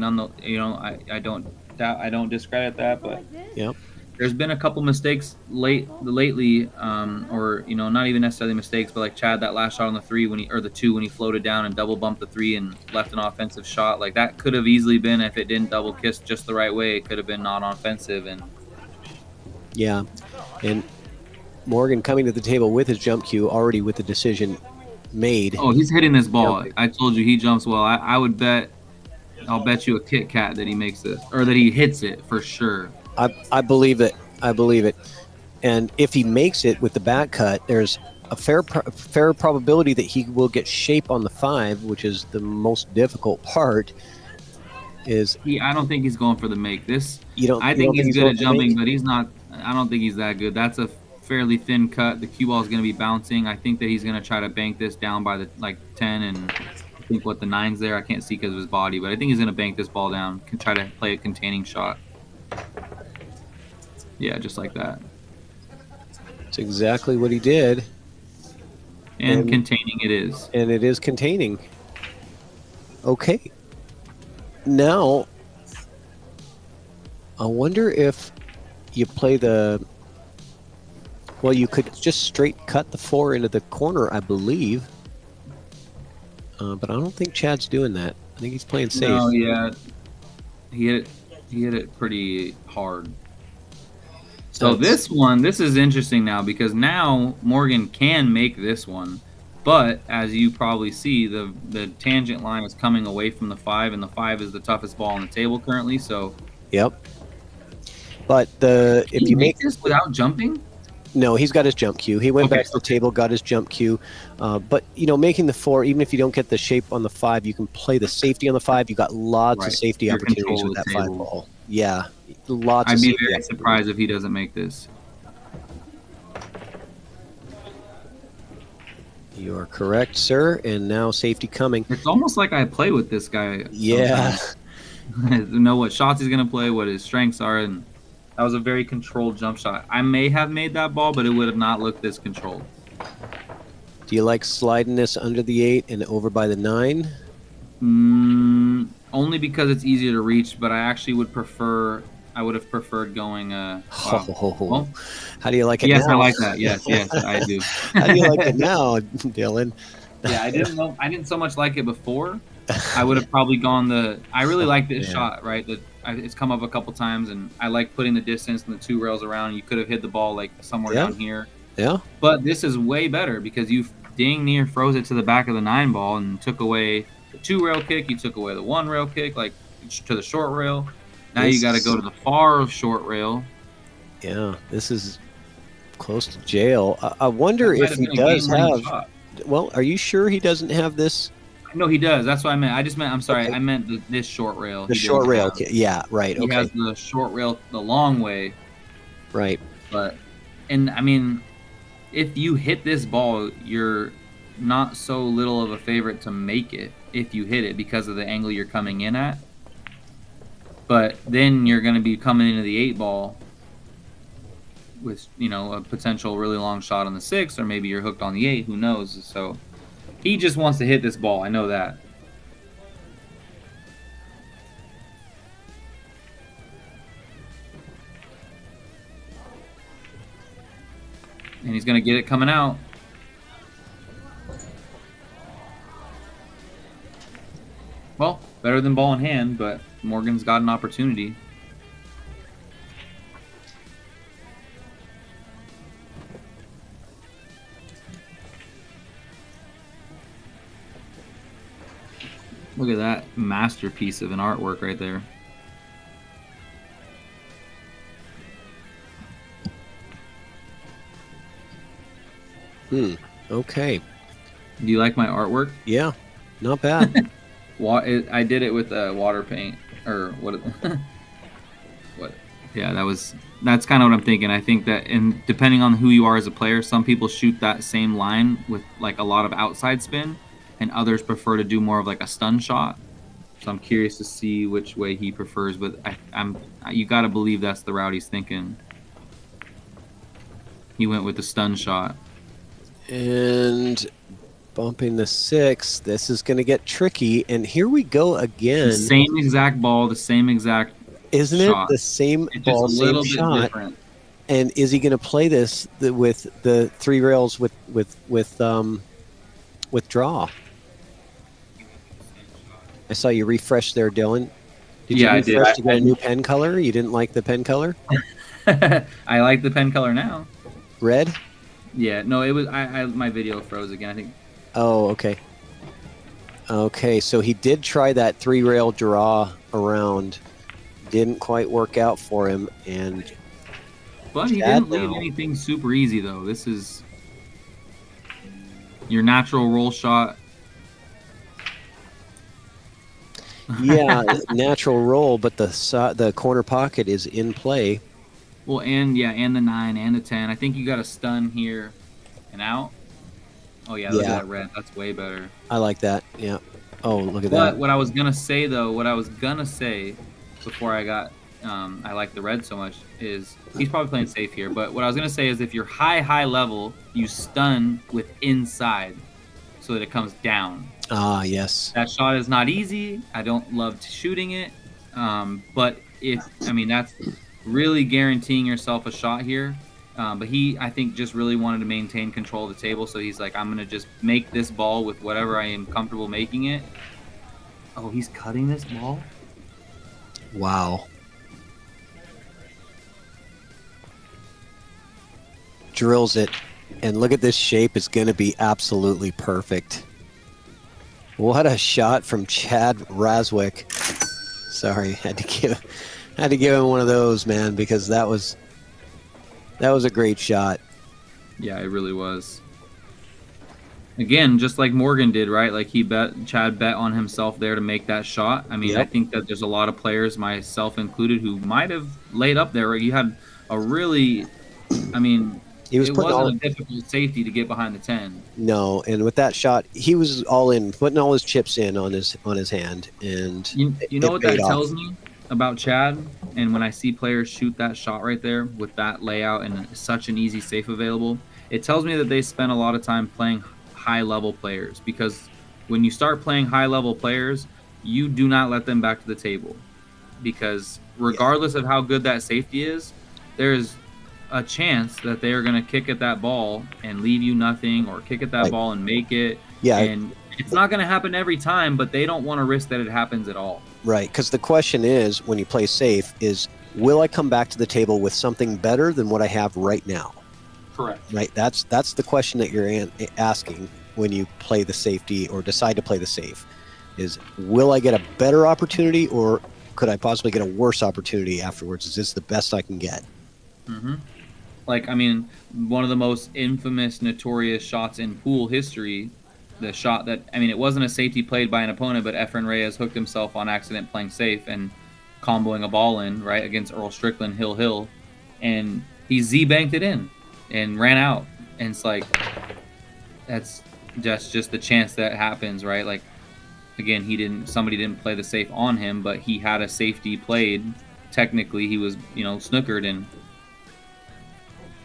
I don't discredit that, but yep. There's been a couple mistakes lately, or not even necessarily mistakes, but like Chad, that last shot on the 3 the 2 when he floated down and double bumped the 3 and left an offensive shot. Like, that could have easily been, if it didn't double kiss just the right way, it could have been not offensive. And yeah, and Morgan coming to the table with his jump cue, already with the decision made. Oh, he's hitting this ball. I told you he jumps well. I'll bet you a Kit Kat that he makes this, or that he hits it for sure. I believe it. And if he makes it with the back cut, there's a fair probability that he will get shape on the 5, which is the most difficult part. I don't think he's going for the make. I think he's good going at for the jumping, make? but he's not. I don't think he's that good. That's a fairly thin cut. The cue ball is going to be bouncing. I think that he's going to try to bank this down by the 10, and I think the 9's there. I can't see because of his body, but I think he's going to bank this ball down. Try to play a containing shot. Yeah, just like that. That's exactly what he did. And containing it is. And it is containing. Okay. Now, I wonder if you play well, you could just straight cut the 4 into the corner, I believe. But I don't think Chad's doing that. I think he's playing safe. No, yeah. He hit it pretty hard. So this is interesting now, because now Morgan can make this one, but as you probably see, the tangent line is coming away from the 5, and the 5 is the toughest ball on the table currently. So yep. But if you make this without jumping, no, he's got his jump cue. He went back to the table, got his jump cue. But making the 4, even if you don't get the shape on the 5, you can play the safety on the 5. You got lots of safety opportunities with that 5 ball. Yeah. I'd be very surprised if he doesn't make this. You are correct, sir. And now safety coming. It's almost like I play with this guy. Yeah. Know what shots he's going to play, what his strengths are, and that was a very controlled jump shot. I may have made that ball, but it would have not looked this controlled. Do you like sliding this under the 8 and over by the 9? Only because it's easier to reach, but I actually would have preferred going. Wow. Well, how do you like it now? Yes, I like that. Yes, I do. How do you like it now, Dylan? Yeah, I didn't so much like it before. I would have probably gone I really like this shot, right? It's come up a couple times, and I like putting the distance and the 2 rails around. You could have hit the ball like somewhere down here. Yeah. But this is way better because you dang near froze it to the back of the 9 ball and took away the 2 rail kick. You took away the 1 rail kick, like to the short rail. Now you got to go to the far short rail. Yeah, this is close to jail. I wonder if he does have. Well, are you sure he doesn't have this? No, he does. That's what I meant. I'm sorry. Okay. I meant this short rail. The short rail. Yeah, right. He has the short rail the long way. Right. And I mean, if you hit this ball, you're not so little of a favorite to make it if you hit it because of the angle you're coming in at. But then you're going to be coming into the 8 ball with, a potential really long shot on the 6, or maybe you're hooked on the 8. Who knows? So he just wants to hit this ball. I know that. And he's going to get it coming out. Well, better than ball in hand, but Morgan's got an opportunity. Look at that masterpiece of an artwork right there. Okay. Do you like my artwork? Yeah, not bad. I did it with water paint, or what? What? Yeah, that's kind of what I'm thinking. I think that, and depending on who you are as a player, some people shoot that same line with like a lot of outside spin, and others prefer to do more of like a stun shot. So I'm curious to see which way he prefers, but you got to believe that's the route he's thinking. He went with the stun shot. And bumping the 6, this is going to get tricky. And here we go again. The same exact ball, the same exact Isn't shot. It the same it's ball, just a little same bit shot? Different. And is he going to play this with the 3 rails with draw? I saw you refresh there, Dylan. Did you refresh to get a new pen color? You didn't like the pen color? I like the pen color now. Red? Yeah, no, it was my video froze again, I think. Oh, okay. Okay, so he did try that 3 rail draw around. Didn't quite work out for him, but he didn't leave anything super easy though. This is Your natural roll shot. Yeah, natural roll, but the corner pocket is in play. Well, and the 9 and the 10. I think you got a stun here and out. Oh yeah, look at that red. That's way better. I like that. Yeah. Oh, look at But that. what I was gonna say though, before I got, I like the red so much, is he's probably playing safe here. But what I was gonna say is if you're high level, you stun with inside, so that it comes down. Ah, yes. That shot is not easy. I don't love shooting it, but that's really guaranteeing yourself a shot here. But I think, just really wanted to maintain control of the table, so he's like, I'm going to just make this ball with whatever I am comfortable making it. Oh, he's cutting this ball? Wow. Drills it, and look at this shape. It's going to be absolutely perfect. What a shot from Chad RAZWICK. Sorry, had to give him one of those, man, because that was a great shot. Yeah, it really was. Again, just like Morgan did, right? Like Chad bet on himself there to make that shot. I mean, Yep. I think that there's a lot of players, myself included, who might have laid up there. You had a really, He was it putting wasn't a difficult safety to get behind the 10. No, and with that shot, he was all in, putting all his chips in on his hand, and You know what that tells me about Chad? And when I see players shoot that shot right there with that layout and such an easy safe available, it tells me that they spend a lot of time playing high-level players, because when you start playing high-level players, you do not let them back to the table, because regardless of how good that safety is, there's a chance that they are going to kick at that ball and leave you nothing, or kick at that ball and make it. Yeah. And it's not going to happen every time, but they don't want to risk that it happens at all. Right, because the question is, when you play safe, is will I come back to the table with something better than what I have right now? Correct. Right, that's the question that you're asking when you play the safety or decide to play the safe, is will I get a better opportunity, or could I possibly get a worse opportunity afterwards? Is this the best I can get? Mm-hmm. One of the most infamous, notorious shots in pool history, the shot that, it wasn't a safety played by an opponent, but Efren Reyes hooked himself on accident playing safe and comboing a ball in, right, against Earl Strickland, Hill, and he Z-banked it in and ran out. And it's like, that's just the chance that happens, right? Like, again, somebody didn't play the safe on him, but he had a safety played. Technically, he was, snookered and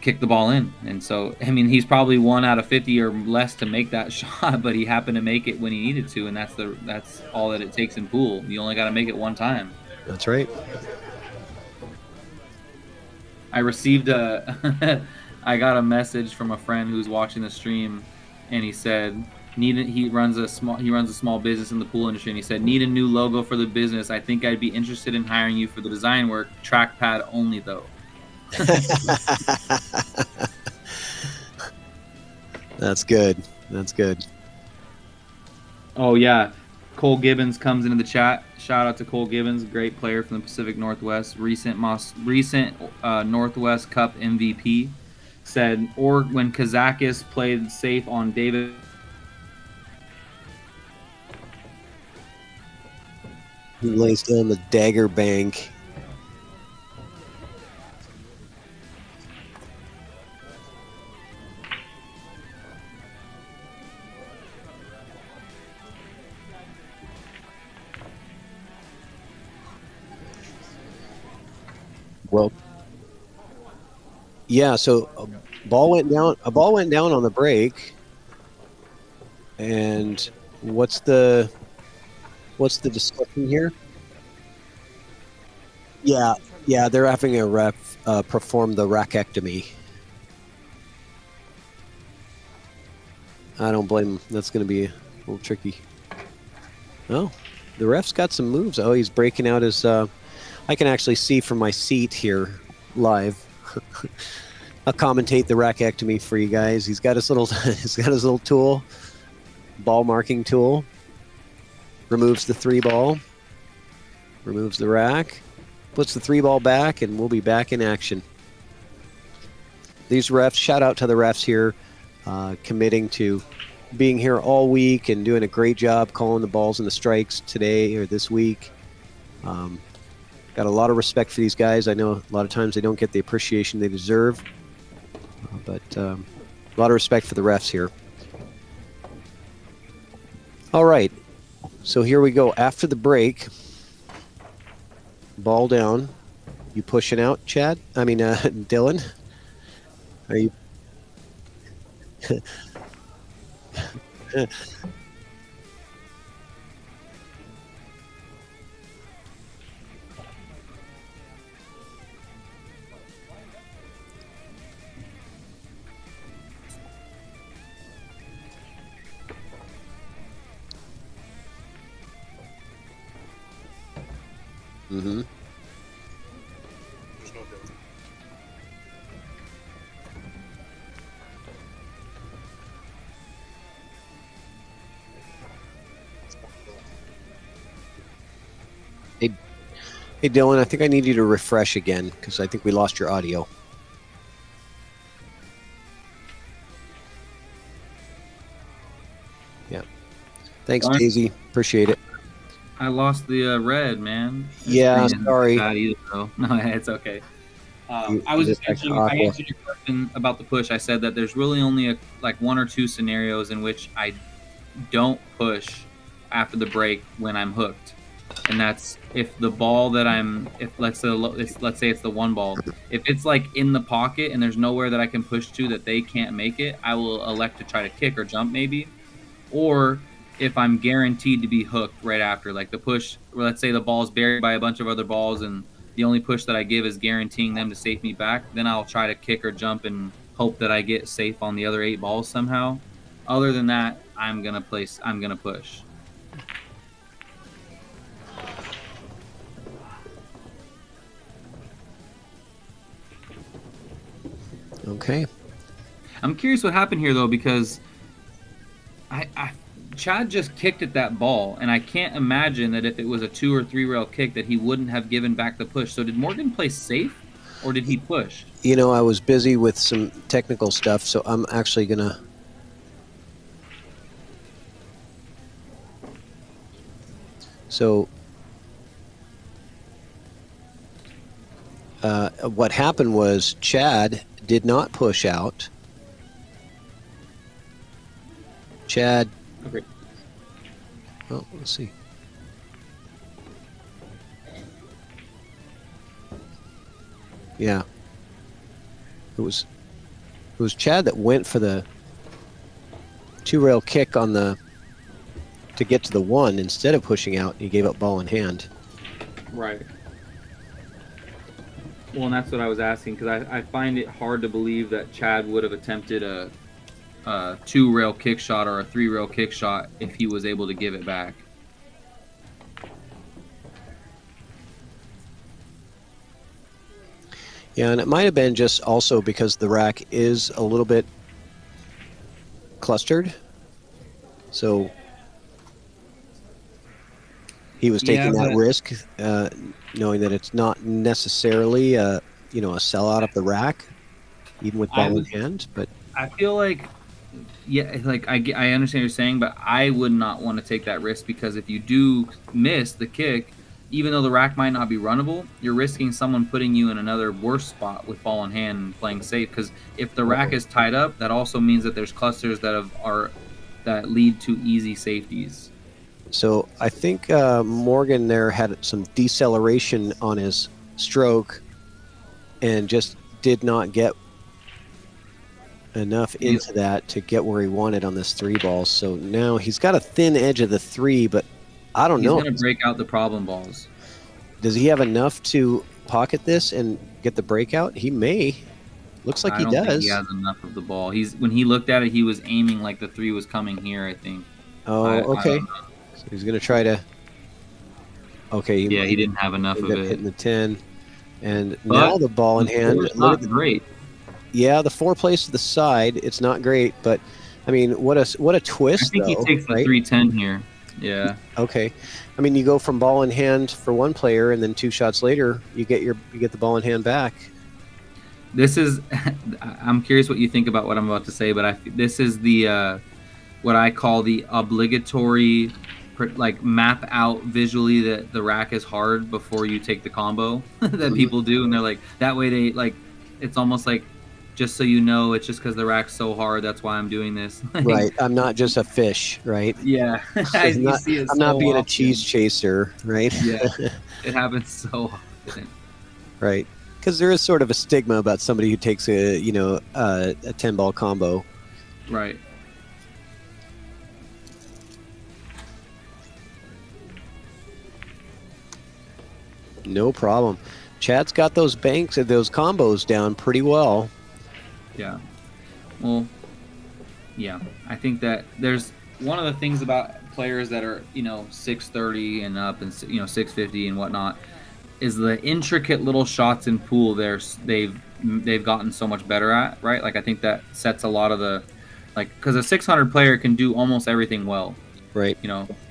kick the ball in. And so, he's probably 1 out of 50 or less to make that shot, but he happened to make it when he needed to, and that's all that it takes in pool. You only got to make it one time. That's right. I received I got a message from a friend who's watching the stream, and he said, he runs a small business in the pool industry, and he said, need a new logo for the business. I think I'd be interested in hiring you for the design work. Trackpad only, though. That's good. Oh yeah, Cole Gibbons comes into the chat. Shout out to Cole Gibbons, great player from the Pacific Northwest, recent Northwest Cup MVP. Said, or when Kazakis played safe on David. He lays down the dagger bank. Well, yeah. So a ball went down on the break, and what's the discussion here? Yeah, they're having a ref perform the rackectomy. I don't blame him. That's going to be a little tricky. Oh, the ref's got some moves. Oh, he's breaking out his. I can actually see from my seat here live. I'll commentate the rackectomy for you guys. He's got his little tool, ball marking tool. Removes the 3 ball. Removes the rack. Puts the 3 ball back, and we'll be back in action. These refs, shout out to the refs here, committing to being here all week and doing a great job calling the balls and the strikes today or this week. Got a lot of respect for these guys. I know a lot of times they don't get the appreciation they deserve, but a lot of respect for the refs here. All right, so here we go. After the break, ball down. You pushing out, Chad? I mean, Dylan? Are you? Mm-hmm. There's no Dylan. Hey, Dylan, I think I need you to refresh again because I think we lost your audio. Yeah. Thanks, Fine. Daisy. Appreciate it. I lost the red, man. This Yeah, thing isn't sorry. bad either, though. No, it's okay. I was just just mentioning, like I answered your question about the push. I said that there's really only like one or two scenarios in which I don't push after the break when I'm hooked, and that's if the ball that let's say it's the one ball. If it's like in the pocket and there's nowhere that I can push to that they can't make it, I will elect to try to kick or jump maybe, or if I'm guaranteed to be hooked right after, like the push, or let's say the ball's buried by a bunch of other balls and the only push that I give is guaranteeing them to safe me back, then I'll try to kick or jump and hope that I get safe on the other 8 balls somehow. Other than that, I'm gonna push. Okay. I'm curious what happened here though, because Chad just kicked at that ball, and I can't imagine that if it was a 2 or 3 rail kick that he wouldn't have given back the push. So did Morgan play safe, or did he push? You know, I was busy with some technical stuff, so I'm actually gonna. So, what happened was Chad did not push out. Chad. Okay. Oh, let's see. Yeah. It was Chad that went for the 2 rail kick on the to get to the 1 instead of pushing out. He gave up ball in hand. Right. Well, and that's what I was asking, because I find it hard to believe that Chad would have attempted a 2 rail kick shot or a 3 rail kick shot if he was able to give it back. Yeah, and it might have been just also because the rack is a little bit clustered. So he was taking that risk, knowing that it's not necessarily a sellout of the rack, even with ball in hand. But I feel like, yeah, like I understand what you're saying, but I would not want to take that risk, because if you do miss the kick, even though the rack might not be runnable, you're risking someone putting you in another worse spot with ball in hand and playing safe. Because if the rack is tied up, that also means that there's clusters that lead to easy safeties. So I think Morgan there had some deceleration on his stroke and just did not get enough into that to get where he wanted on this 3 ball. So now he's got a thin edge of the 3, but I don't know. He's going to break out the problem balls. Does he have enough to pocket this and get the breakout? He may. Looks like he does. I don't think he has enough of the ball. When he looked at it, he was aiming like the 3 was coming here, I think. Oh, okay. So he's going to try to. Okay. He didn't have enough of it. Hitting the 10, and now the ball in hand. It's not great. Yeah, the 4 plays to the side. It's not great, but I mean, what a twist! I think he takes the 310 here. Yeah. Okay. I mean, you go from ball in hand for one player, and then 2 shots later, you get the ball in hand back. This is. I'm curious what you think about what I'm about to say, but this is the what I call the obligatory, like map out visually that the rack is hard before you take the combo that people do, and they're like that way they like it's almost like just so you know it's just because the rack's so hard that's why I'm doing this. Like, Right. I'm not just a fish, right? yeah. I'm You see it I'm not so being a often. cheese chaser, right? Yeah, it happens so often. Right. Because there is sort of a stigma about somebody who takes a 10-ball combo. Right. No problem. Chad's got those banks and those combos down pretty well. Yeah. Well, yeah. I think that there's one of the things about players that are, 630 and up and 650 and whatnot is the intricate little shots in pool they've gotten so much better at, right? Like I think that sets a lot of the cuz a 600 player can do almost everything well. Right.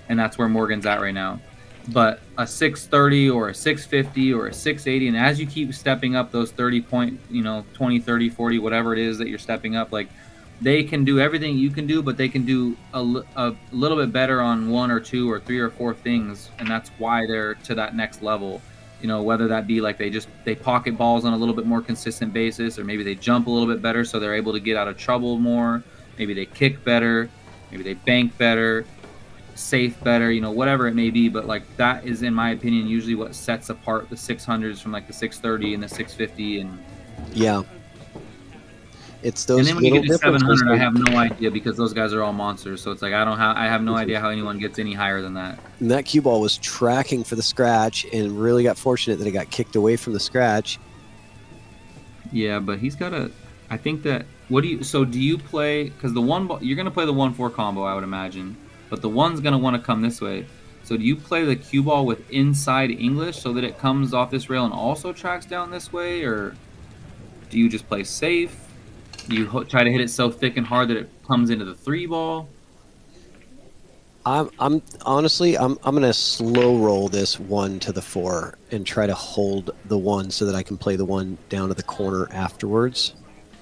And that's where Morgan's at right now. But a 630 or a 650 or a 680, and as you keep stepping up those 30 point, 20, 30, 40, whatever it is that you're stepping up, like they can do everything you can do, but they can do a little bit better on 1 or 2 or 3 or 4 things, and that's why they're to that next level. Whether that be like they pocket balls on a little bit more consistent basis, or maybe they jump a little bit better so they're able to get out of trouble more. Maybe they kick better, maybe they bank better, safe better, whatever it may be. But like that is, in my opinion, usually what sets apart the 600s from like the 630 and the 650. And yeah, it's those. And then when you little get to differences 700, I that- have no idea because those guys are all monsters. So it's like I have no idea how anyone gets any higher than that. And that cue ball was tracking for the scratch and really got fortunate that it got kicked away from the scratch. Yeah, but he's got a. I think that. Do you play? Because the one you're gonna play the 1-4 combo, I would imagine, but the one's gonna want to come this way. So do you play the cue ball with inside English so that it comes off this rail and also tracks down this way, or do you just play safe? Do you try to hit it so thick and hard that it comes into the 3 ball? I'm honestly gonna slow roll this 1 to the 4 and try to hold the 1 so that I can play the 1 down to the corner afterwards.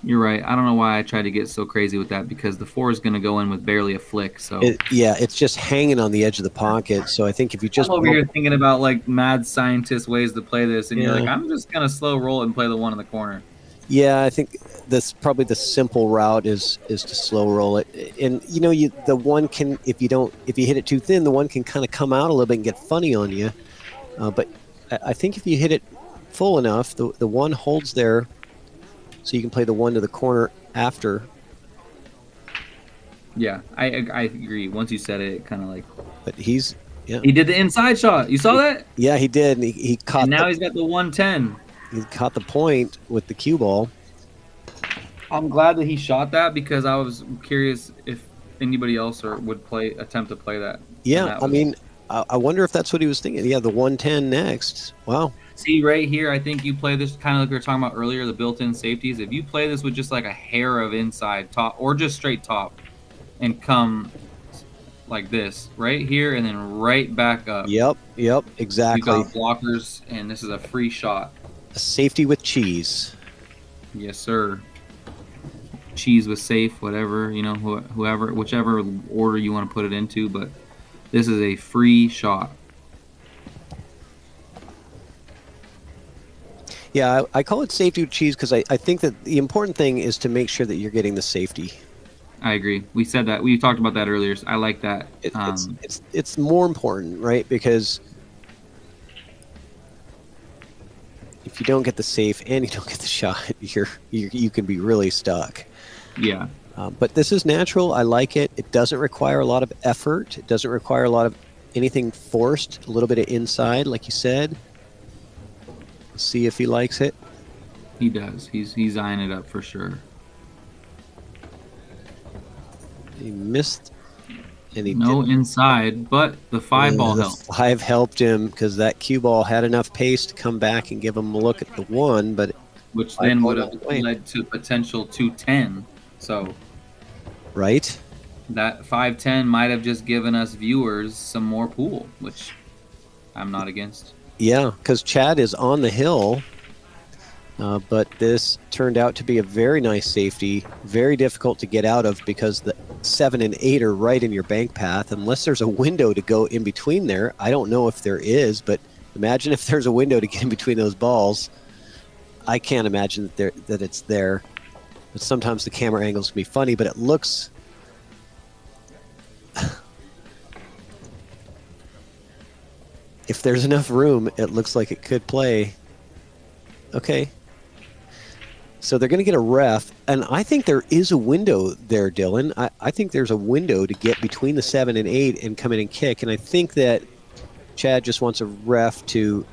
You're right. I don't know why I tried to get so crazy with that because the 4 is going to go in with barely a flick. So It's just hanging on the edge of the pocket. So I think if you just I'm over here thinking about like mad scientist ways to play this, and you're Yeah. like, I'm just going to slow roll it and play the 1 in the corner. Yeah, I think that's probably the simple route is to slow roll it. And the 1 can, if you hit it too thin, the 1 can kind of come out a little bit and get funny on you. But I think if you hit it full enough, the 1 holds there, so you can play the 1 to the corner after. Yeah, I agree. Once you said it, kind of like But he did the inside shot. You saw that? Yeah, he did. And he caught. And now he's got the 110. He caught the point with the cue ball. I'm glad that he shot that because I was curious if anybody else would attempt to play that. Yeah, I wonder if that's what he was thinking. Yeah, the 110 next. Wow. See, right here, I think you play this kind of like we were talking about earlier, the built-in safeties. If you play this with just like a hair of inside top or just straight top and come like this right here and then right back up. Yep, exactly. You got blockers, and this is a free shot. A safety with cheese. Yes, sir. Cheese with safe, whatever, whichever order you want to put it into, but this is a free shot. Yeah, I call it safety with cheese because I think that the important thing is to make sure that you're getting the safety. I agree. We said that. We talked about that earlier. I like that. It's more important, right? Because if you don't get the safe and you don't get the shot, you can be really stuck. Yeah. But this is natural. I like it. It doesn't require a lot of effort. It doesn't require a lot of anything forced. A little bit of inside, like you said. See if he likes it. He does. He's eyeing it up for sure. He missed, and he no didn't. Inside, but the 5 ball The helped. 5 helped him because that cue ball had enough pace to come back and give him a look at the 1, but Which five then ball would have went away. led to potential 210. So right. that 510 might have just given us viewers some more pool, which I'm not against. Yeah, because Chad is on the hill. But this turned out to be a very nice safety, very difficult to get out of because the 7 and 8 are right in your bank path. Unless there's a window to go in between there. I don't know if there is, but imagine if there's a window to get in between those balls. I can't imagine that it's there. But sometimes the camera angles can be funny, but it looks... if there's enough room, it looks like it could play. Okay. So they're going to get a ref, and I think there is a window there, Dylan. I think there's a window to get between the 7 and 8 and come in and kick, and I think that Chad just wants a ref to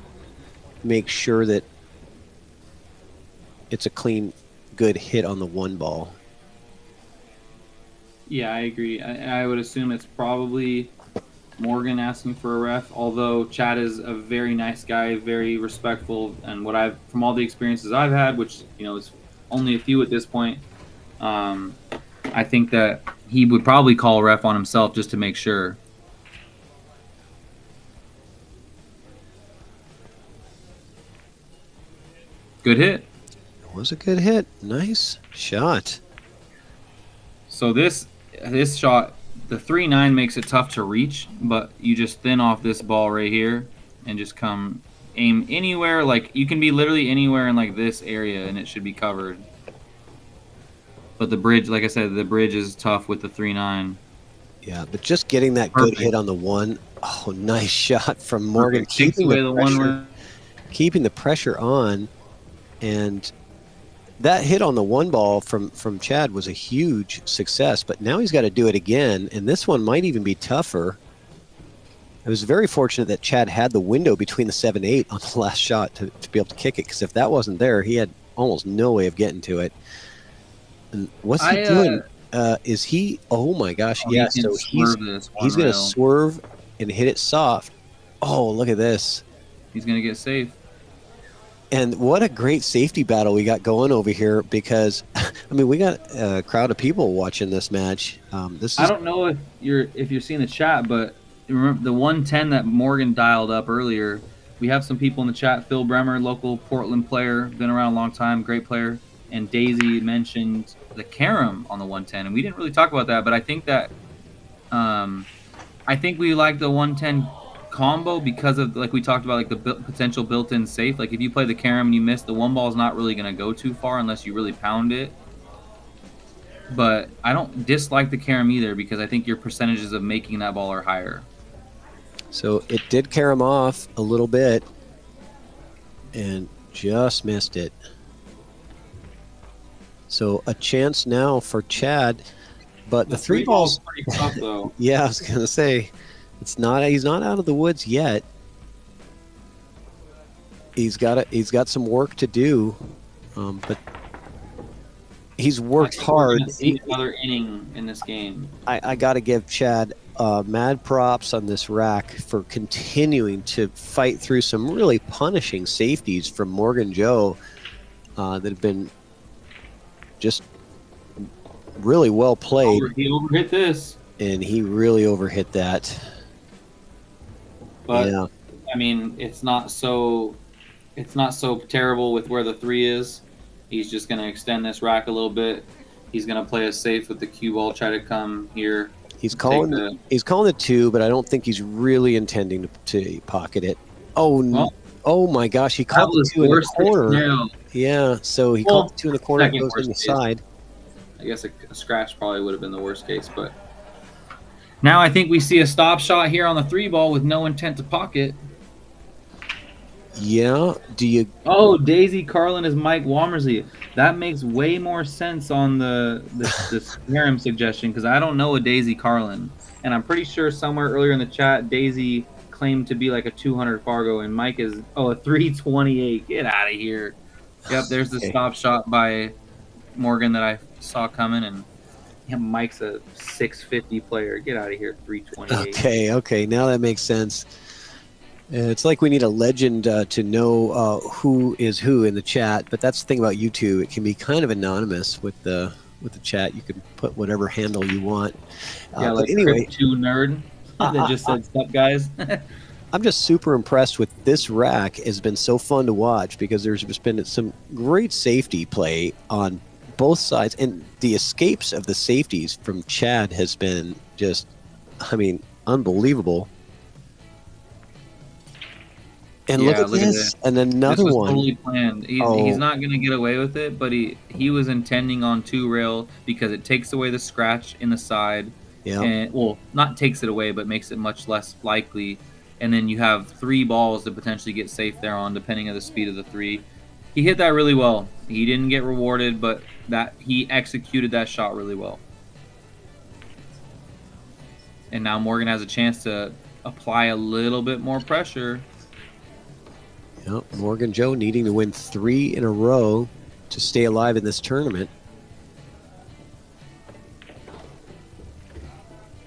make sure that it's a clean, good hit on the 1 ball. Yeah, I agree. I would assume it's probably Morgan asking for a ref, although Chad is a very nice guy, very respectful, and from all the experiences I've had, which is only a few at this point, I think that he would probably call a ref on himself just to make sure. Good hit. It was a good hit. Nice shot. So this shot, the 3-9 makes it tough to reach, but you just thin off this ball right here and just aim anywhere. Like, you can be literally anywhere in like this area and it should be covered. But the bridge, like I said, the bridge is tough with the 3-9. Yeah, but just getting that Perfect. Good hit on the 1. Oh, nice shot from Morgan. Keeping Keeping the pressure on. And that hit on the 1 ball from Chad was a huge success, but now he's got to do it again, and this one might even be tougher. I was very fortunate that Chad had the window between the 7-8 on the last shot to be able to kick it, because if that wasn't there, he had almost no way of getting to it. And what's he doing? Is he... Oh, my gosh. Yeah, so he's going to swerve and hit it soft. Oh, look at this. He's going to get safe. And what a great safety battle we got going over here, because, I mean, we got a crowd of people watching this match. I don't know if you're seeing the chat, but remember the 110 that Morgan dialed up earlier. We have some people in the chat. Phil Bremer, local Portland player, been around a long time, great player. And Daisy mentioned the carom on the 110, and we didn't really talk about that, but I think that I think we like the 110 combo because of, like we talked about, like the potential built-in safe. Like if you play the carom and you miss, the 1 ball is not really going to go too far unless you really pound it. But I don't dislike the carom either, because I think your percentages of making that ball are higher. So it did carom off a little bit and just missed it. So a chance now for Chad, but the 3 balls pretty tough though. Yeah, I was gonna say he's not out of the woods yet. He's got some work to do, but he's worked hard. See another inning in this game. I got to give Chad mad props on this rack for continuing to fight through some really punishing safeties from Morgan Joe that have been just really well played. He overhit this. And he really overhit that. But yeah. I mean, it's not so terrible with where the 3 is. He's just going to extend this rack a little bit. He's going to play it safe with the cue ball, try to come here. He's calling the 2, but I don't think he's really intending to pocket it. Oh, well, oh my gosh, he called the 2 in the corner. Yeah, so he called the 2 in the corner and goes in the side. I guess a scratch probably would have been the worst case, but now I think we see a stop shot here on the 3 ball with no intent to pocket. Yeah, do you... Oh, Daisy Carlin is Mike Womersley. That makes way more sense on the carom suggestion, because I don't know a Daisy Carlin. And I'm pretty sure somewhere earlier in the chat, Daisy claimed to be like a 200 Fargo, and Mike is, a 328. Get out of here. Yep, there's the stop shot by Morgan that I saw coming, and Mike's a 650 player. Get out of here, 328. Okay, now that makes sense. It's like we need a legend to know who is who in the chat, but that's the thing about YouTube. It can be kind of anonymous with the chat. You can put whatever handle you want. Yeah, like anyway, 2 nerd that just said, "Sup, guys." I'm just super impressed with this rack. Has been so fun to watch because there's just been some great safety play on both sides, and the escapes of the safeties from Chad has been just, I mean, unbelievable. And Yeah, look at look at this, this. and This another was one. totally planned. He's Oh. not gonna get away with it, but he was intending on 2-rail because it takes away the scratch in the side, Yeah, and well, not takes it away, but makes it much less likely. And then you have 3 balls to potentially get safe there on, depending on the speed of the 3. He hit that really well. He didn't get rewarded, but that he executed that shot really well. And now Morgan has a chance to apply a little bit more pressure. yep. Morgan Joe needing to win 3 in a row to stay alive in this tournament.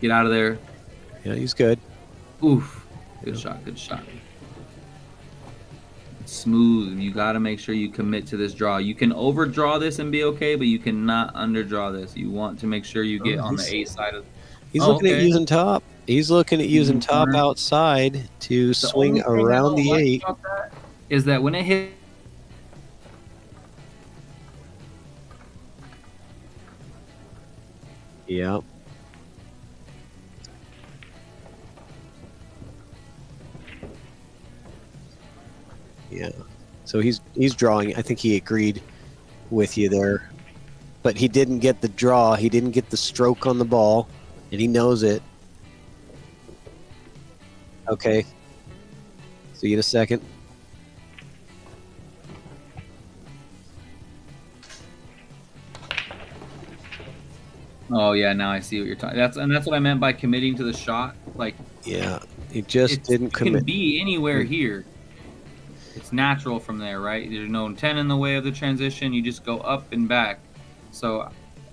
Get out of there. Yeah, he's good. Oof. Good shot, good shot. Smooth. You got to make sure you commit to this draw. You can overdraw this and be okay, but you cannot underdraw this. You want to make sure you get on the A side of. He's looking at using top. He's looking at using top corner. outside to swing only thing I around don't the like 8. about that is that when it hit. Yeah. Yeah. So he's drawing. I think he agreed with you there. But he didn't get the draw. He didn't get the stroke on the ball, and he knows it. Okay. See you in a second. Oh yeah, now I see what you're talking. That's what I meant by committing to the shot. Like, Yeah, he just didn't it can commit. be anywhere here. It's natural from there, right? There's no 10 in the way of the transition. You just go up and back. So,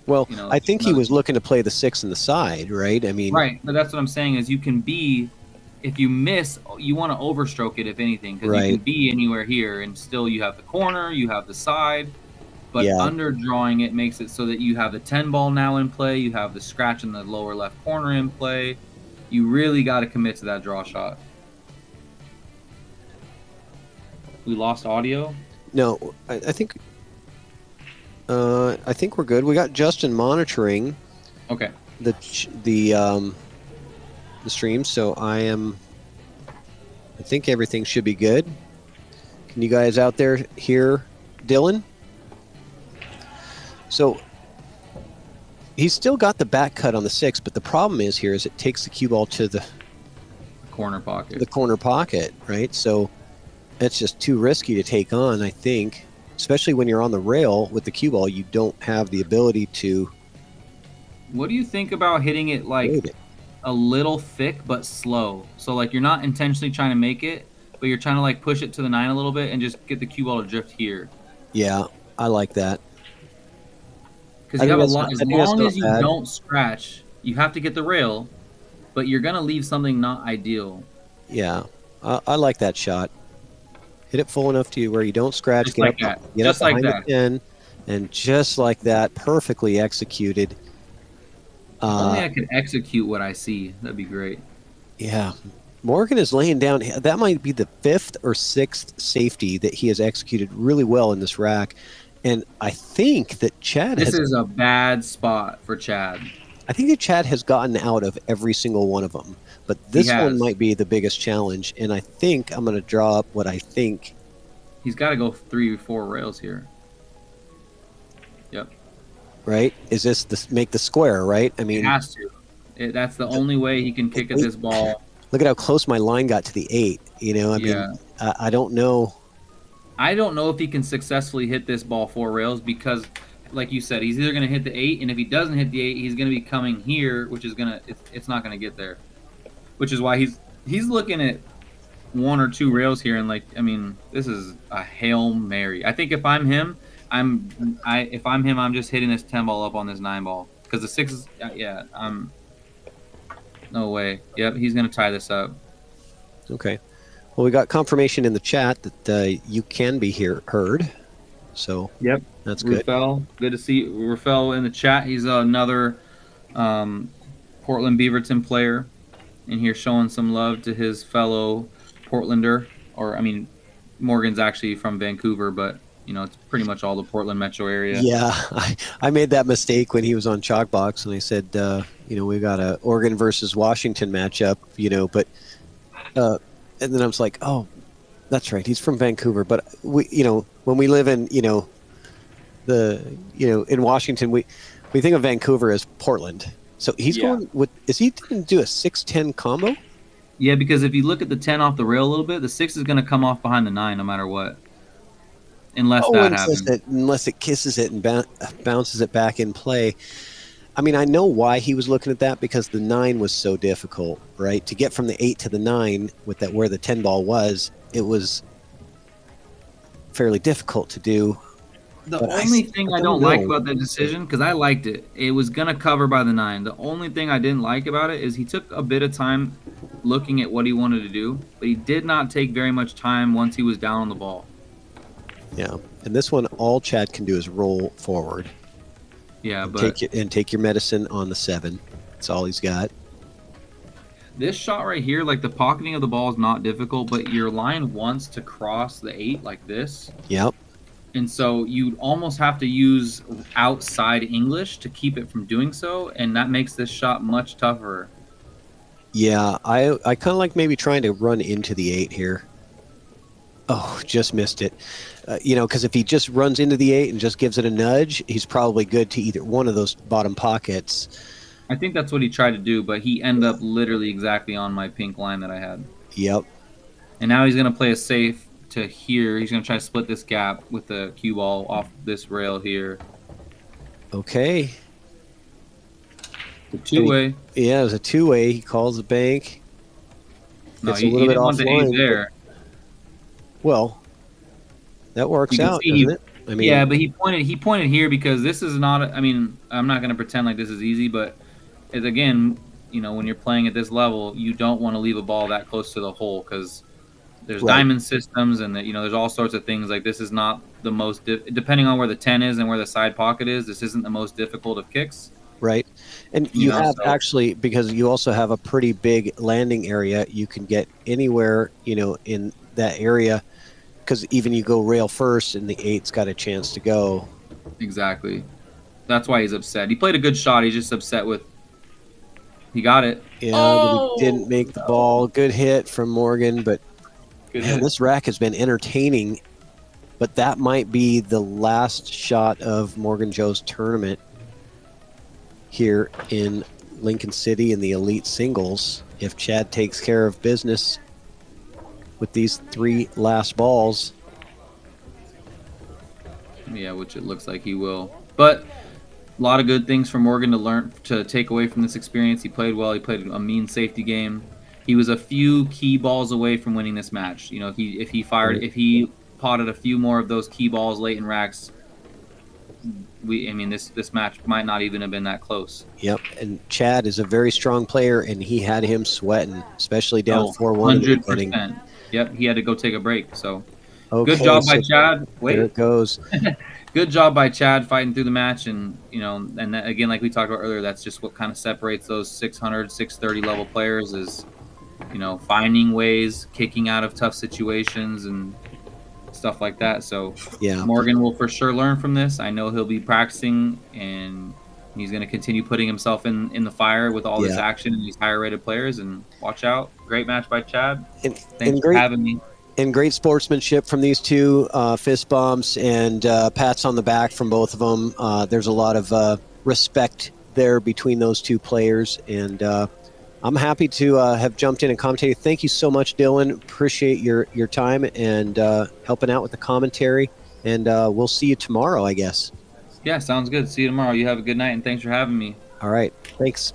Well, you know, I think he was looking to play the 6 in the side, right? I mean, right. But that's what I'm saying is you can be, if you miss, you want to overstroke it, if anything, because you Right. can be anywhere here and still you have the corner, you have the side. But Yeah. underdrawing it makes it so that you have the 10 ball now in play. You have the scratch in the lower left corner in play. You really got to commit to that draw shot. We lost audio. No, I think we're good. We got Justin monitoring Okay. the stream, so I think everything should be good. Can you guys out there hear Dylan? So he's still got the back cut on the 6, but the problem is it takes the cue ball to the Corner pocket. corner pocket, right? So it's just too risky to take on, I think, especially when you're on the rail with the cue ball. You don't have the ability to. What do you think about hitting it like Wait it. a little thick but slow? So like you're not intentionally trying to make it, but you're trying to like push it to the 9 a little bit and just get the cue ball to drift here. Yeah, I like that. Because you I have a think lot. that's As not- I think long that's as you not bad. don't scratch, you have to get the rail, but you're gonna leave something not ideal. Yeah, I like that shot. Hit it full enough to where you don't scratch. Just Get like up, that. Get Just up like behind that. the 10, and just like that, perfectly executed. If only I could execute what I see. That'd be great. Yeah, Morgan is laying down. That might be the 5th or 6th safety that he has executed really well in this rack, and I think that Chad This has. is a bad spot for Chad. I think that Chad has gotten out of every single one of them, but this one has. might be the biggest challenge. And I think I'm going to draw up what I think. He's got to go 3 or 4 rails here. Yep. Right? Is this make the square? Right? I He mean, has to. That's the only way he can kick at this ball. look at how close my line got to the 8. You know, I Yeah. mean, I don't know. I don't know if he can successfully hit this ball 4 rails because, like you said, he's either going to hit the 8, and if he doesn't hit the 8, he's going to be coming here, which is going to it's not going to get there. Which is why he's looking at 1 or 2 rails here, and like, I mean, this is a Hail Mary. I think if I'm him, I'm just hitting this 10 ball up on this 9 ball because the 6 is no way. Yep, he's going to tie this up. Okay. Well, we got confirmation in the chat that you can be heard. So Yep. that's good. Rafael, good to see Rafael in the chat. He's another Portland Beaverton player in here showing some love to his fellow Portlander, or I mean, Morgan's actually from Vancouver, but you know, it's pretty much all the Portland metro area. Yeah, I made that mistake when he was on Chalkbox, and I said, you know, we got a Oregon versus Washington matchup, you know, but and then I was like, oh, that's right, he's from Vancouver, but we, you know, when we live in, you know, in Washington, we think of Vancouver as Portland. So he's going with, is he going to do a 6-10 combo? Yeah, because if you look at the 10 off the rail a little bit, the 6 is going to come off behind the 9 no matter what. Unless that happens. Unless it kisses it and bounces it back in play. I mean, I know why he was looking at that, because the 9 was so difficult, right? To get from the 8 to the 9 with that where the 10 ball was, it was fairly difficult to do. The only thing I don't like about that decision, because I liked it, it was going to cover by the 9. The only thing I didn't like about it is he took a bit of time looking at what he wanted to do, but he did not take very much time once he was down on the ball. Yeah, and this one, all Chad can do is roll forward. Yeah, but take your medicine on the 7. That's all he's got. This shot right here, like the pocketing of the ball is not difficult, but your line wants to cross the 8 like this. Yep. And so you almost have to use outside English to keep it from doing so, and that makes this shot much tougher. Yeah, I kind of like maybe trying to run into the 8 here. Oh, just missed it. You know, because if he just runs into the 8 and just gives it a nudge, he's probably good to either one of those bottom pockets. I think that's what he tried to do, but he ended up literally exactly on my pink line that I had. Yep. And now he's going to play a safe to here. He's going to try to split this gap with the cue ball off this rail here. Okay. The 2-way. Yeah, it was a 2-way. He calls the bank. No, he didn't want the 8 there. Well, that works out, doesn't it? I mean, yeah, but he pointed here because this is not. I mean, I'm not going to pretend like this is easy, but again, you know, when you're playing at this level, you don't want to leave a ball that close to the hole because there's diamond systems and you know there's all sorts of things. Like this is not the most depending on where the 10 is and where the side pocket is. This isn't the most difficult of kicks. Right. And you have actually, because you also have a pretty big landing area, you can get anywhere, you know, in that area, because even you go rail first and the 8's got a chance to go. Exactly. That's why he's upset. He played a good shot. He's just upset with he got it. Yeah, but he didn't make the ball. Good hit from Morgan, but man, this rack has been entertaining, but that might be the last shot of Morgan Joe's tournament here in Lincoln City in the Elite Singles. If Chad takes care of business with these 3 last balls. Yeah, which it looks like he will. But a lot of good things for Morgan to take away from this experience. He played well. He played a mean safety game. He was a few key balls away from winning this match. You know, if he potted a few more of those key balls late in racks, this match might not even have been that close. Yep, and Chad is a very strong player, and he had him sweating, especially down 4-1. 100%. Yep, he had to go take a break. So, good job by Chad. There it goes. Good job by Chad fighting through the match, and you know, and that, again, like we talked about earlier, that's just what kind of separates those 600, 630 level players is, you know, finding ways, kicking out of tough situations, and stuff like that. So yeah, Morgan will for sure learn from this. I know he'll be practicing, and he's going to continue putting himself in the fire with all this action and these higher rated players. And watch out. Great match by Chad. Thanks for having me. And great sportsmanship from these two, fist bumps and pats on the back from both of them. There's a lot of respect there between those two players, and I'm happy to have jumped in and commentated. Thank you so much, Dylan. Appreciate your time and helping out with the commentary. And we'll see you tomorrow, I guess. Yeah, sounds good. See you tomorrow. You have a good night, and thanks for having me. All right. Thanks.